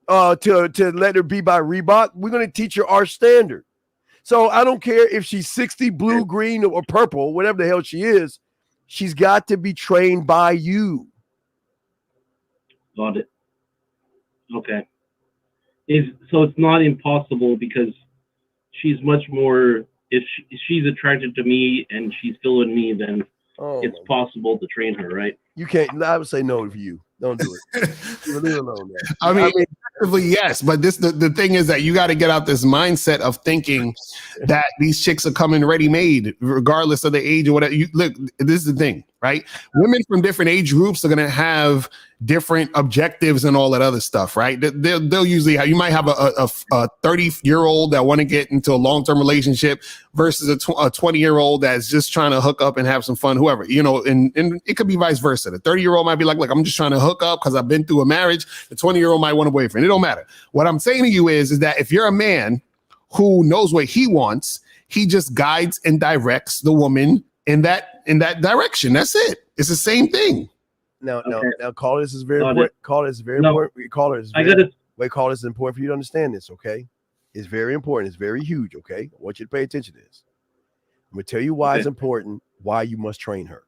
to let her be by Reebok. We're going to teach her our standard. So I don't care if she's 60, blue, green, or purple, whatever the hell she is. She's got to be trained by you. Got it. Okay. So it's not impossible because she's much more. If she's attracted to me and she's still in me, then it's possible to train her, right? You can't. I would say no to you. Don't do it. Leave it alone, man. I mean, yes, but the thing is that you got to get out this mindset of thinking that these chicks are coming ready-made, regardless of the age or whatever. Look, this is the thing, right? Women from different age groups are going to have different objectives and all that other stuff, right? They'll usually have, you might have a 30-year-old that want to get into a long-term relationship versus a 20-year-old that's just trying to hook up and have some fun, whoever, and it could be vice versa. The 30-year-old might be like, look, I'm just trying to hook up because I've been through a marriage. The 20-year-old might want a boyfriend. It don't matter. What I'm saying to you is that if you're a man who knows what he wants, he just guides and directs the woman in that direction. That's it. It's the same thing. Now, caller, this is very important. Caller, this is very important. Caller, is important for you to understand this, okay? It's very important. It's very huge, okay? I want you to pay attention to this. I'm going to tell you why it's important, why you must train her.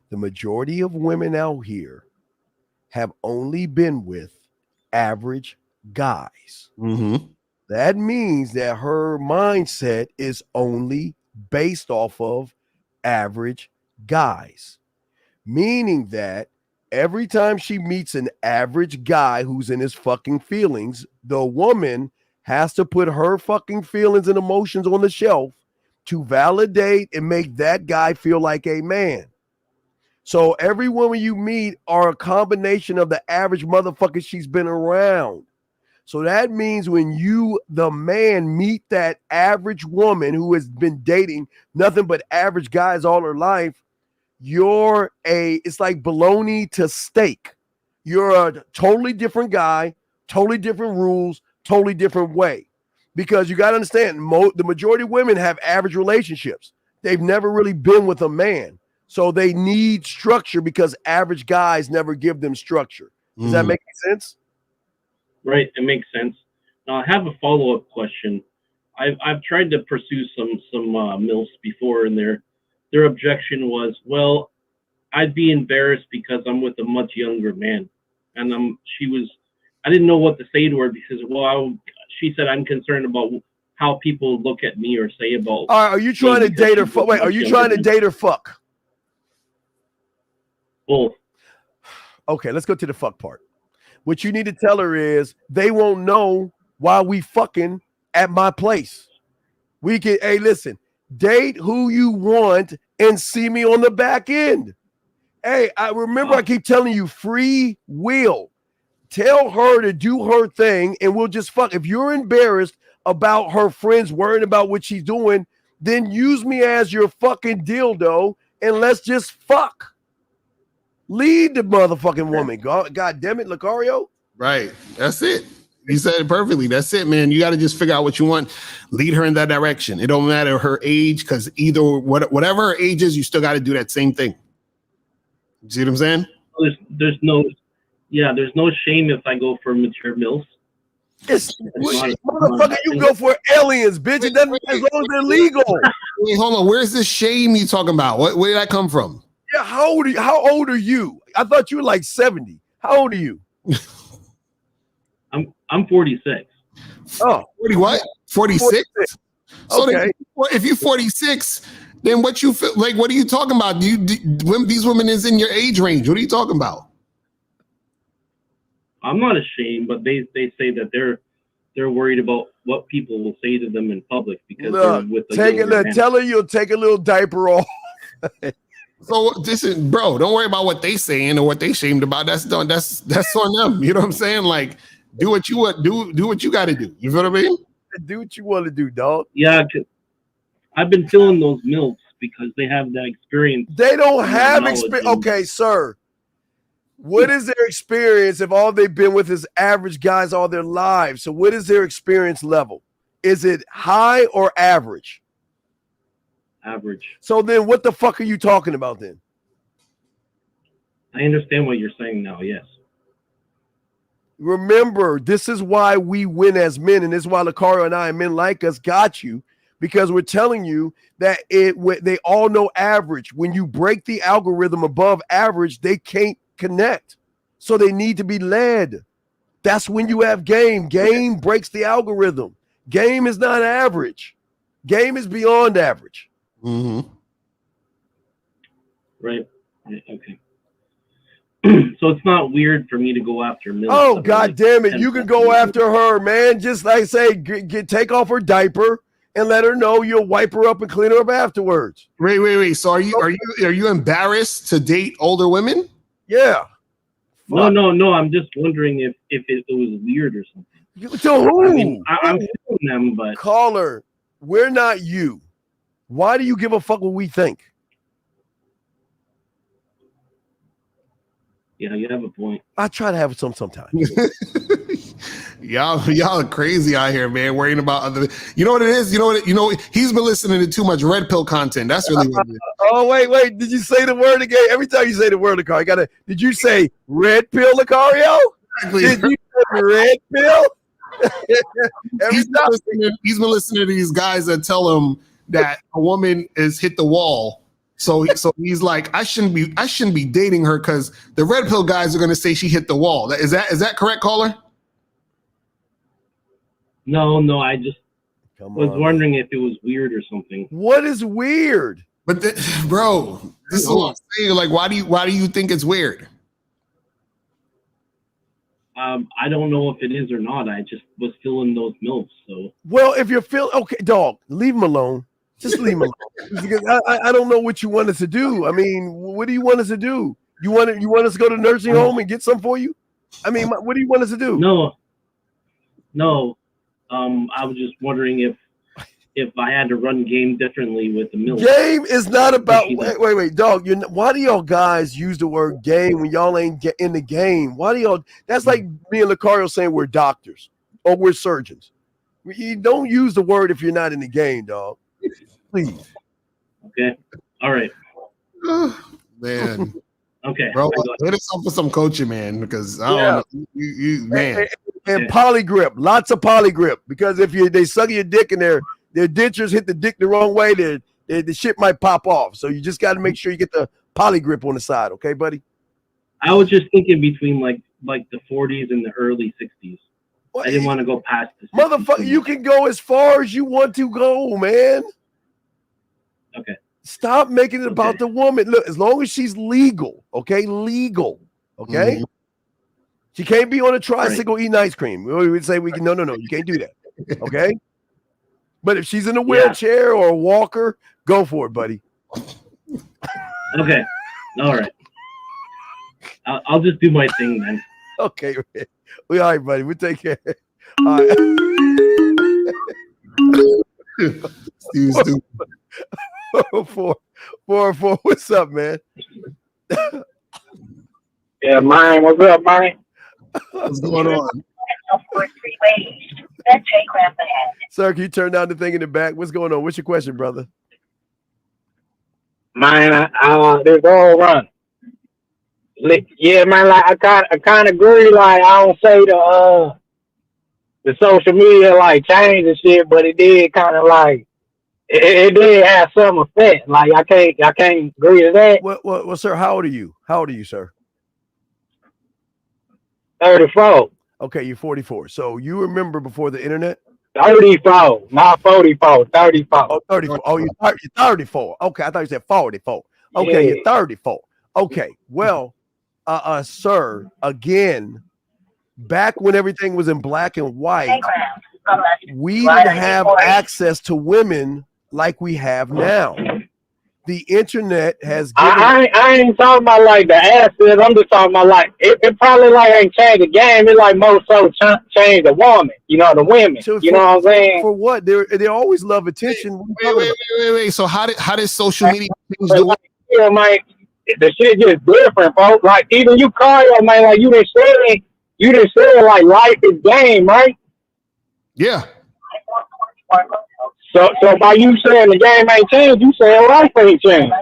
The majority of women out here have only been with average guys. Mm-hmm. That means that her mindset is only based off of average guys. Meaning that every time she meets an average guy who's in his fucking feelings, the woman has to put her fucking feelings and emotions on the shelf to validate and make that guy feel like a man. So every woman you meet are a combination of the average motherfucker she's been around. So that means when you, the man, meet that average woman who has been dating nothing but average guys all her life, it's like bologna to steak. You're a totally different guy, totally different rules, totally different way. Because you got to understand, the majority of women have average relationships. They've never really been with a man. So they need structure because average guys never give them structure. Does that make sense? Right, it makes sense. Now I have a follow-up question. I've tried to pursue some MILFs before, and their objection was, well, I'd be embarrassed because I'm with a much younger man, and I didn't know what to say to her because, well, she said I'm concerned about how people look at me or say about. Are you trying to date or fuck? Wait, are you trying to date or fuck? Both. Okay, let's go to the fuck part. What you need to tell her is they won't know why we fucking at my place. We can, hey, listen, date who you want and see me on the back end. Hey, I remember I keep telling you free will. Tell her to do her thing and we'll just fuck. If you're embarrassed about her friends worrying about what she's doing, then use me as your fucking dildo and let's just fuck. Lead the motherfucking woman. God damn it, Lucario. Right. That's it. You said it perfectly. That's it, man. You got to just figure out what you want. Lead her in that direction. It don't matter her age, because either whatever her age is, you still got to do that same thing. You see what I'm saying? There's no shame if I go for mature MILFs. Motherfucker, you go for aliens, bitch. It doesn't as long as they're legal. Wait, hold on. Where's the shame you talking about? Where did that come from? Yeah, how old are you? I thought you were like 70. How old are you? I'm 46. Oh, 40 what? 46? So okay. If you're 46, then what you feel like? What are you talking about? These women is in your age range. What are you talking about? I'm not ashamed, but they say that they're worried about what people will say to them in public because they're with a tell her you'll take a little diaper off. So bro, don't worry about what they saying or what they shamed about. That's on them. You know what I'm saying? Like, do what you want. Do what you got to do. You feel what I mean? Do what you want to do, dog. Yeah, I've been feeling those MILFs because they have that experience. They don't have experience. Okay, sir. What is their experience if all they've been with is average guys all their lives? So what is their experience level? Is it high or average? Average. So then what the fuck are you talking about then? I understand what you're saying now, yes. Remember, this is why we win as men, and this is why Lucario and I and men like us got you, because we're telling you that they all know average. When you break the algorithm above average, they can't connect. So they need to be led. That's when you have game. Game breaks the algorithm. Game is not average. Game is beyond average. Mm-hmm. Right. Okay. So it's not weird for me to go after MILF. Oh, God damn it. You can go after her, man. Just like say, take off her diaper and let her know you'll wipe her up and clean her up afterwards. Wait. So are you embarrassed to date older women? Yeah. No. I'm just wondering if it was weird or something. To who? I mean, I'm feeling them, but caller, we're not you. Why do you give a fuck what we think? Yeah, you have a point. I try to have some sometimes. y'all are crazy out here, man. Worrying about other. You know what it is? You know. He's been listening to too much red pill content. That's really what it is. Oh wait. Did you say the word again? Every time you say the word, Lucario, did you say red pill, Lucario? Exactly. Did you say red pill? He's been listening to these guys that tell him that a woman is hit the wall. So he's like, I shouldn't be dating her because the red pill guys are going to say she hit the wall. Is that correct, caller? No, I just was wondering if it was weird or something. What is weird? But bro, this is what I'm saying. Like, why do you think it's weird? I don't know if it is or not. I just was feeling those MILFs. So well, if you're feeling okay, dog, leave him alone. Just leave him alone. Because I don't know what you want us to do. I mean, what do you want us to do? You want us to go to the nursing home and get some for you? I mean, what do you want us to do? No. I was just wondering if I had to run game differently with the milk. Game is not about. Wait, dog. Why do y'all guys use the word game when y'all ain't in the game? Why do y'all? That's like me and Lucario saying we're doctors or we're surgeons. You don't use the word if you're not in the game, dog. Please. Okay. All right. Man. Okay. Bro, hit us up for some coaching, man, because I don't know. You man. And polygrip, lots of polygrip, because if they suck your dick and their dentures hit the dick the wrong way, the shit might pop off. So you just got to make sure you get the polygrip on the side, okay, buddy? I was just thinking between like the 40s and the early 60s. Well, I didn't want to go past the 60s. Motherfucker, you can go as far as you want to go, man. Okay. Stop making it about the woman. Look, as long as she's legal, okay? Legal, okay? Mm-hmm. She can't be on a tricycle eating ice cream. We would say we can. No, you can't do that. Okay, but if she's in a wheelchair or a walker, go for it, buddy. Okay, all right. I'll just do my thing then. Okay, we all right, buddy. We take care. All right. Steve, 444. What's up, man? Yeah, mine. What's up, mine? What's going on? Sir, can you turn down the thing in the back? What's going on? What's your question, brother? Mine, this all run. Yeah, man, like I kind of agree. Like I don't say the social media like changed and shit, but it did kind of like it did have some effect. Like I can't agree to that. Well, sir, how old are you? How old are you, sir? 34. Okay, you're 44. So you remember before the internet? 34, not 44. 34. Oh, 34. Oh, you're 34. Okay, I thought you said 44. Okay, yeah. You're 34. Okay, well, sir, again, back when everything was in black and white, we didn't have access to women like we have now. The internet has given... I ain't talking about like the assets. I'm just talking about like it probably like ain't changed the game. It like most so changed the woman. You know, the women. So you know what I'm saying? For what? They always love attention. Wait. So how did social media change the woman? Yeah, man, the shit just different, folks. Like even you call your man, like you didn't say like life is game, right? Yeah. So by you saying the game ain't changed, you saying life ain't changed.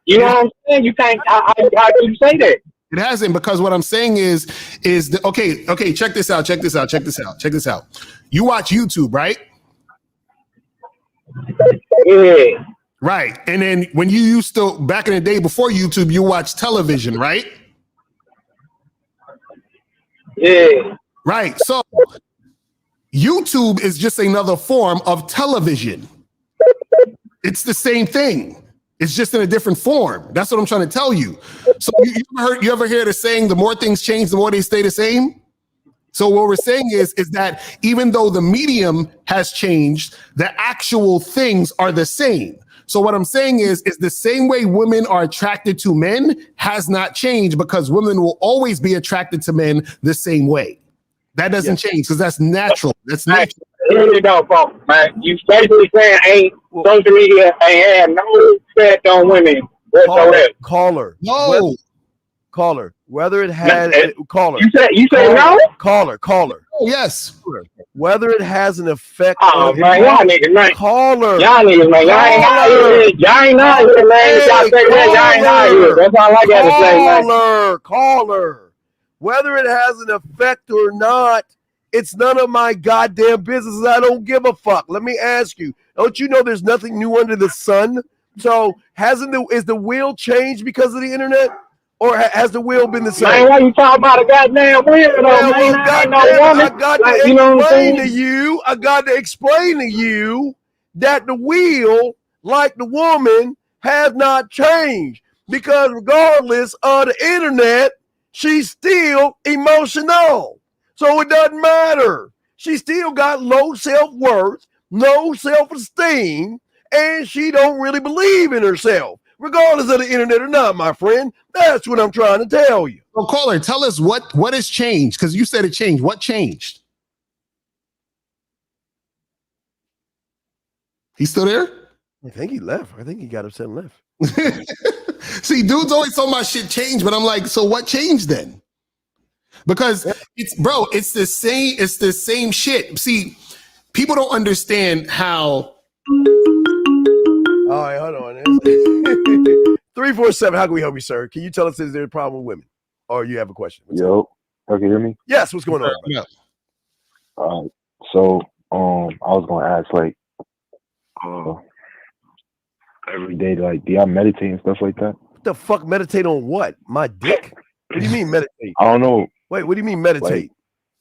You know what I'm saying? You can't. How do you say that? It hasn't, because what I'm saying is okay. Check this out. You watch YouTube, right? Yeah. Right, and then when you used to back in the day before YouTube, you watch television, right? Yeah. Right. So YouTube is just another form of television. It's the same thing. It's just in a different form. That's what I'm trying to tell you. So you ever hear the saying, the more things change, the more they stay the same? So what we're saying is that even though the medium has changed, the actual things are the same. So what I'm saying is the same way women are attracted to men has not changed, because women will always be attracted to men the same way. That doesn't change, because that's natural. That's natural. Really don't, folks, man. You basically saying social media ain't had no effect on women whatsoever. Caller. No. Caller. Whether it has caller. You say no? Caller. Oh, yes. Whether it has an effect on man, y'all niggas, man. Caller. Y'all niggas, man. Y'all ain't out here. Y'all ain't out here, man. Y'all say that, y'all ain't out here. That's all I got to say, man. Caller. Whether it has an effect or not, it's none of my goddamn business. I don't give a fuck. Let me ask you, don't you know there's nothing new under the sun? So is the wheel changed because of the internet? Or has the wheel been the same? Man, why you talking about a goddamn wheel, though, man? I got to explain to you that the wheel, like the woman, has not changed. Because regardless of the internet, she's still emotional. So it doesn't matter. She still got low self-worth, no self-esteem, and she don't really believe in herself, regardless of the internet or not, my friend. That's what I'm trying to tell you. Well, caller, tell us what has changed, because you said it changed. What changed? He's still there? I think he left. I think he got upset and left. See, dudes always talking about shit changed, but I'm like, so what changed then? Because it's the same shit. See, people don't understand how. All right, hold on. 347. How can we help you, sir? Can you tell us is there a problem with women, or you have a question? Yo, can you hear me? Yes. What's going on? Yeah. So I was gonna ask, like, every day, like, do y'all meditate and stuff like that? What the fuck? Meditate on what? My dick? What do you mean meditate? I don't know. Wait, what do you mean meditate? Like,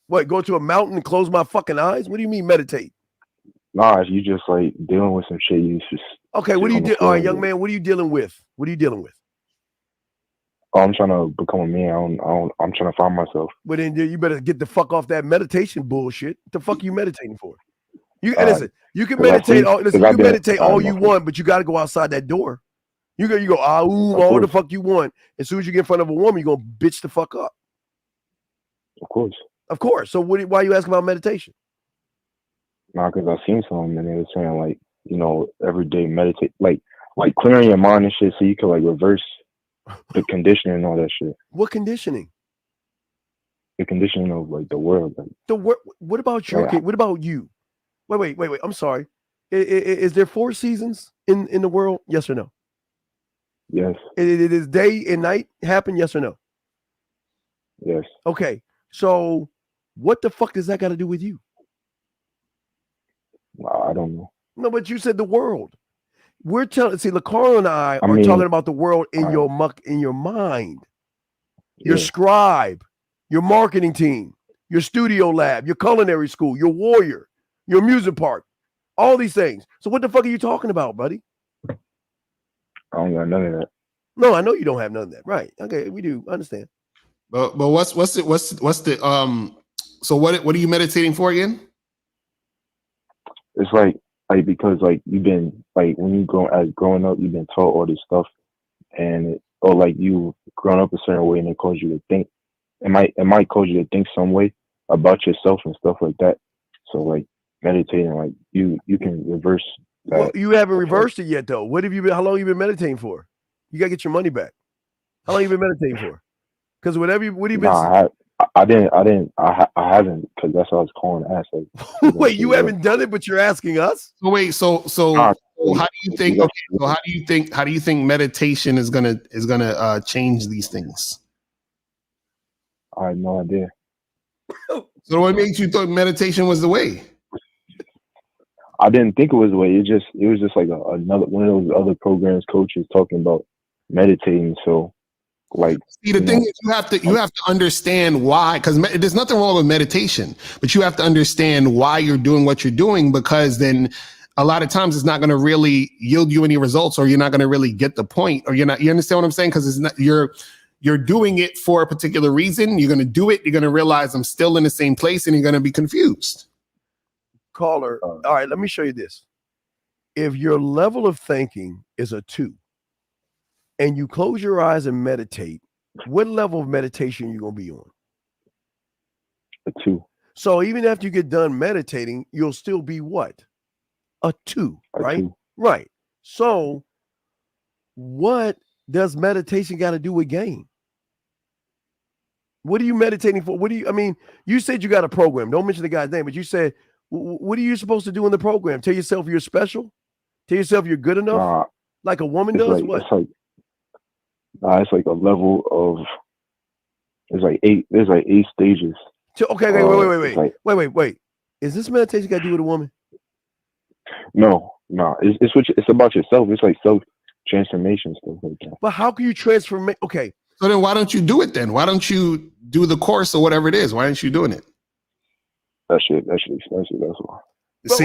what? Go to a mountain and close my fucking eyes? What do you mean meditate? Nah, you just like dealing with some shit. You just okay. What do you do? All right, young man. What are you dealing with? What are you dealing with? Oh, I'm trying to become a man. I'm trying to find myself. But then you better get the fuck off that meditation bullshit. What the fuck are you meditating for? You listen. You can meditate. Listen, you can meditate all you want, but you got to go outside that door. You go all the fuck you want. As soon as you get in front of a woman, you're gonna bitch the fuck up. Of course. So why are you asking about meditation? Nah, because I've seen some and they were saying, like, you know, every day meditate, like clearing your mind and shit, so you can like reverse the conditioning and all that shit. What conditioning? The conditioning of like the world. Like, what about your kid? What about you? Wait. I'm sorry. Is there 4 seasons in the world? Yes or no? Yes. It is day and night happen? Yes or no? Yes. Okay. So what the fuck does that got to do with you? I don't know. No, but you said the world. We're telling. See, LaCarl and I are talking about the world in your mind. Your scribe, your marketing team, your studio lab, your culinary school, your warrior, your music park, all these things. So what the fuck are you talking about, buddy? I don't got none of that. No, I know you don't have none of that. Right? Okay, we do understand. But what's the so what are you meditating for again? It's like because like you've been like when you growing up, you've been taught all this stuff, and like you grown up a certain way, and it caused you to think. It might cause you to think some way about yourself and stuff like that. So like meditating, like you can reverse that. Well, you haven't reversed it yet, though. What have you been? How long have you been meditating for? You gotta get your money back. How long have you been meditating for? Because what have you been? Nah, I haven't, because that's what I was calling to ask. Like, wait, you haven't done it, but you're asking us? So wait, so how do you think? Okay, so how do you think meditation is gonna change these things? I have no idea. So what made you thought meditation was the way? I didn't think it was the way. It was just like another one of those other programs coaches talking about meditating. So. Like, see, the thing is, you have to understand why, because there's nothing wrong with meditation, but you have to understand why you're doing what you're doing, because then a lot of times it's not going to really yield you any results, or you're not going to really get the point, or you understand what I'm saying? Because it's not, you're doing it for a particular reason. You're going to do it. You're going to realize I'm still in the same place, and you're going to be confused. Caller, all right, let me show you this. If your level of thinking is a 2, and you close your eyes and meditate, what level of meditation are you going to be on? A 2. So even after you get done meditating, you'll still be what? A 2, right? 2. Right. So what does meditation got to do with game? What are you meditating for? You said you got a program. Don't mention the guy's name, but you said, what are you supposed to do in the program? Tell yourself you're special? Tell yourself you're good enough? Like a woman does? What? It's like a level of. There's like 8 stages. Okay, wait. Is this meditation got to do with a woman? No. It's about yourself. It's like self-transformation stuff like that. But how can you transform? Okay. So then why don't you do it then? Why don't you do the course or whatever it is? Why aren't you doing it? That shit expensive. That's why. See?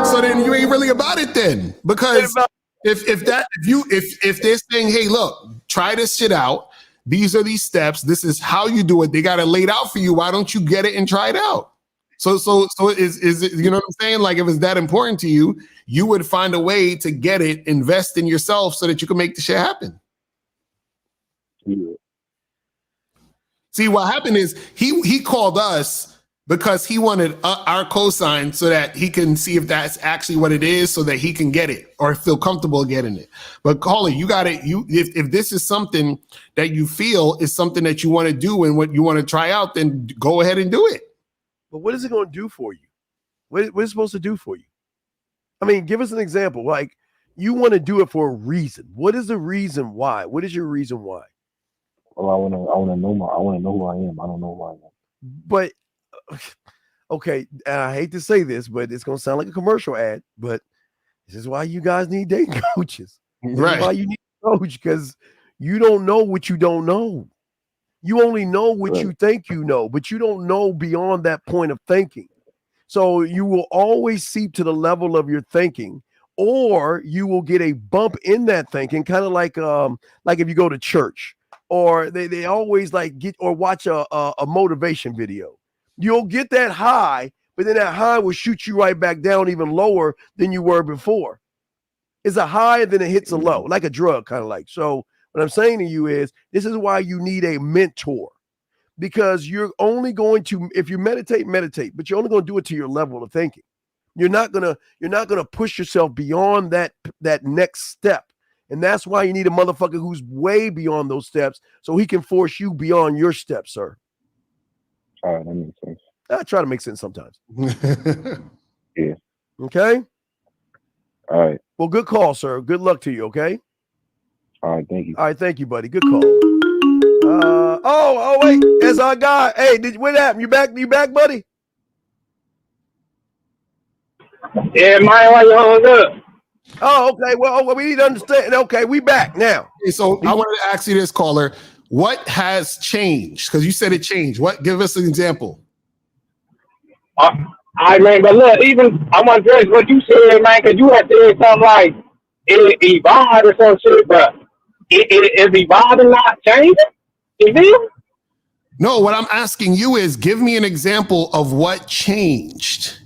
So then you ain't really about it then, because if they're saying, hey, look, try this shit out. These are these steps. This is how you do it. They got it laid out for you. Why don't you get it and try it out? So is it, you know what I'm saying? Like, if it's that important to you, you would find a way to get it, invest in yourself so that you can make the shit happen. Yeah. See, what happened is he called us because he wanted our cosign so that he can see if that's actually what it is, so that he can get it or feel comfortable getting it. But caller, you got it. If this is something that you feel is something that you want to do and what you want to try out, then go ahead and do it. But what is it going to do for you? What is it supposed to do for you? I mean, give us an example. Like, you want to do it for a reason. What is the reason why? What is your reason why? Well, I want to know who I am. I don't know who I am. But okay, and I hate to say this, but it's going to sound like a commercial ad, but this is why you guys need dating coaches. This is why you need a coach, because you don't know what you don't know. You only know what you think you know, but you don't know beyond that point of thinking. So you will always seep to the level of your thinking, or you will get a bump in that thinking, kind of like if you go to church, or they always like get or watch a motivation video. You'll get that high, but then that high will shoot you right back down even lower than you were before. It's a high and then it hits a low, like a drug, kind of like. So what I'm saying to you is, this is why you need a mentor, because you're only going to, if you meditate, but you're only going to do it to your level of thinking. You're not gonna push yourself beyond that next step. And that's why you need a motherfucker who's way beyond those steps, so he can force you beyond your steps, sir. All right, that makes sense. I try to make sense sometimes. Yeah. Okay? All right. Well, good call, sir. Good luck to you, okay? All right, thank you. All right, thank you, buddy. Good call. Wait. It's our guy. Hey, what happened? You back, buddy? Yeah, man, why you hung up? Oh, okay. Well, we need to understand. Okay, we back now. Okay, so I wanted to ask you this, caller. What has changed? Because you said it changed. Give us an example. I mean, but look, even I'm gonna address what you said, man, because you had said something like it evolved or some shit, but is evolving not changing? You feel? No, what I'm asking you is, give me an example of what changed.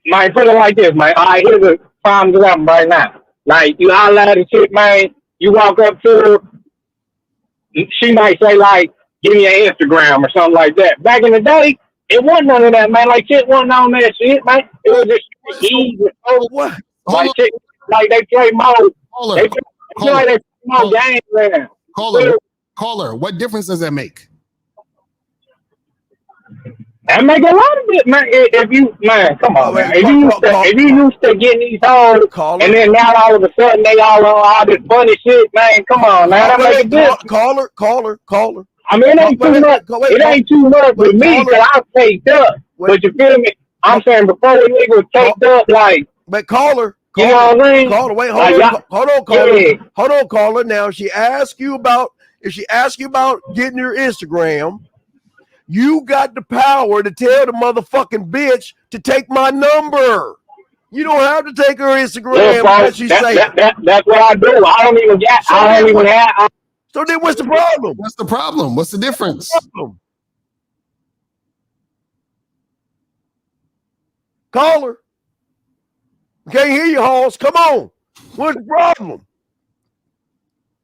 Man, put it like this, man. All right, here's a prime example right now. Like, you holler at a chick, man, you walk up to her, she might say, like, give me an Instagram or something like that. Back in the day, it wasn't none of that, man. Like, shit wasn't on that shit, man. It was just easy. What? Like, shit, like they play more. They play more games there. Caller, what difference does that make? That make a lot of it, man. If you, man, come on, man. If you used to getting these hoes, and then now all of a sudden they all this funny shit, man. Come on, man. That make it Caller. I mean, it ain't too much. It ain't too much with me because I taped up. But you feel me? I'm saying before the nigga was taped up, like. But caller. You know what I mean? Caller, wait, hold on, caller. Yeah. Hold on, caller. Now, if she asks you about getting your Instagram, you got the power to tell the motherfucking bitch to take my number. You don't have to take her Instagram. That's what I do. I don't even have. So then what's the problem? What's the problem? What's the difference? Caller. Can't hear you, Halls. Come on. What's the problem?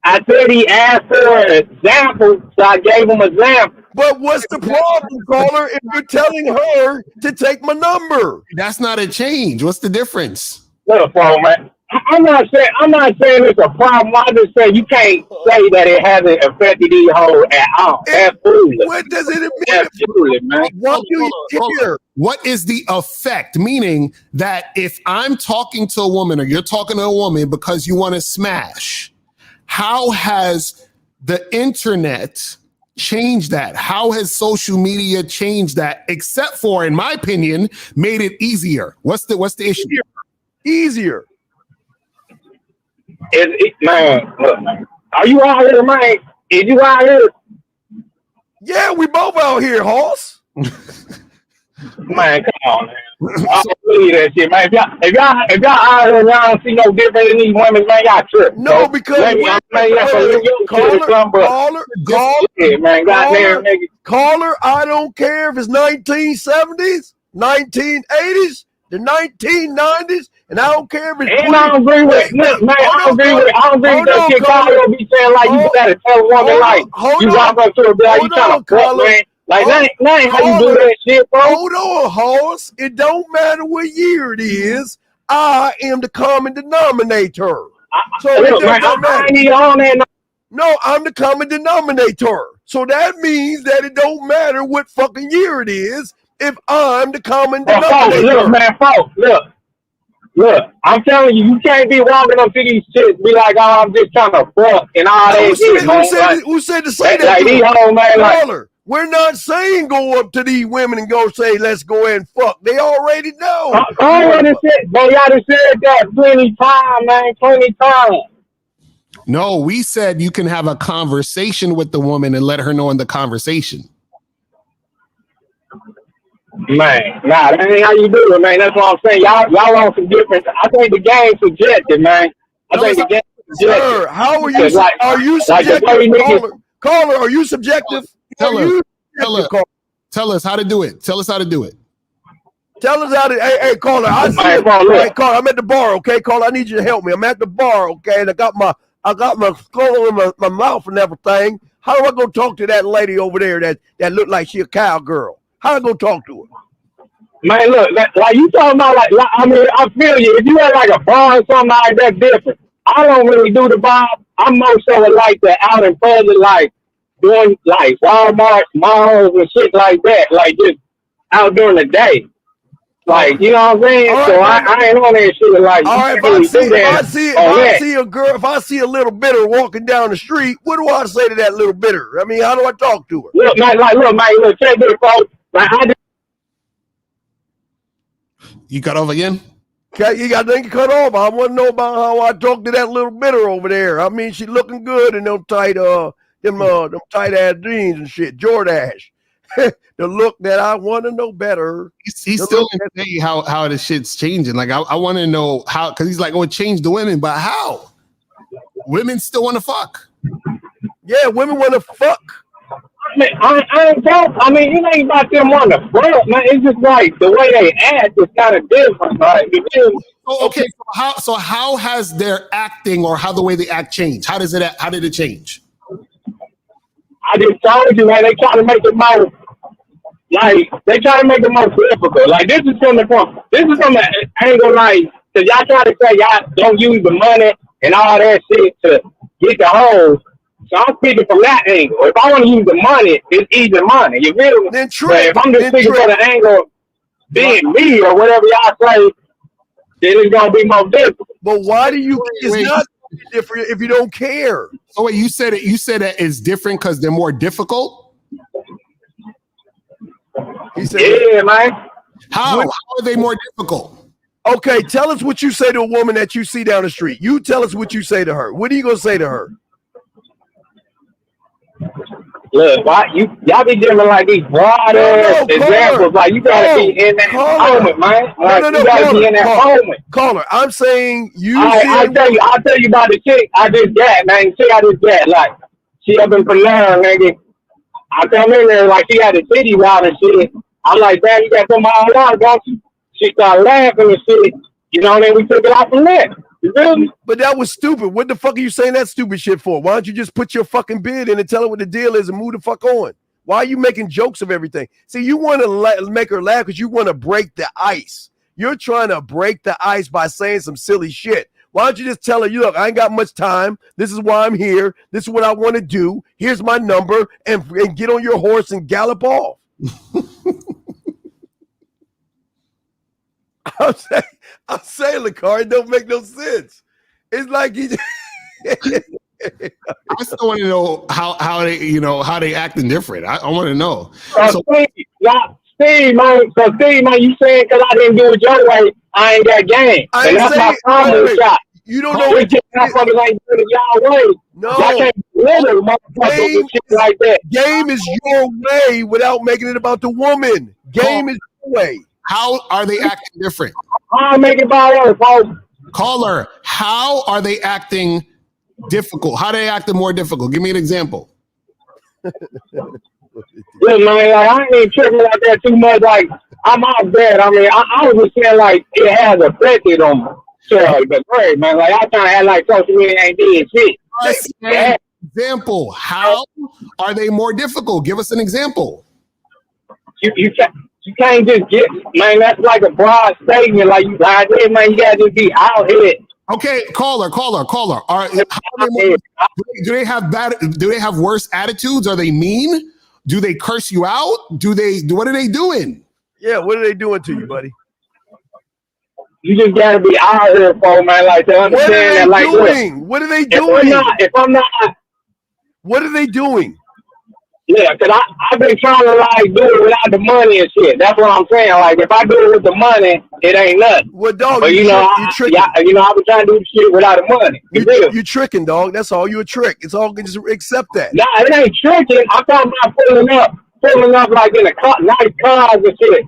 I said he asked for an example, so I gave him an example. But what's the problem, caller, if you're telling her to take my number? That's not a change. What's the difference? Look, man. I'm not saying it's a problem. I just say you can't say that it hasn't affected these hoes at all. Absolutely. What does it mean? Absolutely, man. What is the effect? Meaning that if I'm talking to a woman or you're talking to a woman because you want to smash, how has the internet changed that? How has social media changed that? Except for, in my opinion, made it easier. What's the issue? Easier. Man, look, man. Are you out here, man? Is you out here? Yeah, we both out here, Hoss. Man, come on, man. I don't believe that shit, man. If y'all out here and y'all don't see no difference in these women, man, y'all trip. No, because caller, I don't care if it's 1970s, 1980s, the 1990s, and I don't care if it's. And I don't agree with I don't agree with that shit. Caller be saying like you gotta tell a woman like you walk up to her, be like you trying to fuck, man. Like, now how you do that shit, bro? Hold on, horse. It don't matter what year it is. I am the common denominator. So look, man, I ain't even on that. No, I'm the common denominator. So that means that it don't matter what fucking year it is if I'm the common denominator. Look, man, folks, look, I'm telling you, you can't be walking up to these shits, be like, oh, I'm just trying to fuck and all that. Who said to say that? Like, these hoes, man, like, we're not saying go up to these women and go say, let's go ahead and fuck. They already know. Y'all done said that plenty time, man, plenty time. No, we said you can have a conversation with the woman and let her know in the conversation. Man, nah, that ain't how you do it, man. That's what I'm saying. Y'all on some different. I think the game's subjective, man. I think the game's subjective. Sir, how are you? Are you subjective? Caller, are you subjective? Tell us how to do it. Tell us how to do it. Tell us how to. Hey, caller. Caller, I'm at the bar. Okay, caller, I need you to help me. I'm at the bar. Okay, and I got my skull in my mouth and everything. How do I go talk to that lady over there that looked like she a cowgirl? How do I go talk to her? Man, look, like you talking about, like I mean, I feel you. If you had like a bar or something like that, different. I don't really do the bar. I'm more so like the out in public, like doing like Walmart, malls and shit like that, like just out during the day. Like, you know what I'm saying? Right, so I ain't on that shit like, all right, if I see a little bitter walking down the street, what do I say to that little bitter? I mean, how do I talk to her? Look, man, check this, folks. Like, you cut off again? Okay, you got to cut off. I want to know about how I talk to that little bitter over there. I mean, she looking good in them tight ass jeans and shit, Jordache. The look that I want to know better. He's still gonna say how the shit's changing. Like I want to know how, because he's like, oh, it changed the women, but how? Women still want to fuck. Yeah, women want to fuck. I mean, it ain't about them wanting to fuck, man. It's just like the way they act is kind of different, right? Okay, so how has their acting or how the way they act changed? How did it change? I just told you, man. They try to make it more. Like, they try to make it more difficult. Like, this is from the angle, like, because y'all try to say y'all don't use the money and all that shit to get the hoes. So I'm speaking from that angle. If I want to use the money, it's easy money. You feel me? But if I'm just speaking from the angle being me or whatever y'all say, then it's going to be more difficult. But why do you think it's not different if you don't care? Oh, wait, you said that it's different because they're more difficult? He said, yeah, man. How are they more difficult? Okay, tell us what you say to a woman that you see down the street. You tell us what you say to her. What are you going to say to her? Look, y'all be giving like these broad examples. Like, you got to be in that moment, man. Like, you got to be in that moment. Caller, I'm saying you. I'll tell you about the chick I just got, man. Chick I just got, like, she up in Palermo, nigga. I come in there like she had a titty out and shit. I'm like, man, you got to put my all out, don't you? She started laughing and shit. You know, and then we took it off from there. You feel me? But that was stupid. What the fuck are you saying that stupid shit for? Why don't you just put your fucking bid in and tell her what the deal is and move the fuck on? Why are you making jokes of everything? See, you want to make her laugh because you want to break the ice. You're trying to break the ice by saying some silly shit. Why don't you just tell her, look, I ain't got much time. This is why I'm here. This is what I want to do. Here's my number, and get on your horse and gallop off. I'm saying, LaCar, it don't make no sense. It's like he. I still want to know how they acting different. I want to know. Steve, man, you saying because I didn't do it your way, I ain't got game. And that's my problem shot. You don't know what motherfuckers ain't doing it y'all way. No. Y'all can't literally motherfuckers with shit like that. Game is your way without making it about the woman. Game is your way. How are they acting different? I'll make it by her, folks. Caller, how are they acting difficult? How are they acting more difficult? Give me an example. Look, man, like, I ain't even tripping like that too much. Like, I'm off that. I mean, I was just saying, like, it has affected on me. So, but great, man. Like, I trying to act like social media ain't doing shit. Example. How are they more difficult? Give us an example. you can't just get, man. That's like a broad statement. Like you, like, hey, man, you gotta just be out here. Okay, caller. Do they have bad? Do they have worse attitudes? Are they mean? Do they curse you out? What are they doing? Yeah, what are they doing to you, buddy? You just gotta be out here, for man. Like to understand that. Like, what are they doing? If I'm not, what are they doing? Yeah, because I've been trying to like do it without the money and shit. That's what I'm saying. Like if I do it with the money, it ain't nothing. Well, dog, but you're tricking. I've been trying to do the shit without the money. You're tricking, dog. That's all. You a trick. It's all. Just accept that. Nah, it ain't tricking. I'm talking about pulling up like in a nice cars and shit.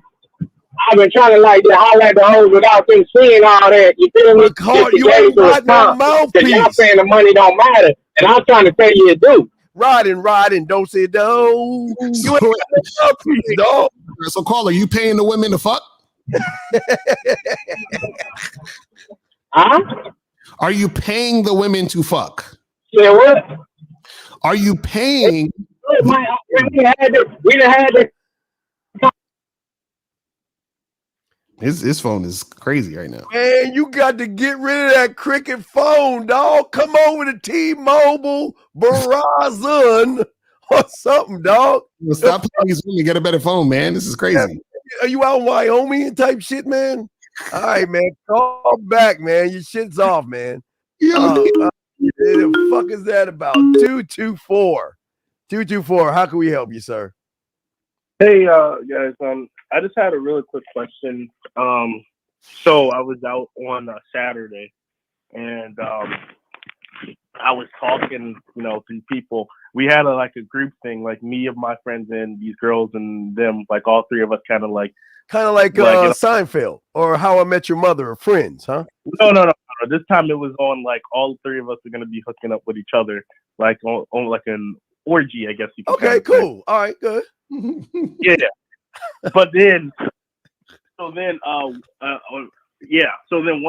I've been trying to like just holler at the hoes without them seeing all that. You feel me? You ain't riding no mouthpiece. Y'all saying the money don't matter, and I'm trying to tell you it do. Riding, don't say no. You ain't got no mouthpiece, dog. So, caller, you paying the women to fuck? Huh? Are you paying the women to fuck? Yeah, what? Are you paying? We done had it. His phone is crazy right now. Man, you got to get rid of that cricket phone, dog. Come over to T-Mobile, Verizon, or something, dog. Well, stop playing these women. Get a better phone, man. This is crazy. Are you out in Wyoming and type shit, man? All right, man. Call back, man. Your shit's off, man. The fuck is that about? 224. How can we help you, sir? Hey, guys. I just had a really quick question. So I was out on Saturday, and I was talking, to people. We had a group thing, like me and my friends and these girls and them, like all three of us, kind of like Seinfeld or How I Met Your Mother or Friends, huh? No. This time it was on like all three of us are gonna be hooking up with each other, like on like an orgy, I guess you can. Okay, cool. All right, good. Yeah. But then, so then one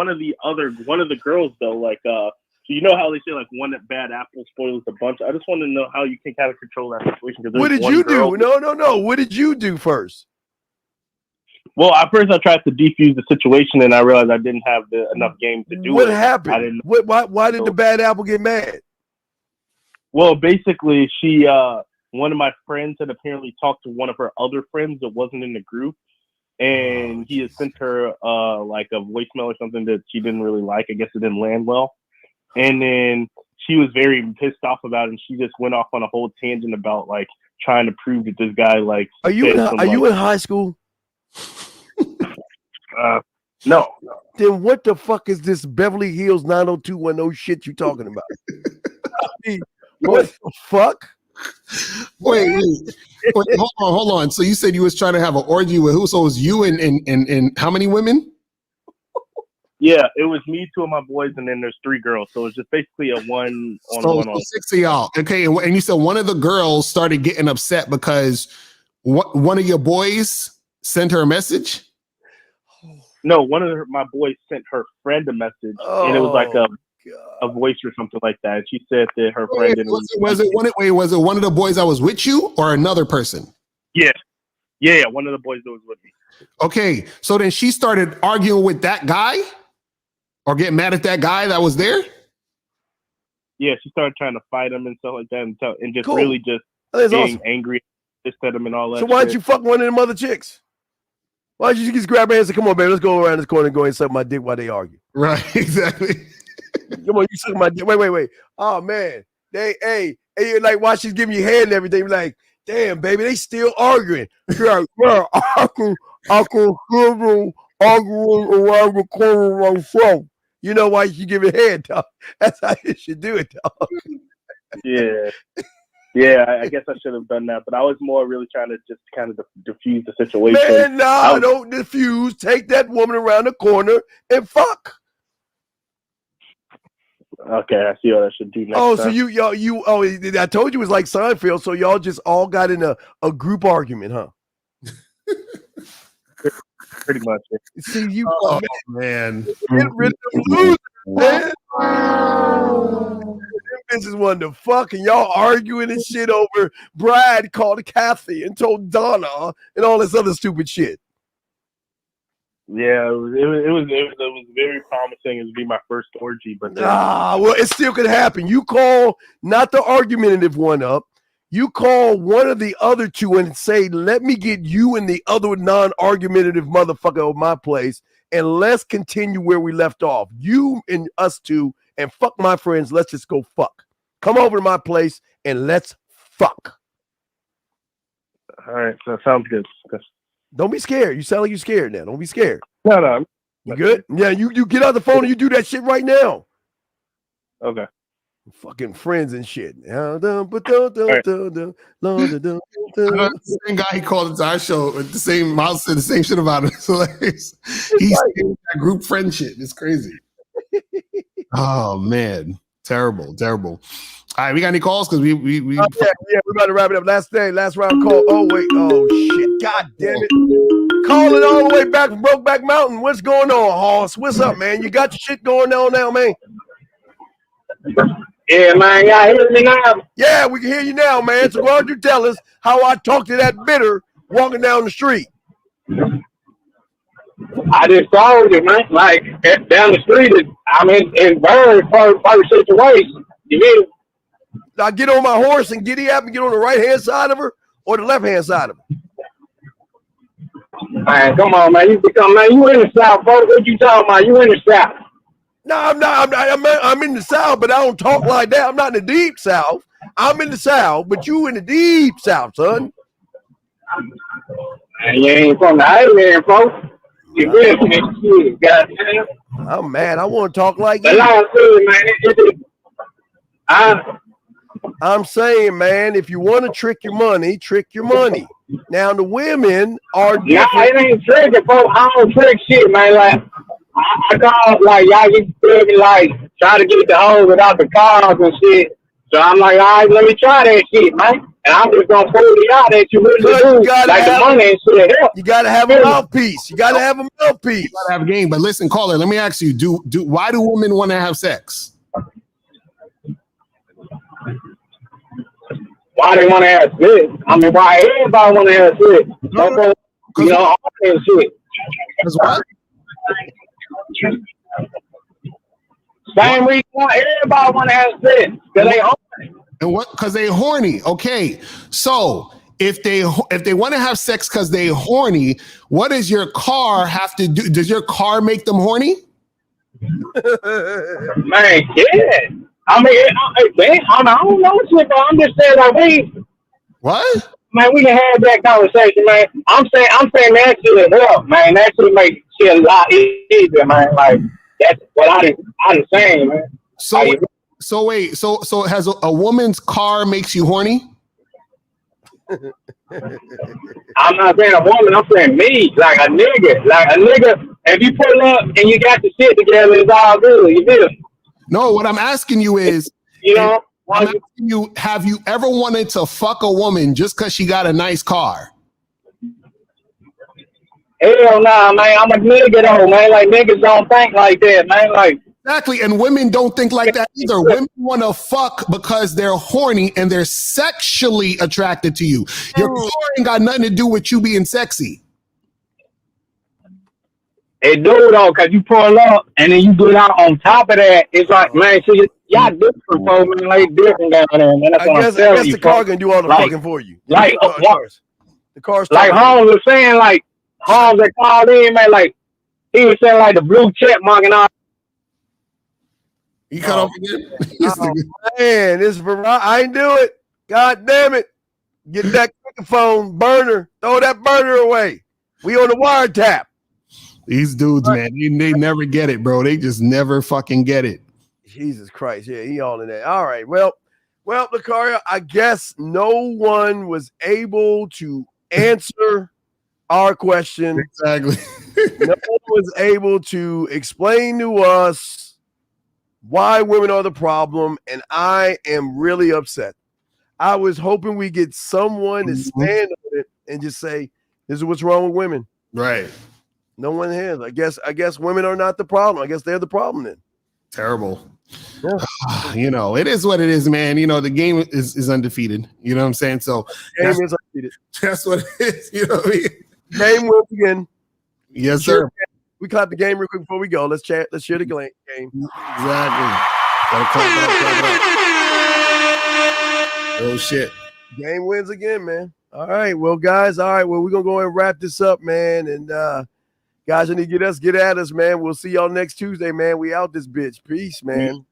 of the girls though, like so you know how they say like one bad apple spoils the bunch. I just want to know how you can kind of control that situation. What did you do? No. What did you do first? Well, at first I tried to defuse the situation, and I realized I didn't have enough game to do it. What happened? Why did the bad apple get mad? Well, basically, she one of my friends had apparently talked to one of her other friends that wasn't in the group, and he had sent her like a voicemail or something that she didn't really like. I guess it didn't land well, and then she was very pissed off about it, and she just went off on a whole tangent about like trying to prove that this guy like. Are you in high school? No. Then what the fuck is this Beverly Hills 90210 shit you talking about? What the fuck? Wait, hold on. So you said you was trying to have an orgy with who? So it was you and how many women? Yeah, it was me, two of my boys, and then there's three girls. So it's just basically a one on one. 6 of y'all. Okay, and you said one of the girls started getting upset because one of your boys sent her a message? No, one of my boys sent her friend a message, and it was like a voice or something like that. She said that her friend didn't. Was it one of the boys that was with you or another person? Yeah, one of the boys that was with me. Okay, so then she started arguing with that guy, or getting mad at that guy that was there. Yeah, she started trying to fight him and stuff like that, and just cool. really just getting angry at him and all that. So why don't you fuck one of them other chicks? Why don't you just grab her hands and say, come on, baby, let's go around this corner and go and suck my dick while they argue. Right, exactly. Come on, you suck my dick. Wait. Oh, man. Hey, like, while she's giving you head and everything, like, damn, baby, they still arguing. You're like, well, I can arguing around the corner myself. You know why you give it head, dog? That's how you should do it, dog. Yeah, I guess I should have done that, but I was more really trying to just kind of diffuse the situation. Man, don't diffuse. Take that woman around the corner and fuck. Okay, I see what I should do next time. So I told you it was like Seinfeld, so y'all just all got in a group argument, huh? Pretty much. See, you man. Get rid of them losers, man. bitches wanted to fuck, and y'all arguing and shit over Brad called Kathy and told Donna and all this other stupid shit. Yeah, it was very promising. It would be my first orgy, but well, it still could happen. You call not the argumentative one up. You call one of the other two and say, "Let me get you and the other non-argumentative motherfucker at my place, and let's continue where we left off. You and us two, and fuck my friends. Let's just go fuck. Come over to my place and let's fuck." All right, so that sounds good. Don't be scared. You sound like you're scared now. Don't be scared. No. You good? Yeah, you get out the phone and you do that shit right now. Okay. Fucking friends and shit. The same guy he called into our show, the same Miles said the same shit about it. So he's that group friend shit. It's crazy. Oh man, terrible. All right, we got any calls? Because we yeah, we're about to wrap it up. Last round call. Oh wait, oh shit, god damn it! Calling all the way back from Brokeback Mountain. What's going on, Hoss? What's up, man? You got your shit going on now, man? Yeah, man, y'all hear me now? Yeah, we can hear you now, man. So why don't you tell us how I talked to that bitter walking down the street? I just told you, man. Like down the street, I'm in very first situation. You mean? I get on my horse and giddy up and get on the right hand side of her or the left hand side of her. Man, come on, man. You in the South, bro. What you talking about? You in the South? No, I'm not. I'm in the South, but I don't talk like that. I'm not in the deep South. I'm in the South, but you in the deep South, son. Man, you ain't from the island, folks. You really goddamn. I'm mad. I want to talk like you. I'm saying, man, if you want to trick your money, trick your money. Now the women are different. Nah, it ain't tricking, folks. I don't trick shit, man. Like I call like y'all get me like try to get the hoes without the cars and shit. So I'm like, all right, let me try that shit, man. And I'm just gonna pull it out that you really do. Like the money and shit. You gotta have a mouthpiece. You gotta have a mouthpiece. You gotta have a game. But listen, caller, let me ask you: why do women want to have sex? Why they want to have sex? I mean, why everybody want to have sex? You know, all that shit. Because what? Same reason why everybody want to have sex. Because they horny. And what? Because they horny. Okay, so if they want to have sex because they horny, what does your car have to do? Does your car make them horny? Man, yeah. I mean, I don't know shit, but I'm just saying, like, what? Man, we can have that conversation, man. I'm saying that shit help, man. That shit make shit a lot easier, man. Like, that's what I didn't saying, man. So wait, so has a woman's car makes you horny? I'm not saying a woman, I'm saying me, like a nigga. Like a nigga, if you pull up and you got the shit together, it's all good. You feel me? No, what I'm asking you is, I'm asking you, have you ever wanted to fuck a woman just because she got a nice car? Hell nah, man. I'm a nigga though, man. Like niggas don't think like that, man. Like exactly, and women don't think like that either. Women want to fuck because they're horny and they're sexually attracted to you. Your car ain't got nothing to do with you being sexy. It do though, cause you pull up and then you get out on top of that. It's like, man, see, y'all different, folks, man. Like different down there, man. That's what I'm telling you. The car can do all the fucking for you. Like the car's like Holmes was saying, like Holmes that called in, man. Like he was saying, like the blue check mark and all. You cut off again? Man, this I ain't do it. God damn it! Get that phone burner. Throw that burner away. We on the wiretap. These dudes, man, they never get it, bro. They just never fucking get it. Jesus Christ. Yeah, he all in that. All right. Well, Lucario, I guess no one was able to answer our question. Exactly. No one was able to explain to us why women are the problem, and I am really upset. I was hoping we get someone to stand on it and just say, this is what's wrong with women. Right. No one has. I guess women are not the problem. I guess they're the problem then. Terrible. You know, it is what it is, man. You know, the game is undefeated. You know what I'm saying? So game is undefeated. That's what it is. You know what I mean? Game wins again. Yes, sir. We clap the game real quick before we go. Let's chat. Let's share the game. Exactly. Gotta clap it up. Oh shit. Game wins again, man. All right. Well, guys. All right. Well, we're gonna go ahead and wrap this up, man. And guys, you need to get at us, man. We'll see y'all next Tuesday, man. We out this bitch. Peace, man.